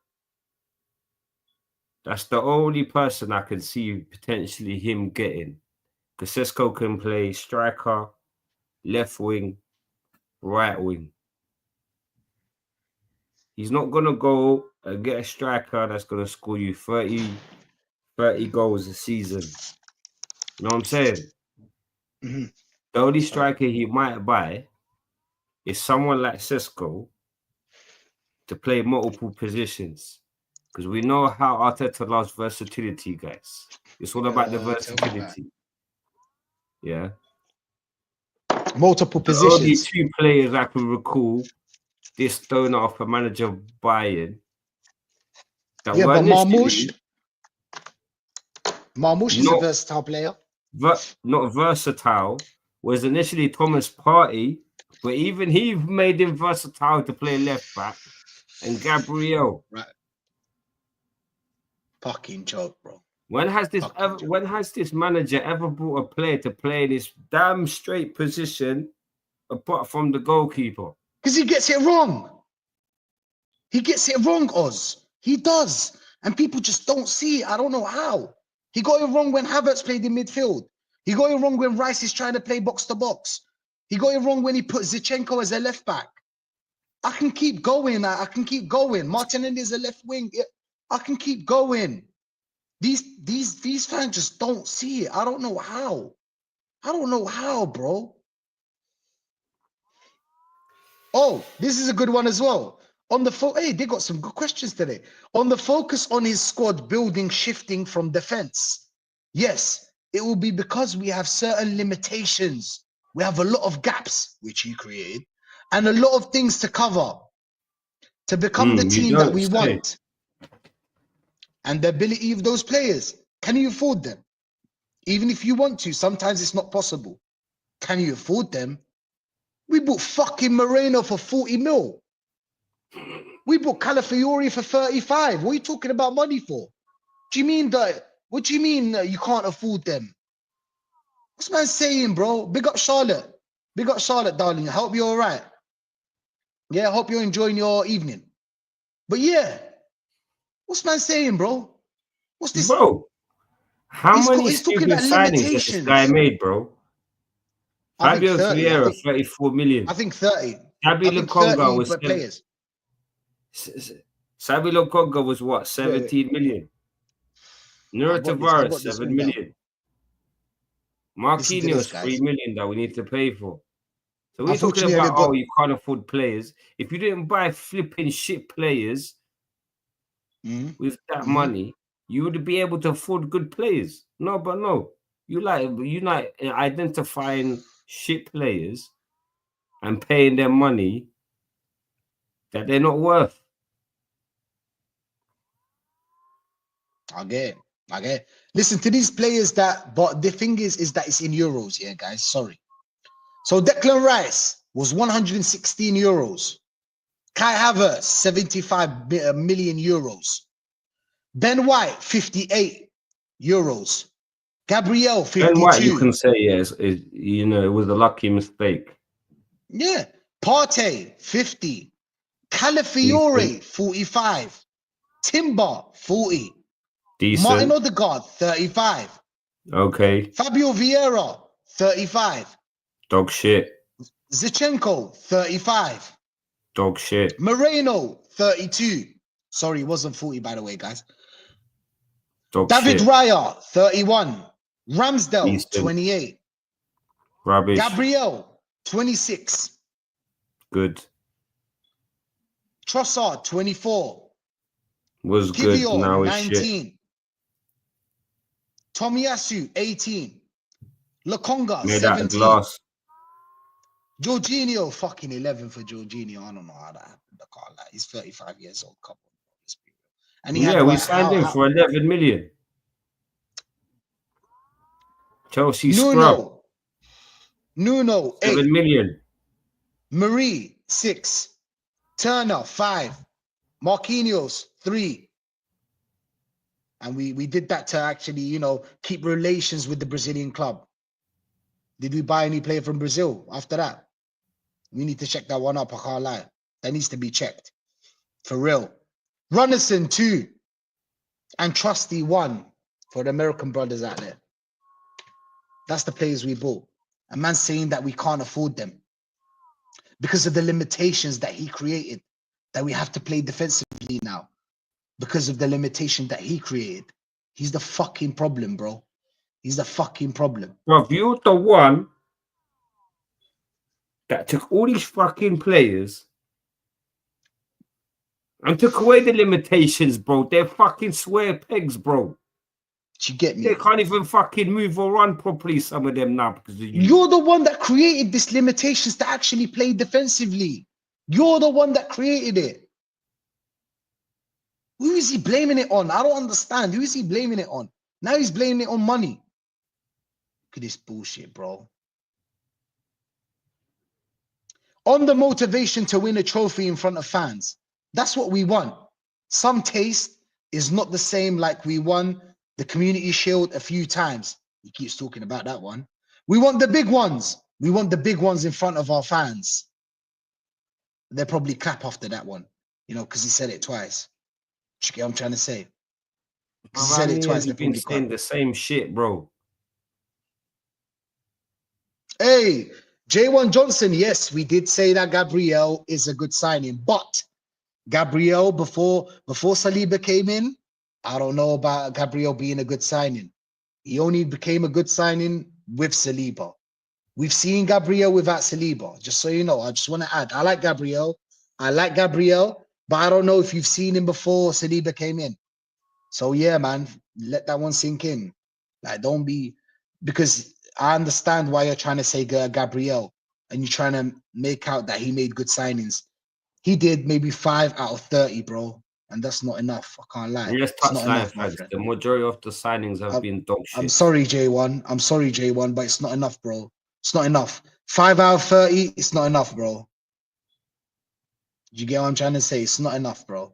That's the only person I can see potentially him getting. Because Sisco can play striker, left wing, right wing. He's not going to go and get a striker that's going to score you 30 goals a season. You know what I'm saying? Mm-hmm. The only striker he might buy is someone like Sisco to play multiple positions. Because we know how Arteta loves versatility, guys. It's all about the versatility. Yeah. Multiple The only positions. 2 players I can recall this donor of a manager buying that Yeah, were but initially Marmoush is a versatile player. not versatile, was initially Thomas Partey, but even he made him versatile to play left back, and Gabriel. Right. Fucking joke, bro. When has this manager ever brought a player to play in this damn straight position apart from the goalkeeper? Because he gets it wrong. He gets it wrong, Oz. He does. And people just don't see it. I don't know how. He got it wrong when Havertz played in midfield. He got it wrong when Rice is trying to play box to box. He got it wrong when he put Zinchenko as a left back. I can keep going. I can keep going. Martinelli is a left wing. I can keep going. These fans just don't see it. I don't know how. I don't know how, bro. Oh, this is a good one as well. Hey, they got some good questions today. On the focus on his squad building, shifting from defense. Yes, it will be because we have certain limitations. We have a lot of gaps, which he created, and a lot of things to cover to become the You team that don't we say. want. And the ability of those players. Can you afford them? Even if you want to, sometimes it's not possible. Can you afford them? We bought fucking Moreno for 40 mil. We bought Calafiori for 35. What are you talking about money for? Do you mean that? What do you mean you can't afford them? What's man saying, bro? Big up Charlotte. Big up Charlotte, darling. I hope you're all right. Yeah, I hope you're enjoying your evening. But yeah, what's man saying, bro? What's this? Bro, how many He's talking stupid about signings that this guy limitations. made, bro? I think Fabio 30. Vieira, 34 million. I think 30. Sabi I think Lokonga 30 was players. Sabi Lokonga was what? 17 million. Nura I got Tavares, this 7 all down. million. Listen to this, Marquinhos, 3 guys. million that we need to pay for. So we're talking Unfortunately, I about, got you can't afford players. If you didn't buy flipping shit players with that money, you would be able to afford good players. No, but no. You're not identifying shit players and paying them money that they're not worth. I get it. Listen to these players but the thing is that it's in euros, yeah, guys. Sorry. So Declan Rice was 116 euros. Kai Havertz, 75 million euros. Ben White, 58 euros. Gabriel, And what you 52. can say is it was a lucky mistake. Yeah. Partey, 50. Calafiore, 45. Timber, 40. Decent. Martin Odegaard, 35. Okay. Fabio Vieira, 35. Dog shit. Zichenko, 35. Dog shit. Moreno, 32. Sorry, it wasn't 40, by the way, guys. Dog David shit. Raya, 31. Ramsdale, Decent. 28. Rubbish. Gabriel, 26. Good. Trossard, 24. Was good. Kivior, Now it's shit. 19. Tomiyasu, 18. Lokonga, Made out of 17. glass. Jorginho, fucking 11 for Jorginho. I don't know how that happened. I can't lie. He's 35 years old. Come on. And he had We signed him for 11 million. Chelsea scrub. Nuno, 8. 7 million. Marie, 6. Turner, 5. Marquinhos, 3. And we did that to actually, keep relations with the Brazilian club. Did we buy any player from Brazil after that? We need to check that one up. I can't lie. That needs to be checked. For real. Runnison, 2. And Trusty, 1. For the American brothers out there. That's the players we bought. A man saying that we can't afford them because of the limitations that he created, that we have to play defensively now because of the limitation that he created. He's the fucking problem, bro. He's the fucking problem. Bro, you're the one that took all these fucking players and took away the limitations, bro. They're fucking square pegs, bro. Do you get me? They can't even fucking move or run properly, some of them now, because of you. You're the one that created these limitations to actually play defensively. You're the one that created it. Who is he blaming it on? I don't understand. Who is he blaming it on? Now he's blaming it on money. Look at this bullshit, bro. On the motivation to win a trophy in front of fans. That's what we want. Some taste is not the same like we won the Community Shield a few times. He keeps talking about that one. We want the big ones. We want the big ones in front of our fans. They'll probably clap after that one, because he said it twice. You get what I'm trying to say? Because he said it twice. You've been saying the same shit, bro. Hey, J1 Johnson, yes, we did say that Gabriel is a good signing, but Gabriel, before Saliba came in, I don't know about Gabriel being a good signing. He only became a good signing with Saliba. We've seen Gabriel without Saliba, just so you know. I just want to add, I like Gabriel. But I don't know if you've seen him before. Saliba came in. So yeah, man, let that one sink in. Like, don't be, because I understand why you're trying to say Gabriel and you're trying to make out that he made good signings. He did maybe 5 out of 30, bro. And that's not enough. I can't lie. Yes, It's not touchline enough, my fans. friend. The majority of the signings have been dog I'm shit. sorry, J1. I'm sorry, J1, but it's not enough, bro. It's not enough. 5 out of 30, it's not enough, bro. You get what I'm trying to say? It's not enough, bro.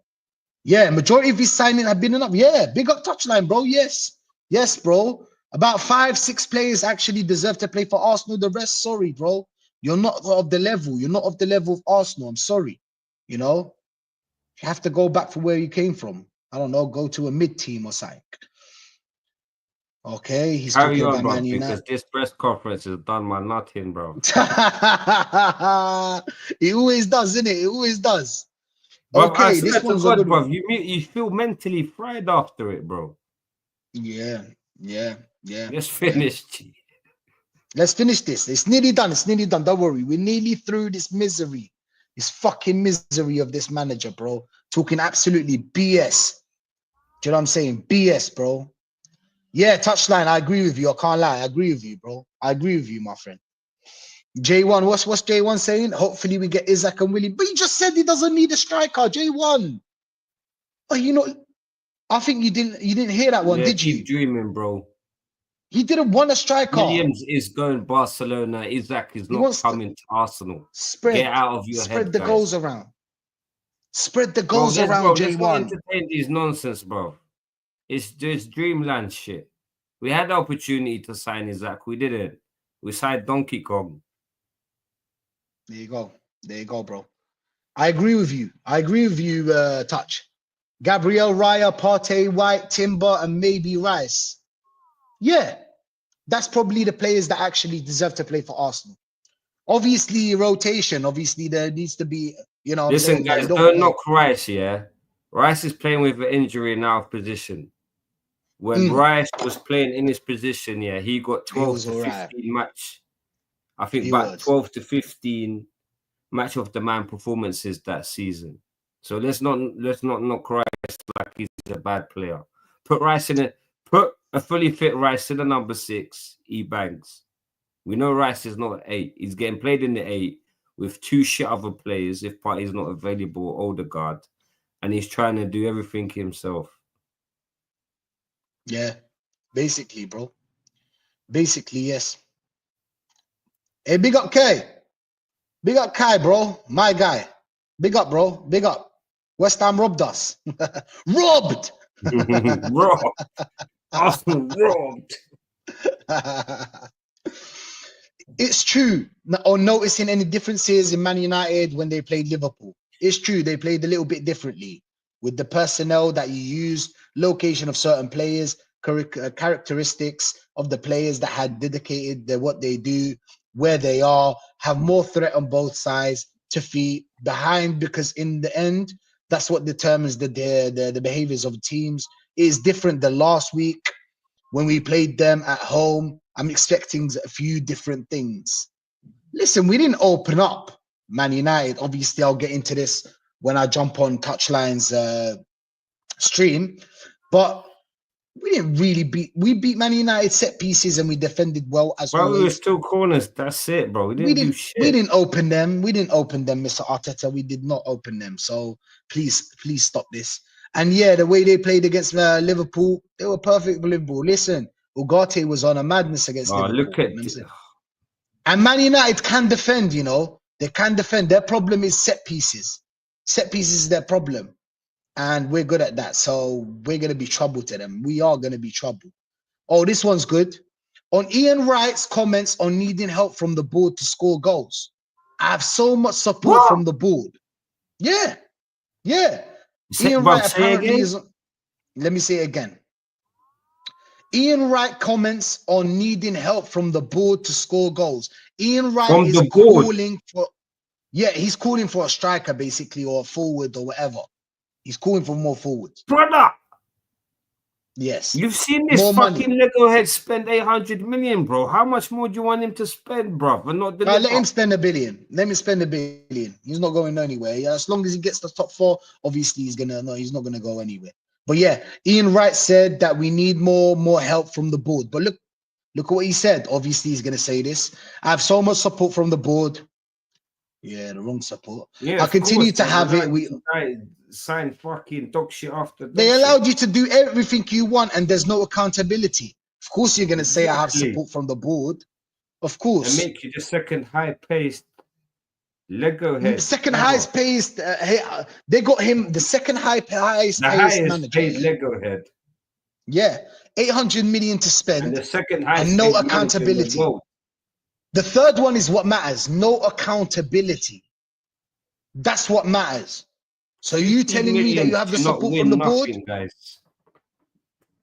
Yeah, majority of his signing have been enough. Yeah, big up touchline, bro. Yes. Yes, bro. About 5, 6 players actually deserve to play for Arsenal. The rest, sorry, bro. You're not of the level. You're not of the level of Arsenal. I'm sorry. You know, you have to go back from where you came from. I don't know, go to a mid team or something. Okay, he's Carry talking on, about bro, Man because United. this press conference has done my nothing, bro. It always does, isn't it? It always does. Bro, I Okay, swear this to one's a God, good bro, one. you feel mentally fried after it, bro. Yeah. Let's finish. Let's finish this. It's nearly done. It's nearly done. Don't worry. We're nearly through this misery. This fucking misery of this manager, bro. Talking absolutely BS. Do you know what I'm saying? BS, bro. Yeah, touchline. I agree with you. I can't lie. I agree with you, bro. I agree with you, my friend. J1, what's J1 saying? Hopefully we get Isaac and Willie. But he just said he doesn't need a striker, J1. Oh, you know, I think you didn't hear that one, Yeah, did keep you? dreaming, bro. He didn't want a striker. Williams is going Barcelona. Isaac is He not wants to coming to Arsenal. Get spread out of your head, the guys. goals around. Spread the Bro, goals around, let's not J1. entertain these nonsense, bro. It's just dreamland shit. We had the opportunity to sign Isaac. We didn't. We signed Donkey Kong. There you go. There you go, bro. I agree with you. Touch. Gabriel, Raya, Partey, White, Timber, and maybe Rice. Yeah, that's probably the players that actually deserve to play for Arsenal. Obviously, rotation. Obviously, there needs to be, you know what I'm Listen, saying? guys, You don't don't want to. knock Rice, yeah? Rice is playing with an injury in our position. When Rice was playing in his position, yeah, he got He 12 was to all right. 15 match. I think He about was. 12 to 15 match of the man performances that season. So let's not knock Rice like he's a bad player. Put a fully fit Rice in the number 6, he bangs. We know Rice is not 8. He's getting played in the 8 with 2 shit other players if Partey's not available, older guard, and he's trying to do everything himself. Yeah, basically, bro. Basically, yes. Hey, big up K. Big up Kai, bro. My guy. Big up, bro. Big up. West Ham robbed us. Robbed. Robbed. Arsenal robbed. It's true. Or noticing any differences in Man United when they played Liverpool. It's true. They played a little bit differently with the personnel that you use, location of certain players, characteristics of the players that had dedicated what they do, where they are, have more threat on both sides to feet behind, because in the end, that's what determines the behaviors of teams. It is different than last week when we played them at home. I'm expecting a few different things. Listen, we didn't open up Man United. Obviously, I'll get into this when I jump on Touchline's stream, but we didn't really we beat Man United set pieces and we defended well as Bro, we were always. still corners. That's it, bro. We didn't do shit. We didn't open them. We didn't open them, Mr. Arteta. We did not open them. So please stop this. And yeah, the way they played against Liverpool, they were perfect for Liverpool. Listen, Ugarte was on a madness against Liverpool. Look at and Man United can defend, you know. They can defend. Their problem is set pieces. Set pieces is their problem. And we're good at that. So we're going to be trouble to them. We are going to be trouble. Oh, this one's good. On Ian Wright's comments on needing help from the board to score goals. I have so much support from the board. Yeah. Ian Wright apparently is... Let me say it again. Ian Wright comments on needing help from the board to score goals. Ian Wright is calling for... Yeah, he's calling for a striker, basically, or a forward or whatever. He's calling for more forwards. Brother! Yes. You've seen this More fucking money. Lego head spend 800 million, bro. How much more do you want him to spend, bro, and not deliver? Let him spend $1 billion. Let him spend $1 billion. He's not going anywhere. Yeah, as long as he gets the top 4, obviously he's not gonna go anywhere. But yeah, Ian Wright said that we need more help from the board. But look at what he said. Obviously, he's gonna say this. I have so much support from the board. Yeah, the wrong support. Yeah, I of continue course, to have it. we sign fucking dog shit after dog They shit. allowed you to do everything you want, and there's no accountability. Of course, you're gonna say I have Exactly. support from the board. Of And course. make you the second high-paced Lego head. Second ever. highest paid. They got him the second highest The paid highest manager. paid Lego head. Yeah, 800 million to And spend the second highest and no paid manager in the accountability. world. The third one is what matters. No accountability. That's what matters. So you 50 telling me that million you have the to not support win from the board? nothing, guys.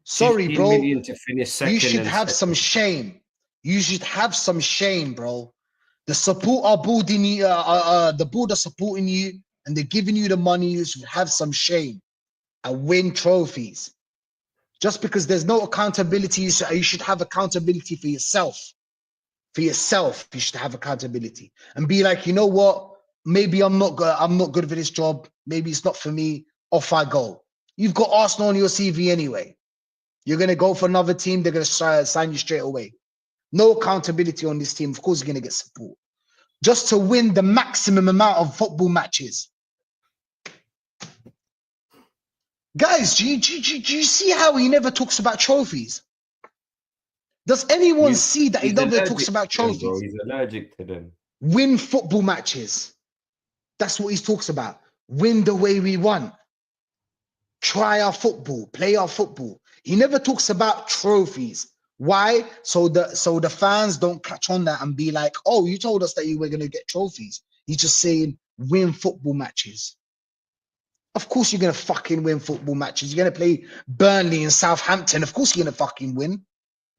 Sorry, 50 bro. million to finish second. You should and have some shame. You should have some shame, bro. The support are boarding you. The board are supporting you, and they're giving you the money. You should have some shame and win trophies. Just because there's no accountability, you should have accountability for yourself. For yourself, you should have accountability and be like, you know what? Maybe I'm not good for this job. Maybe it's not for me. Off I go. You've got Arsenal on your CV anyway. You're gonna go for another team. They're gonna sign you straight away. No accountability on this team. Of course, you're gonna get support just to win the maximum amount of football matches. Guys, do you see how he never talks about trophies? Does anyone see that he never talks about trophies? Bro. He's allergic to them. Win football matches. That's what he talks about. Win the way we want. Try our football. Play our football. He never talks about trophies. Why? So the fans don't catch on that and be like, oh, you told us that you were going to get trophies. He's just saying win football matches. Of course you're going to fucking win football matches. You're going to play Burnley and Southampton. Of course you're going to fucking win.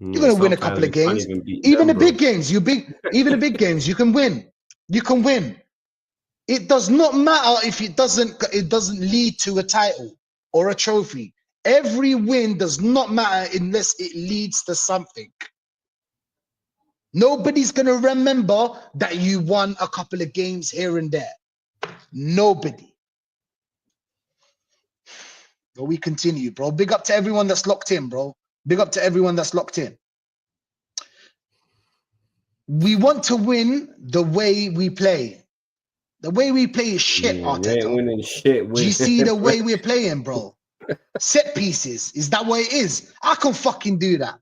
You're going to win a couple of games. Even the big games, even the big games, you can win. You can win. It does not matter if it doesn't lead to a title or a trophy. Every win does not matter unless it leads to something. Nobody's going to remember that you won a couple of games here and there. Nobody. But we continue, bro. Big up to everyone that's locked in, bro. Big up to everyone that's locked in. We want to win the way we play. The way we play is shit, Arteta. Winning shit. Do you see the way we're playing, bro? Set pieces. Is that what it is? I can fucking do that.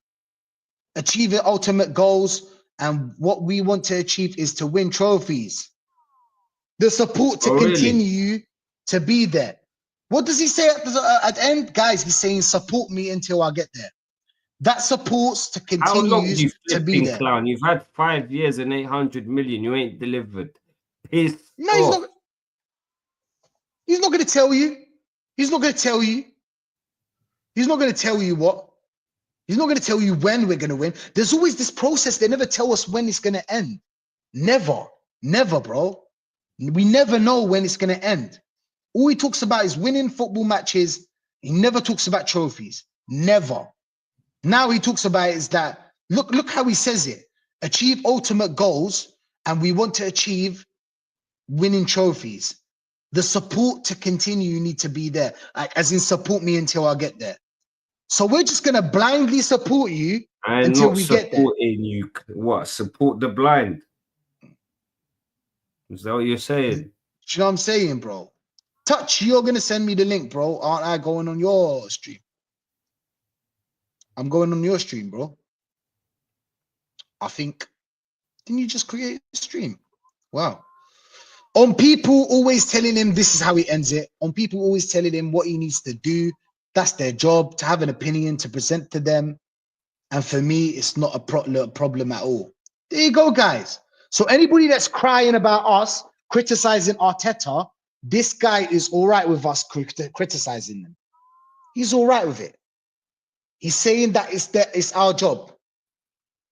Achieving ultimate goals. And what we want to achieve is to win trophies. The support to continue to be there. What does he say at the end? Guys, he's saying support me until I get there. That supports to continue to be there. Clown? You've had 5 years and 800 million. You ain't delivered. No, he's not going to tell you. He's not going to tell you. He's not going to tell you what. He's not going to tell you when we're going to win. There's always this process. They never tell us when it's going to end. Never. Never, bro. We never know when it's going to end. All he talks about is winning football matches. He never talks about trophies. Never. Now he talks about is that, look how he says it. Achieve ultimate goals, and we want to achieve winning trophies. The support to continue, you need to be there. Like, as in support me until I get there. So we're just going to blindly support you until we get there. You. What? Support the blind? Is that what you're saying? Do you know what I'm saying, bro? Touch, you're going to send me the link, bro. Aren't I going on your stream? I'm going on your stream, bro. I think. Didn't you just create a stream? Wow. On people always telling him this is how he ends it. On people always telling him what he needs to do. That's their job, to have an opinion, to present to them. And for me, it's not a problem at all. There you go, guys. So anybody that's crying about us criticizing Arteta, this guy is all right with us criticizing them. He's all right with it. He's saying that it's our job.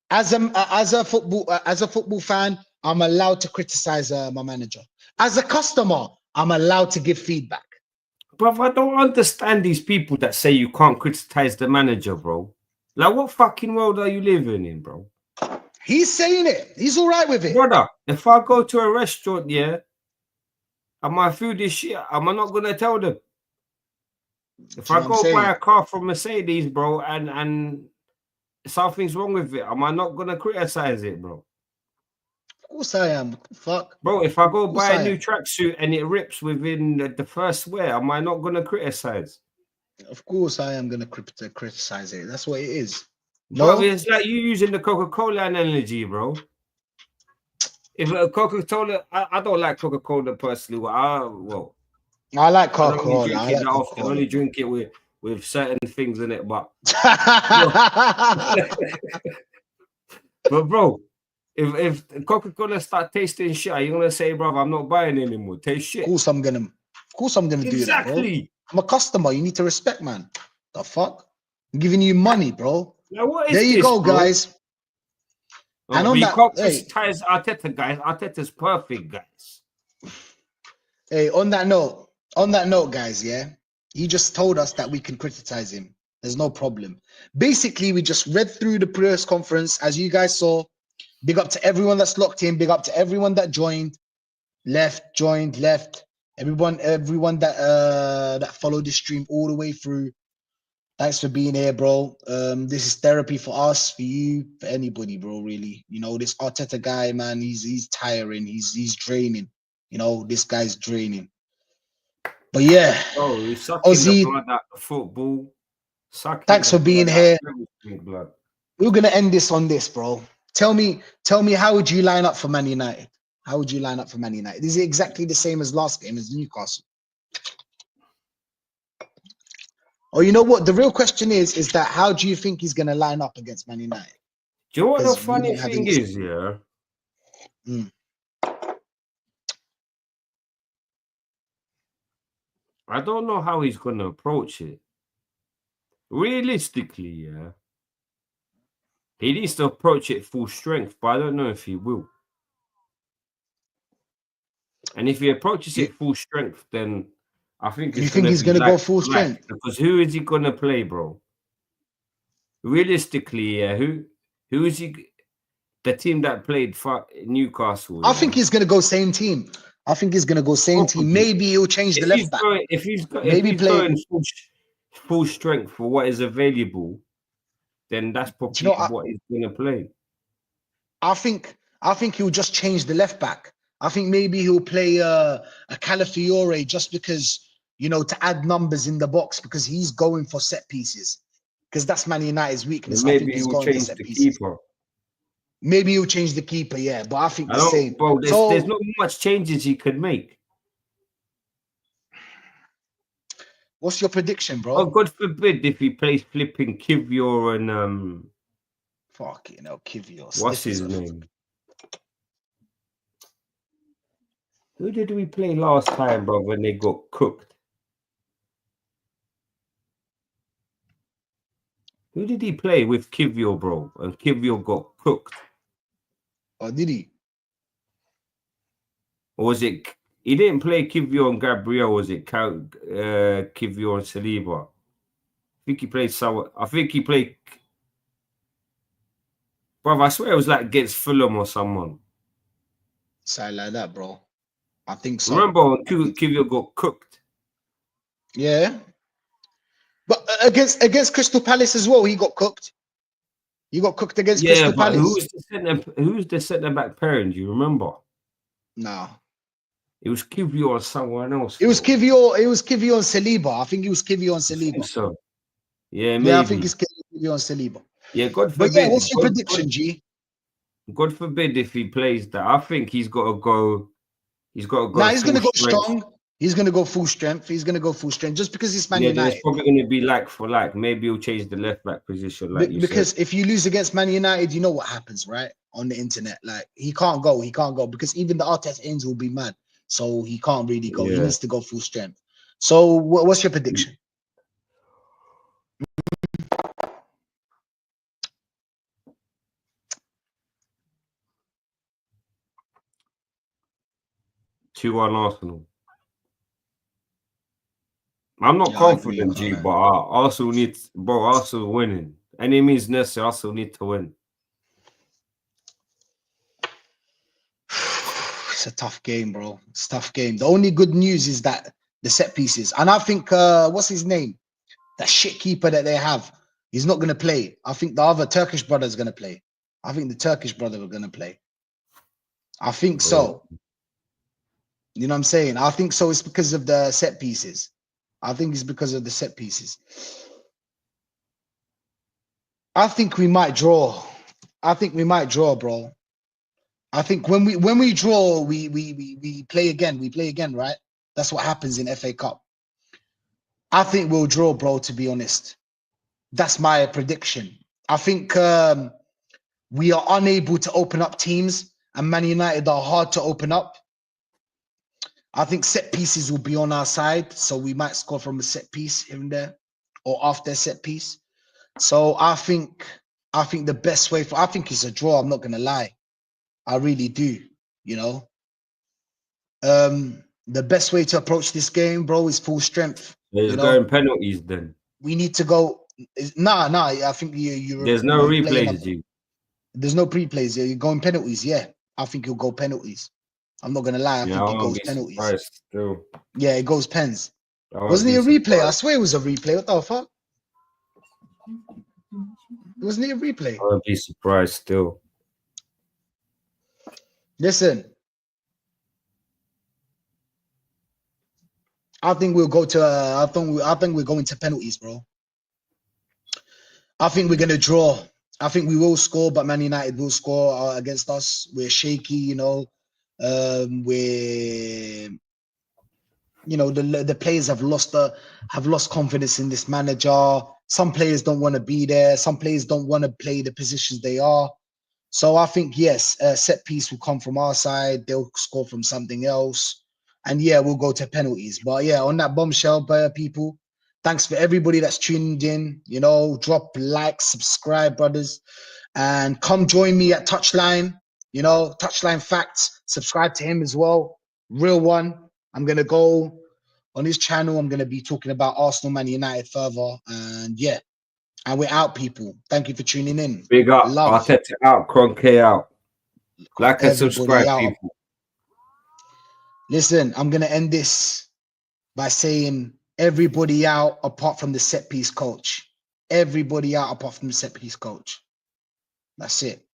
As a football fan, I'm allowed to criticize my manager. As a customer, I'm allowed to give feedback. Bro, I don't understand these people that say you can't criticize the manager, bro. Like, what fucking world are you living in, bro? He's saying it. He's all right with it. Brother, if I go to a restaurant, yeah, and my food is shit, am I not gonna tell them? If I go buy a car from Mercedes, bro, and something's wrong with it, am I not gonna criticize it, bro? Of course I am. What the fuck? Bro, if I go buy a new tracksuit and it rips within the first wear, am I not gonna criticize? Of course I am gonna criticize it. That's what it is. Bro, No, it's like you using the Coca-Cola analogy, bro. If a Coca-Cola, I don't like Coca-Cola personally. Well, I like I don't really Coca-Cola. drink I it like that often. I Coca-Cola. only drink it with certain things in it, but bro, if Coca-Cola start tasting shit, are you gonna say, bro, I'm not buying anymore? Taste shit. Of course I'm gonna do that, bro. I'm a customer. You need to respect, man. The fuck? I'm giving you money, bro. Now, what is there you this, go, bro? guys. Oh, and on you that, can't criticize Arteta, guys. Arteta's perfect, guys. Hey, on that note, guys, yeah, he just told us that we can criticize him. There's no problem. Basically, we just read through the press conference, as you guys saw. Big up to everyone that's locked in. Big up to everyone that joined, joined, left. Everyone that followed the stream all the way through. Thanks for being here, bro. This is therapy for us, for you, for anybody, bro. Really, you know, this Arteta guy, man, he's tiring. He's draining. You know, this guy's draining. But yeah, oh, he's sucking Ozzy, the blood out of football. thanks for being here. Blood. We're gonna end this on this, bro. Tell me, how would you line up for Man United? How would you line up for Man United? Is it exactly the same as last game as Newcastle? Or you know what? The real question is that how do you think he's gonna line up against Man United? Do you know what the funny thing is, yeah? I don't know how he's gonna approach it. Realistically, yeah. He needs to approach it full strength, but I don't know if he will. And if he approaches it full strength, then I think you think he's gonna go full strength. Because who is he gonna play, bro? Realistically, yeah, who is he? The team that played for Newcastle. I think he's gonna go same team. Maybe he'll change the left back. If he's going full strength for what is available, then that's probably what he's gonna play. I think he'll just change the left back. I think maybe he'll play a Calafiore just because, you know, to add numbers in the box, because he's going for set pieces. Because that's Man United's weakness. And maybe he'll change the keeper. Maybe he'll change the keeper, yeah. But I think the same. Bro, there's not much changes he could make. What's your prediction, bro? Oh, God forbid if he plays flipping Kivior and fucking hell, Kivior. What's his name? Who did we play last time, bro, when they got cooked? Who did he play with Kivior, bro? And Kivior got cooked. Oh, did he? Or was it? He didn't play Kivior and Gabriel. Was it Kivior and Saliba? I think he played someone. I think he played. Bro, I swear it was like against Fulham or someone. Something like that, bro. I think so. Remember when Kivior got cooked? Yeah. But against Crystal Palace as well, he got cooked. He got cooked against Crystal Palace. Who's the centre back pairing? Do you remember? No. It was Kivior or someone else. It was Kivior. It was Kivior and Saliba. I think it was Kivior and Saliba. I think so. Yeah, maybe. Yeah, I think it's Kivior and Saliba. Yeah, God forbid. But yeah, what's your prediction, G? God forbid if he plays that. I think he's got to go. He's got to go. Nah, he's going to go strong. He's going to go full strength. He's going to go full strength just because it's Man United. It's probably going to be like for like. Maybe he'll change the left back position, like you because said. If you lose against Man United, you know what happens, right? On the internet, like he can't go because even the Arteta ends will be mad, so he can't really go. He needs to go full strength. So, what's your prediction? 2-1 Arsenal. I'm not Yeah, I agree. I confident, can't G, lie. but I also need, bro. Also winning. Any means necessary. Also need to win. It's a tough game, bro. It's a tough game. The only good news is that the set pieces, and I think what's his name? That shit keeper that they have, he's not gonna play. I think the other Turkish brother is gonna play. I think the Turkish brother are gonna play. I think so. You know what I'm saying? I think so. It's because of the set pieces. I think it's because of the set pieces. I think we might draw. I think we might draw, bro. I think when we draw, we play again. We play again, right? That's what happens in FA Cup. I think we'll draw, bro, to be honest. That's my prediction. I think we are unable to open up teams, and Man United are hard to open up. I think set pieces will be on our side, so we might score from a set piece here and there, or after a set piece. So I think the best way I think it's a draw. I'm not gonna lie, I really do. You know, the best way to approach this game, bro, is full strength. There's You know, going penalties then. we need to go. Nah. I think There's no you're playing replays, G. There's no pre-plays. You're going penalties. Yeah, I think you'll go penalties. I'm not gonna lie. I Yeah, I think it won't goes be penalties. surprised still. Yeah, it goes pens. I won't Wasn't be it a replay? I surprised. swear it was a replay. What the fuck? Wasn't it a replay? I won't be surprised still. Listen, I think we'll go to. I think we're going to penalties, bro. I think we're gonna draw. I think we will score, but Man United will score against us. We're shaky, you know. We're, you know, the players have lost confidence in this manager. Some players don't want to be there. Some players don't want to play the positions they are. So I think yes, set piece will come from our side. They'll score from something else, and yeah, we'll go to penalties. But yeah, on that bombshell, people, thanks for everybody that's tuned in. You know, drop like, subscribe, brothers, and come join me at Touchline. You know, Touchline Facts. Subscribe to him as well. Real one. I'm gonna go on his channel. I'm gonna be talking about Arsenal, Man United further, and yeah. And we're out, people. Thank you for tuning in. Big up. Love. Arteta out. Kroenke out. Like and Everybody subscribe, out. people. Listen, I'm going to end this by saying everybody out apart from the set piece coach. Everybody out apart from the set piece coach. That's it.